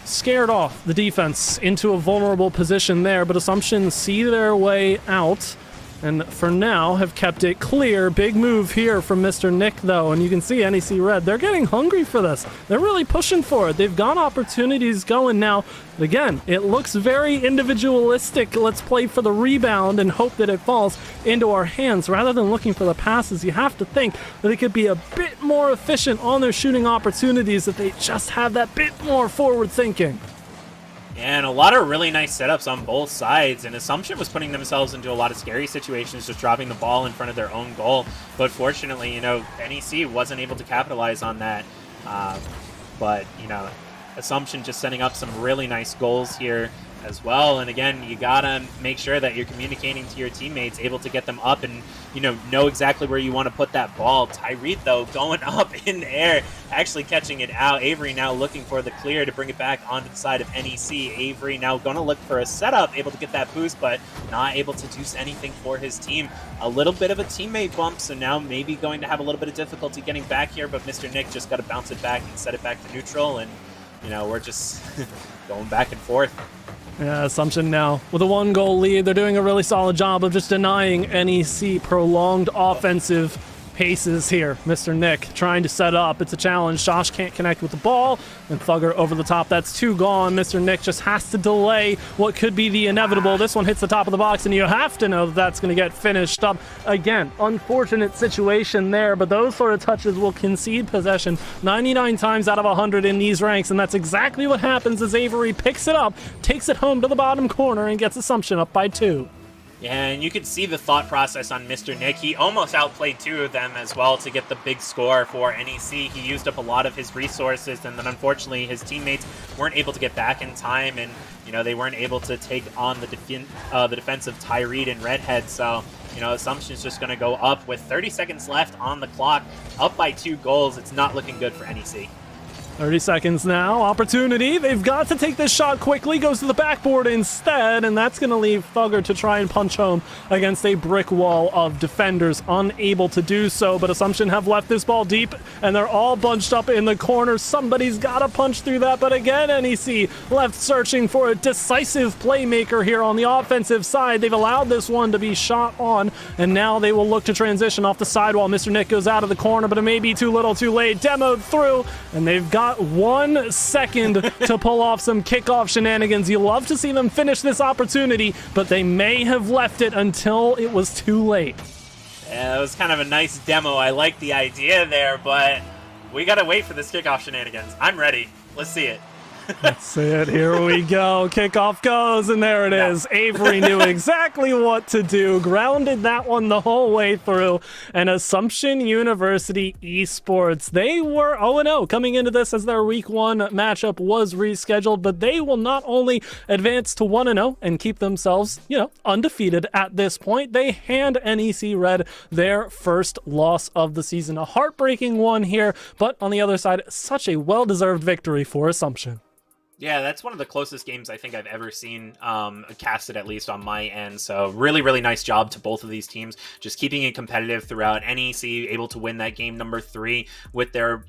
scared off the defense into a vulnerable position there, but Assumption see their way out and for now have kept it clear. Big move here from Mr. Nick, though, and you can see NEC Red, they're getting hungry for this. They're really pushing for it. They've got opportunities going now. But again, it looks very individualistic. Let's play for the rebound and hope that it falls into our hands rather than looking for the passes. You have to think that they could be a bit more efficient on their shooting opportunities if they just have that bit more forward thinking. And a lot of really nice setups on both sides, and Assumption was putting themselves into a lot of scary situations, just dropping the ball in front of their own goal. But fortunately, you know, NEC wasn't able to capitalize on that. But, you know, Assumption just setting up some really nice goals here as well. And again, you gotta make sure that you're communicating to your teammates, able to get them up and, you know exactly where you want to put that ball. Tyree, though, going up in the air, actually catching it out. Avery now looking for the clear to bring it back onto the side of NEC. Avery now going to look for a setup, able to get that boost, but not able to do anything for his team. A little bit of a teammate bump, so now maybe going to have a little bit of difficulty getting back here, but Mr. Nick just got to bounce it back and set it back to neutral, and, you know, we're just going back and forth. Yeah, Assumption now with a 1-goal lead. They're doing a really solid job of just denying NEC prolonged offensive paces here. Mr. Nick trying to set up. It's a challenge. Josh can't connect with the ball, and Thugger over the top. That's 2 gone. Mr. Nick just has to delay what could be the inevitable. This one hits the top of the box, and you have to know that that's going to get finished up. Again, unfortunate situation there, but those sort of touches will concede possession 99 times out of 100 in these ranks, and that's exactly what happens as Avery picks it up, takes it home to the bottom corner, and gets Assumption up by 2. Yeah, and you could see the thought process on Mr. Nick. He almost outplayed 2 of them as well to get the big score for NEC. He used up a lot of his resources, and then unfortunately his teammates weren't able to get back in time, and you know they weren't able to take on the defensive Tyree and Redhead. So Assumption's just going to go up with 30 seconds left on the clock, up by 2 goals. It's not looking good for NEC. 30 seconds now. Opportunity. They've got to take this shot quickly. Goes to the backboard instead, and that's going to leave Thugger to try and punch home against a brick wall of defenders. Unable to do so, but Assumption have left this ball deep, and they're all bunched up in the corner. Somebody's got to punch through that, but again, NEC left searching for a decisive playmaker here on the offensive side. They've allowed this one to be shot on, and now they will look to transition off the sidewall. Mr. Nick goes out of the corner, but it may be too little too late. Demoed through, and they've got 1 second to pull off some kickoff shenanigans. You love to see them finish this opportunity, but they may have left it until it was too late. Yeah, it was kind of a nice demo. I like the idea there, but we gotta wait for this kickoff shenanigans. I'm ready. Let's see it. Let's see it. Here we go. Kickoff goes, and there it is. Avery knew exactly what to do. Grounded that one the whole way through. And Assumption University Esports, they were 0-0 coming into this as their Week 1 matchup was rescheduled, but they will not only advance to 1-0 and keep themselves, undefeated at this point, they hand NEC Red their first loss of the season. A heartbreaking one here, but on the other side, such a well-deserved victory for Assumption. Yeah, that's one of the closest games I think I've ever seen casted, at least on my end. So really, really nice job to both of these teams, just keeping it competitive throughout. NEC able to win that game number 3 with their,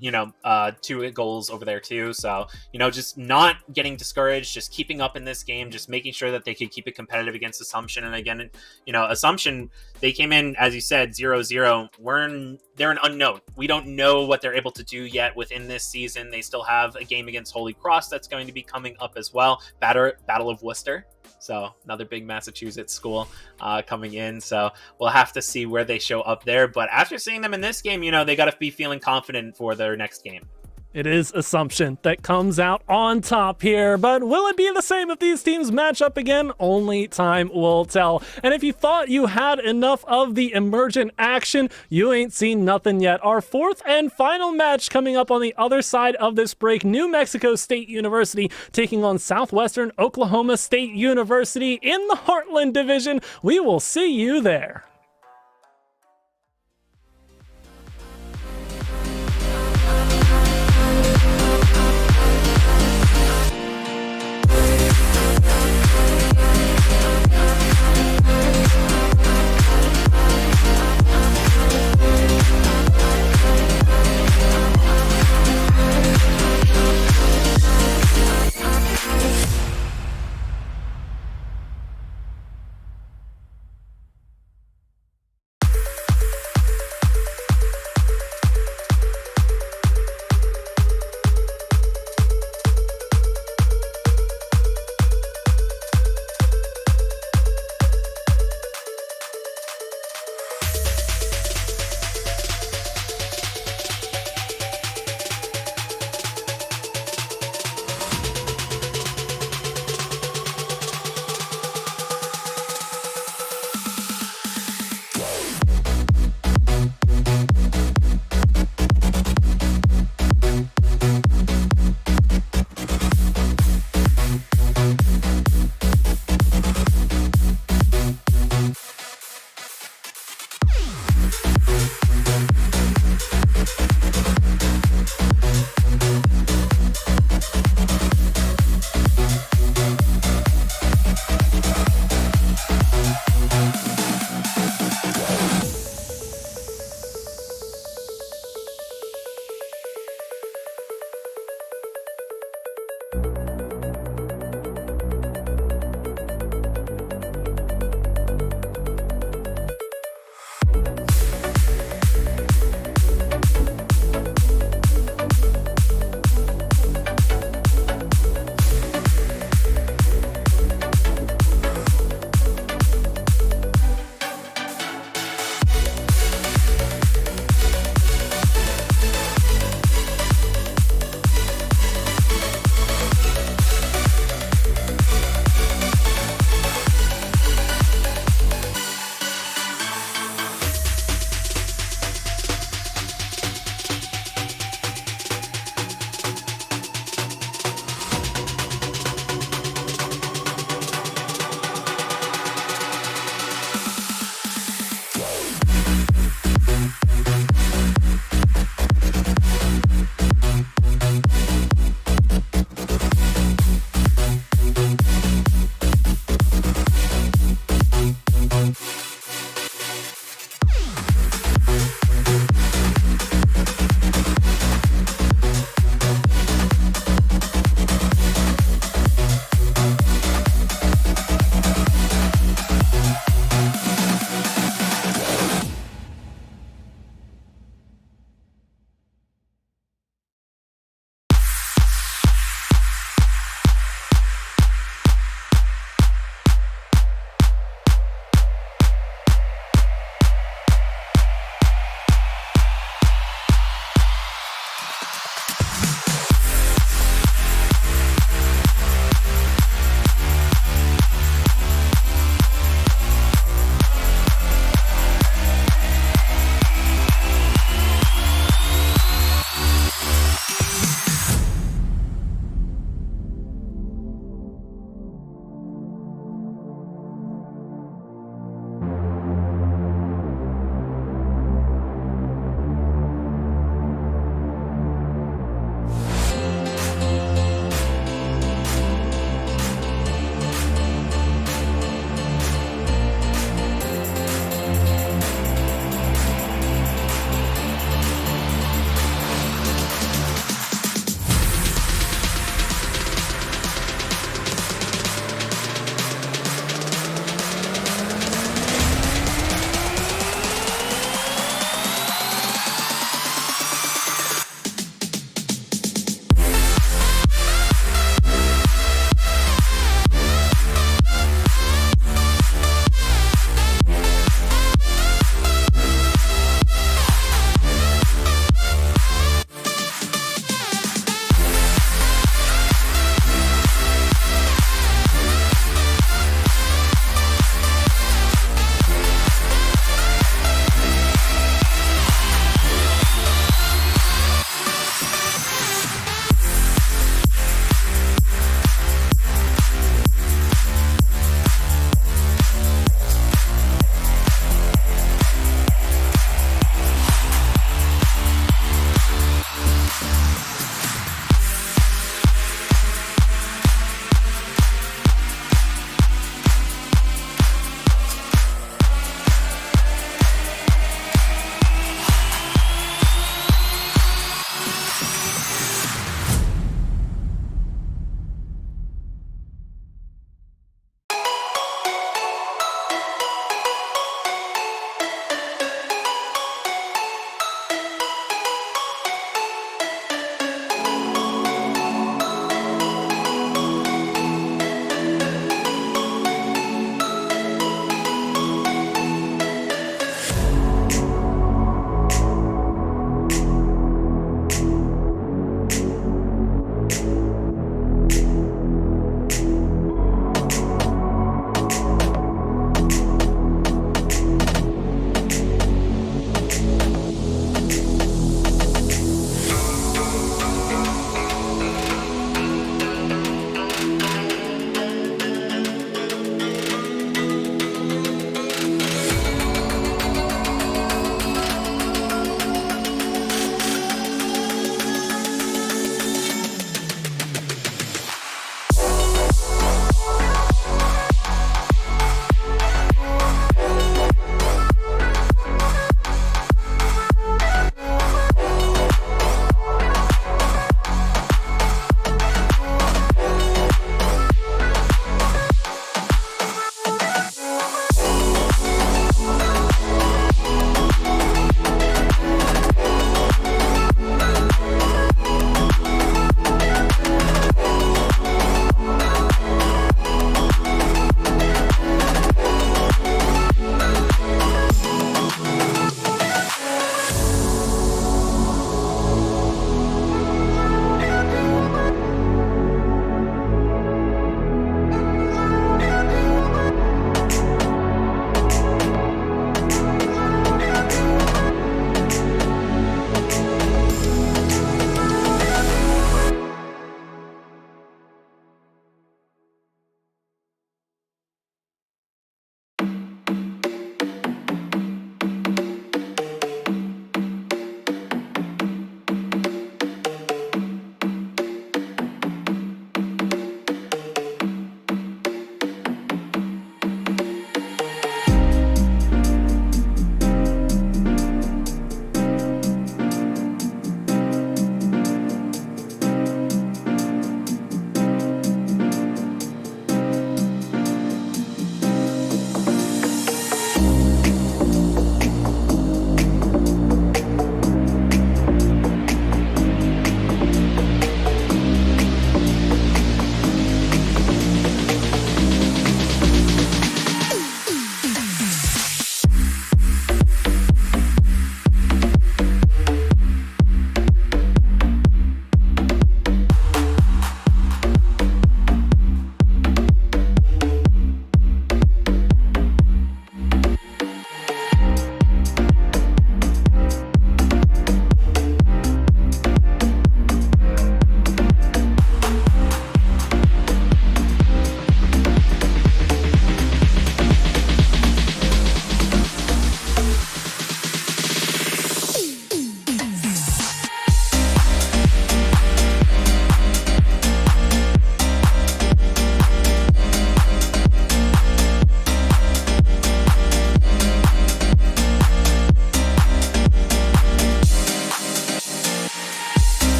2 goals over there too. So, just not getting discouraged, just keeping up in this game, just making sure that they could keep it competitive against Assumption. And again, Assumption, they came in, as you said, 0-0. They're an unknown. We don't know what they're able to do yet within this season. They still have a game against Holy Cross that's going to be coming up as well. Battle of Worcester. So another big Massachusetts school coming in. So we'll have to see where they show up there. But after seeing them in this game, they got to be feeling confident for their next game. It is Assumption that comes out on top here, but will it be the same if these teams match up again? Only time will tell. And if you thought you had enough of the emergent action, you ain't seen nothing yet. Our 4th and final match coming up on the other side of this break. New Mexico State University taking on Southwestern Oklahoma State University in the Heartland Division. We will see you there.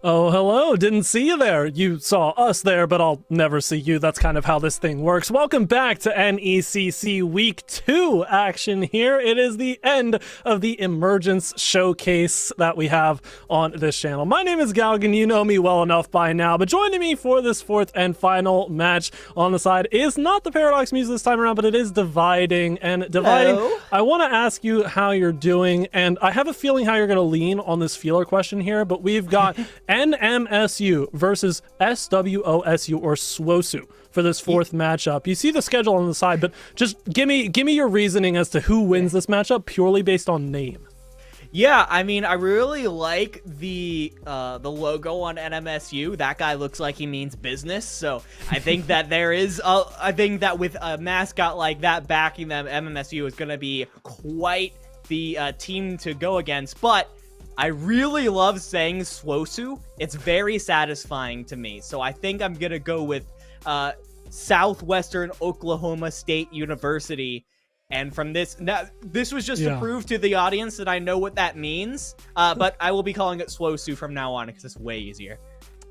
Oh, hello. Didn't see you there. You saw us there, but I'll never see you. That's kind of how this thing works. Welcome back to NECC Week 2 action here. It is the end of the Emergence Showcase that we have on this channel. My name is Galgan. You know me well enough by now, but joining me for this fourth and final match on the side is not the Paradox Muse this time around, but it is Dividing. And Dividing, Hello. I want to ask you how you're doing, and I have a feeling how you're going to lean on this feeler question here, but we've got NMSU versus SWOSU or SWOSU for this fourth matchup. You see the schedule on the side, but just give me your reasoning as to who wins this matchup purely based on name. Yeah, I mean, I really like the logo on NMSU. That guy looks like he means business. So I think that I think that with a mascot like that backing them, MMSU is going to be quite the team to go against. But I really love saying SWOSU. It's very satisfying to me. So I think I'm going to go with Southwestern Oklahoma State University. And from this was just to prove to the audience that I know what that means. But I will be calling it SWOSU from now on because it's way easier.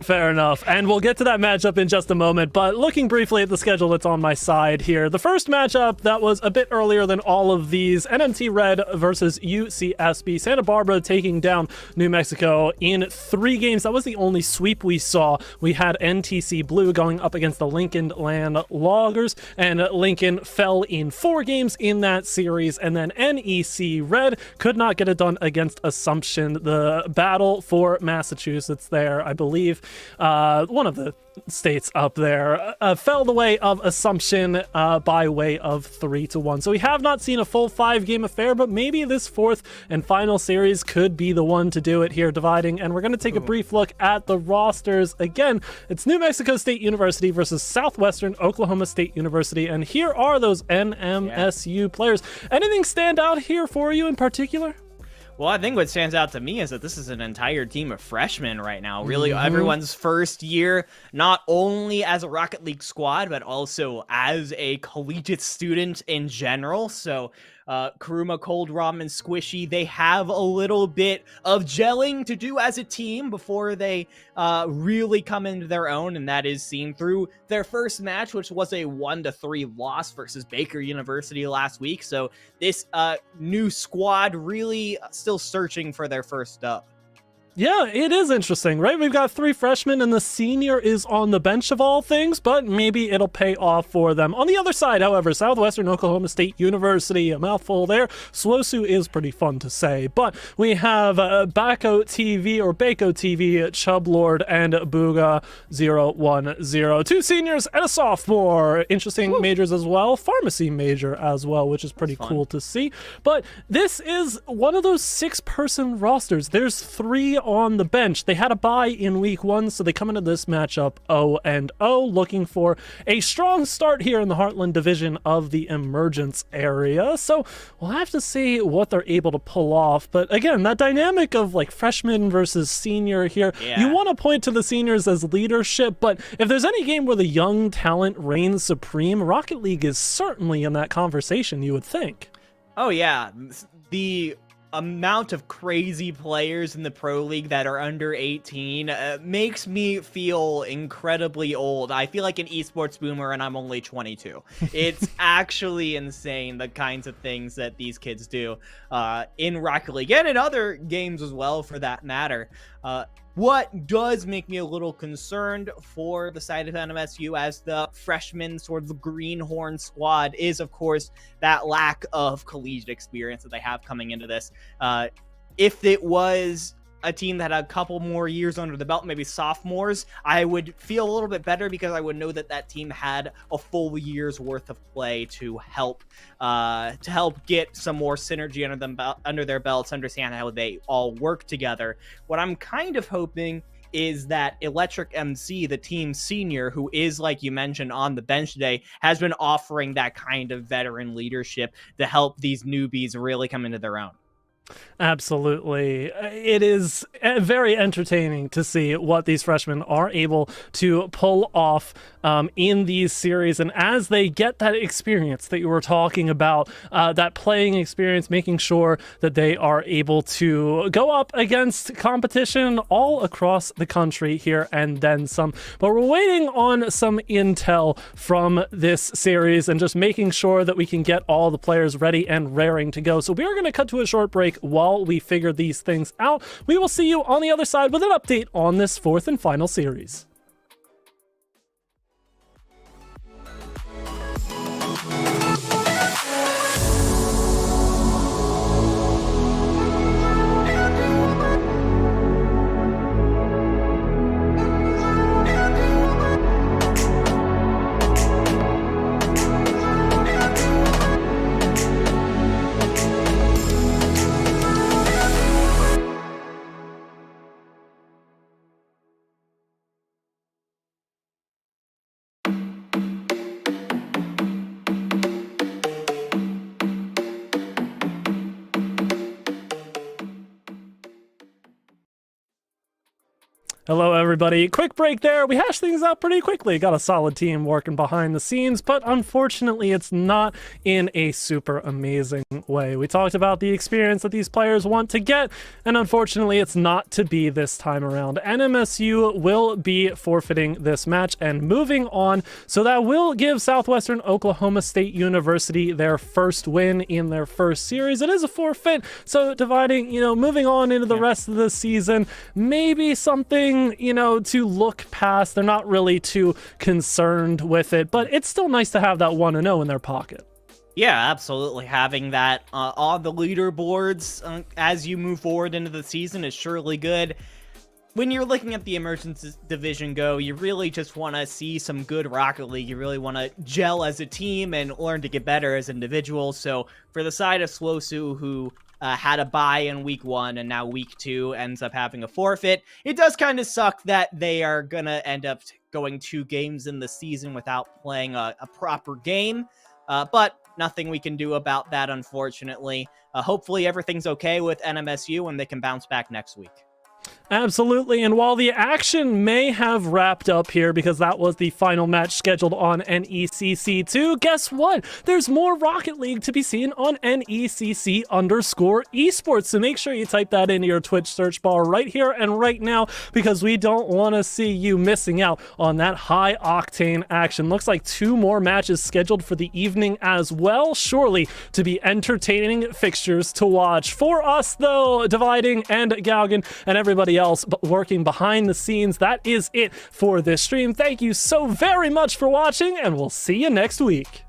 Fair enough, and we'll get to that matchup in just a moment, but looking briefly at the schedule that's on my side here, the first matchup that was a bit earlier than all of these, NMT Red versus UCSB, Santa Barbara taking down New Mexico in 3 games. That was the only sweep we saw. We had NTC Blue going up against the Lincoln Land Loggers, and Lincoln fell in 4 games in that series, and then NEC Red could not get it done against Assumption. The battle for Massachusetts there, I believe, one of the states up there, fell the way of Assumption by way of 3-1. So we have not seen a full 5-game affair, but maybe this fourth and final series could be the one to do it here, Dividing. And we're going to take a brief look at the rosters. Again, it's New Mexico State University versus Southwestern Oklahoma State University. And here are those NMSU players. Anything stand out here for you in particular? Well, I think what stands out to me is that this is an entire team of freshmen right now. Really, everyone's first year, not only as a Rocket League squad, but also as a collegiate student in general. So Kuruma, Cold Ramen, Squishy, they have a little bit of gelling to do as a team before they really come into their own, and that is seen through their first match, which was a 1-3 loss versus Baker University last week. So this new squad really still searching for their first dub. Yeah, it is interesting, right? We've got 3 freshmen and the senior is on the bench of all things, but maybe it'll pay off for them. On the other side, however, Southwestern Oklahoma State University, a mouthful there. SWOSU is pretty fun to say, but we have Bako TV or Bako TV, Chublord, and Booga 010. 2 seniors and a sophomore. Interesting majors as well. Pharmacy major as well, which is pretty cool to see. But this is one of those 6-person rosters. There's 3 on the bench. They had a bye in week 1, so they come into this matchup 0-0, looking for a strong start here in the Heartland division of the Emergence area. So we'll have to see what they're able to pull off. But again, that dynamic of like freshman versus senior here, you want to point to the seniors as leadership, but if there's any game where the young talent reigns supreme, Rocket League is certainly in that conversation, you would think. Oh yeah, the amount of crazy players in the Pro League that are under 18 makes me feel incredibly old. I feel like an esports boomer and I'm only 22. It's actually insane the kinds of things that these kids do in Rocket League and in other games as well for that matter. What does make me a little concerned for the side of NMSU as the freshman sort of greenhorn squad is, of course, that lack of collegiate experience that they have coming into this. If it was a team that had a couple more years under the belt, maybe sophomores, I would feel a little bit better because I would know that that team had a full year's worth of play to help get some more synergy under their belts, understand how they all work together. What I'm kind of hoping is that Electric MC, the team senior, who is, like you mentioned, on the bench today, has been offering that kind of veteran leadership to help these newbies really come into their own. Absolutely. It is very entertaining to see what these freshmen are able to pull off in these series. And as they get that experience that you were talking about, that playing experience, making sure that they are able to go up against competition all across the country here and then some. But we're waiting on some intel from this series and just making sure that we can get all the players ready and raring to go. So we are going to cut to a short break while we figure these things out. We will see you on the other side with an update on this fourth and final series. Hello, everybody. Quick break there. We hashed things out pretty quickly. Got a solid team working behind the scenes, but unfortunately, it's not in a super amazing way. We talked about the experience that these players want to get, and unfortunately, it's not to be this time around. NMSU will be forfeiting this match and moving on, so that will give Southwestern Oklahoma State University their first win in their first series. It is a forfeit, so dividing, moving on into the rest of the season, maybe something to look past. They're not really too concerned with it, but it's still nice to have that 1-0 in their pocket. Yeah, absolutely. Having that on the leaderboards as you move forward into the season is surely good. When you're looking at the Emergence Division go, you really just want to see some good Rocket League. You really want to gel as a team and learn to get better as individuals. So for the side of SWOSU, who had a bye in week 1 and now week 2 ends up having a forfeit, it does kind of suck that they are going to end up going 2 games in the season without playing a proper game. But nothing we can do about that, unfortunately. Hopefully everything's okay with NMSU and they can bounce back next week. Absolutely, and while the action may have wrapped up here because that was the final match scheduled on NECC 2, guess what? There's more Rocket League to be seen on NECC_esports, so make sure you type that into your Twitch search bar right here and right now because we don't want to see you missing out on that high-octane action. Looks like 2 more matches scheduled for the evening as well, surely to be entertaining fixtures to watch. For us, though, Dividing and Galgan and everybody else working behind the scenes, that is it for this stream. Thank you so very much for watching, and we'll see you next week.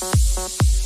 Bye.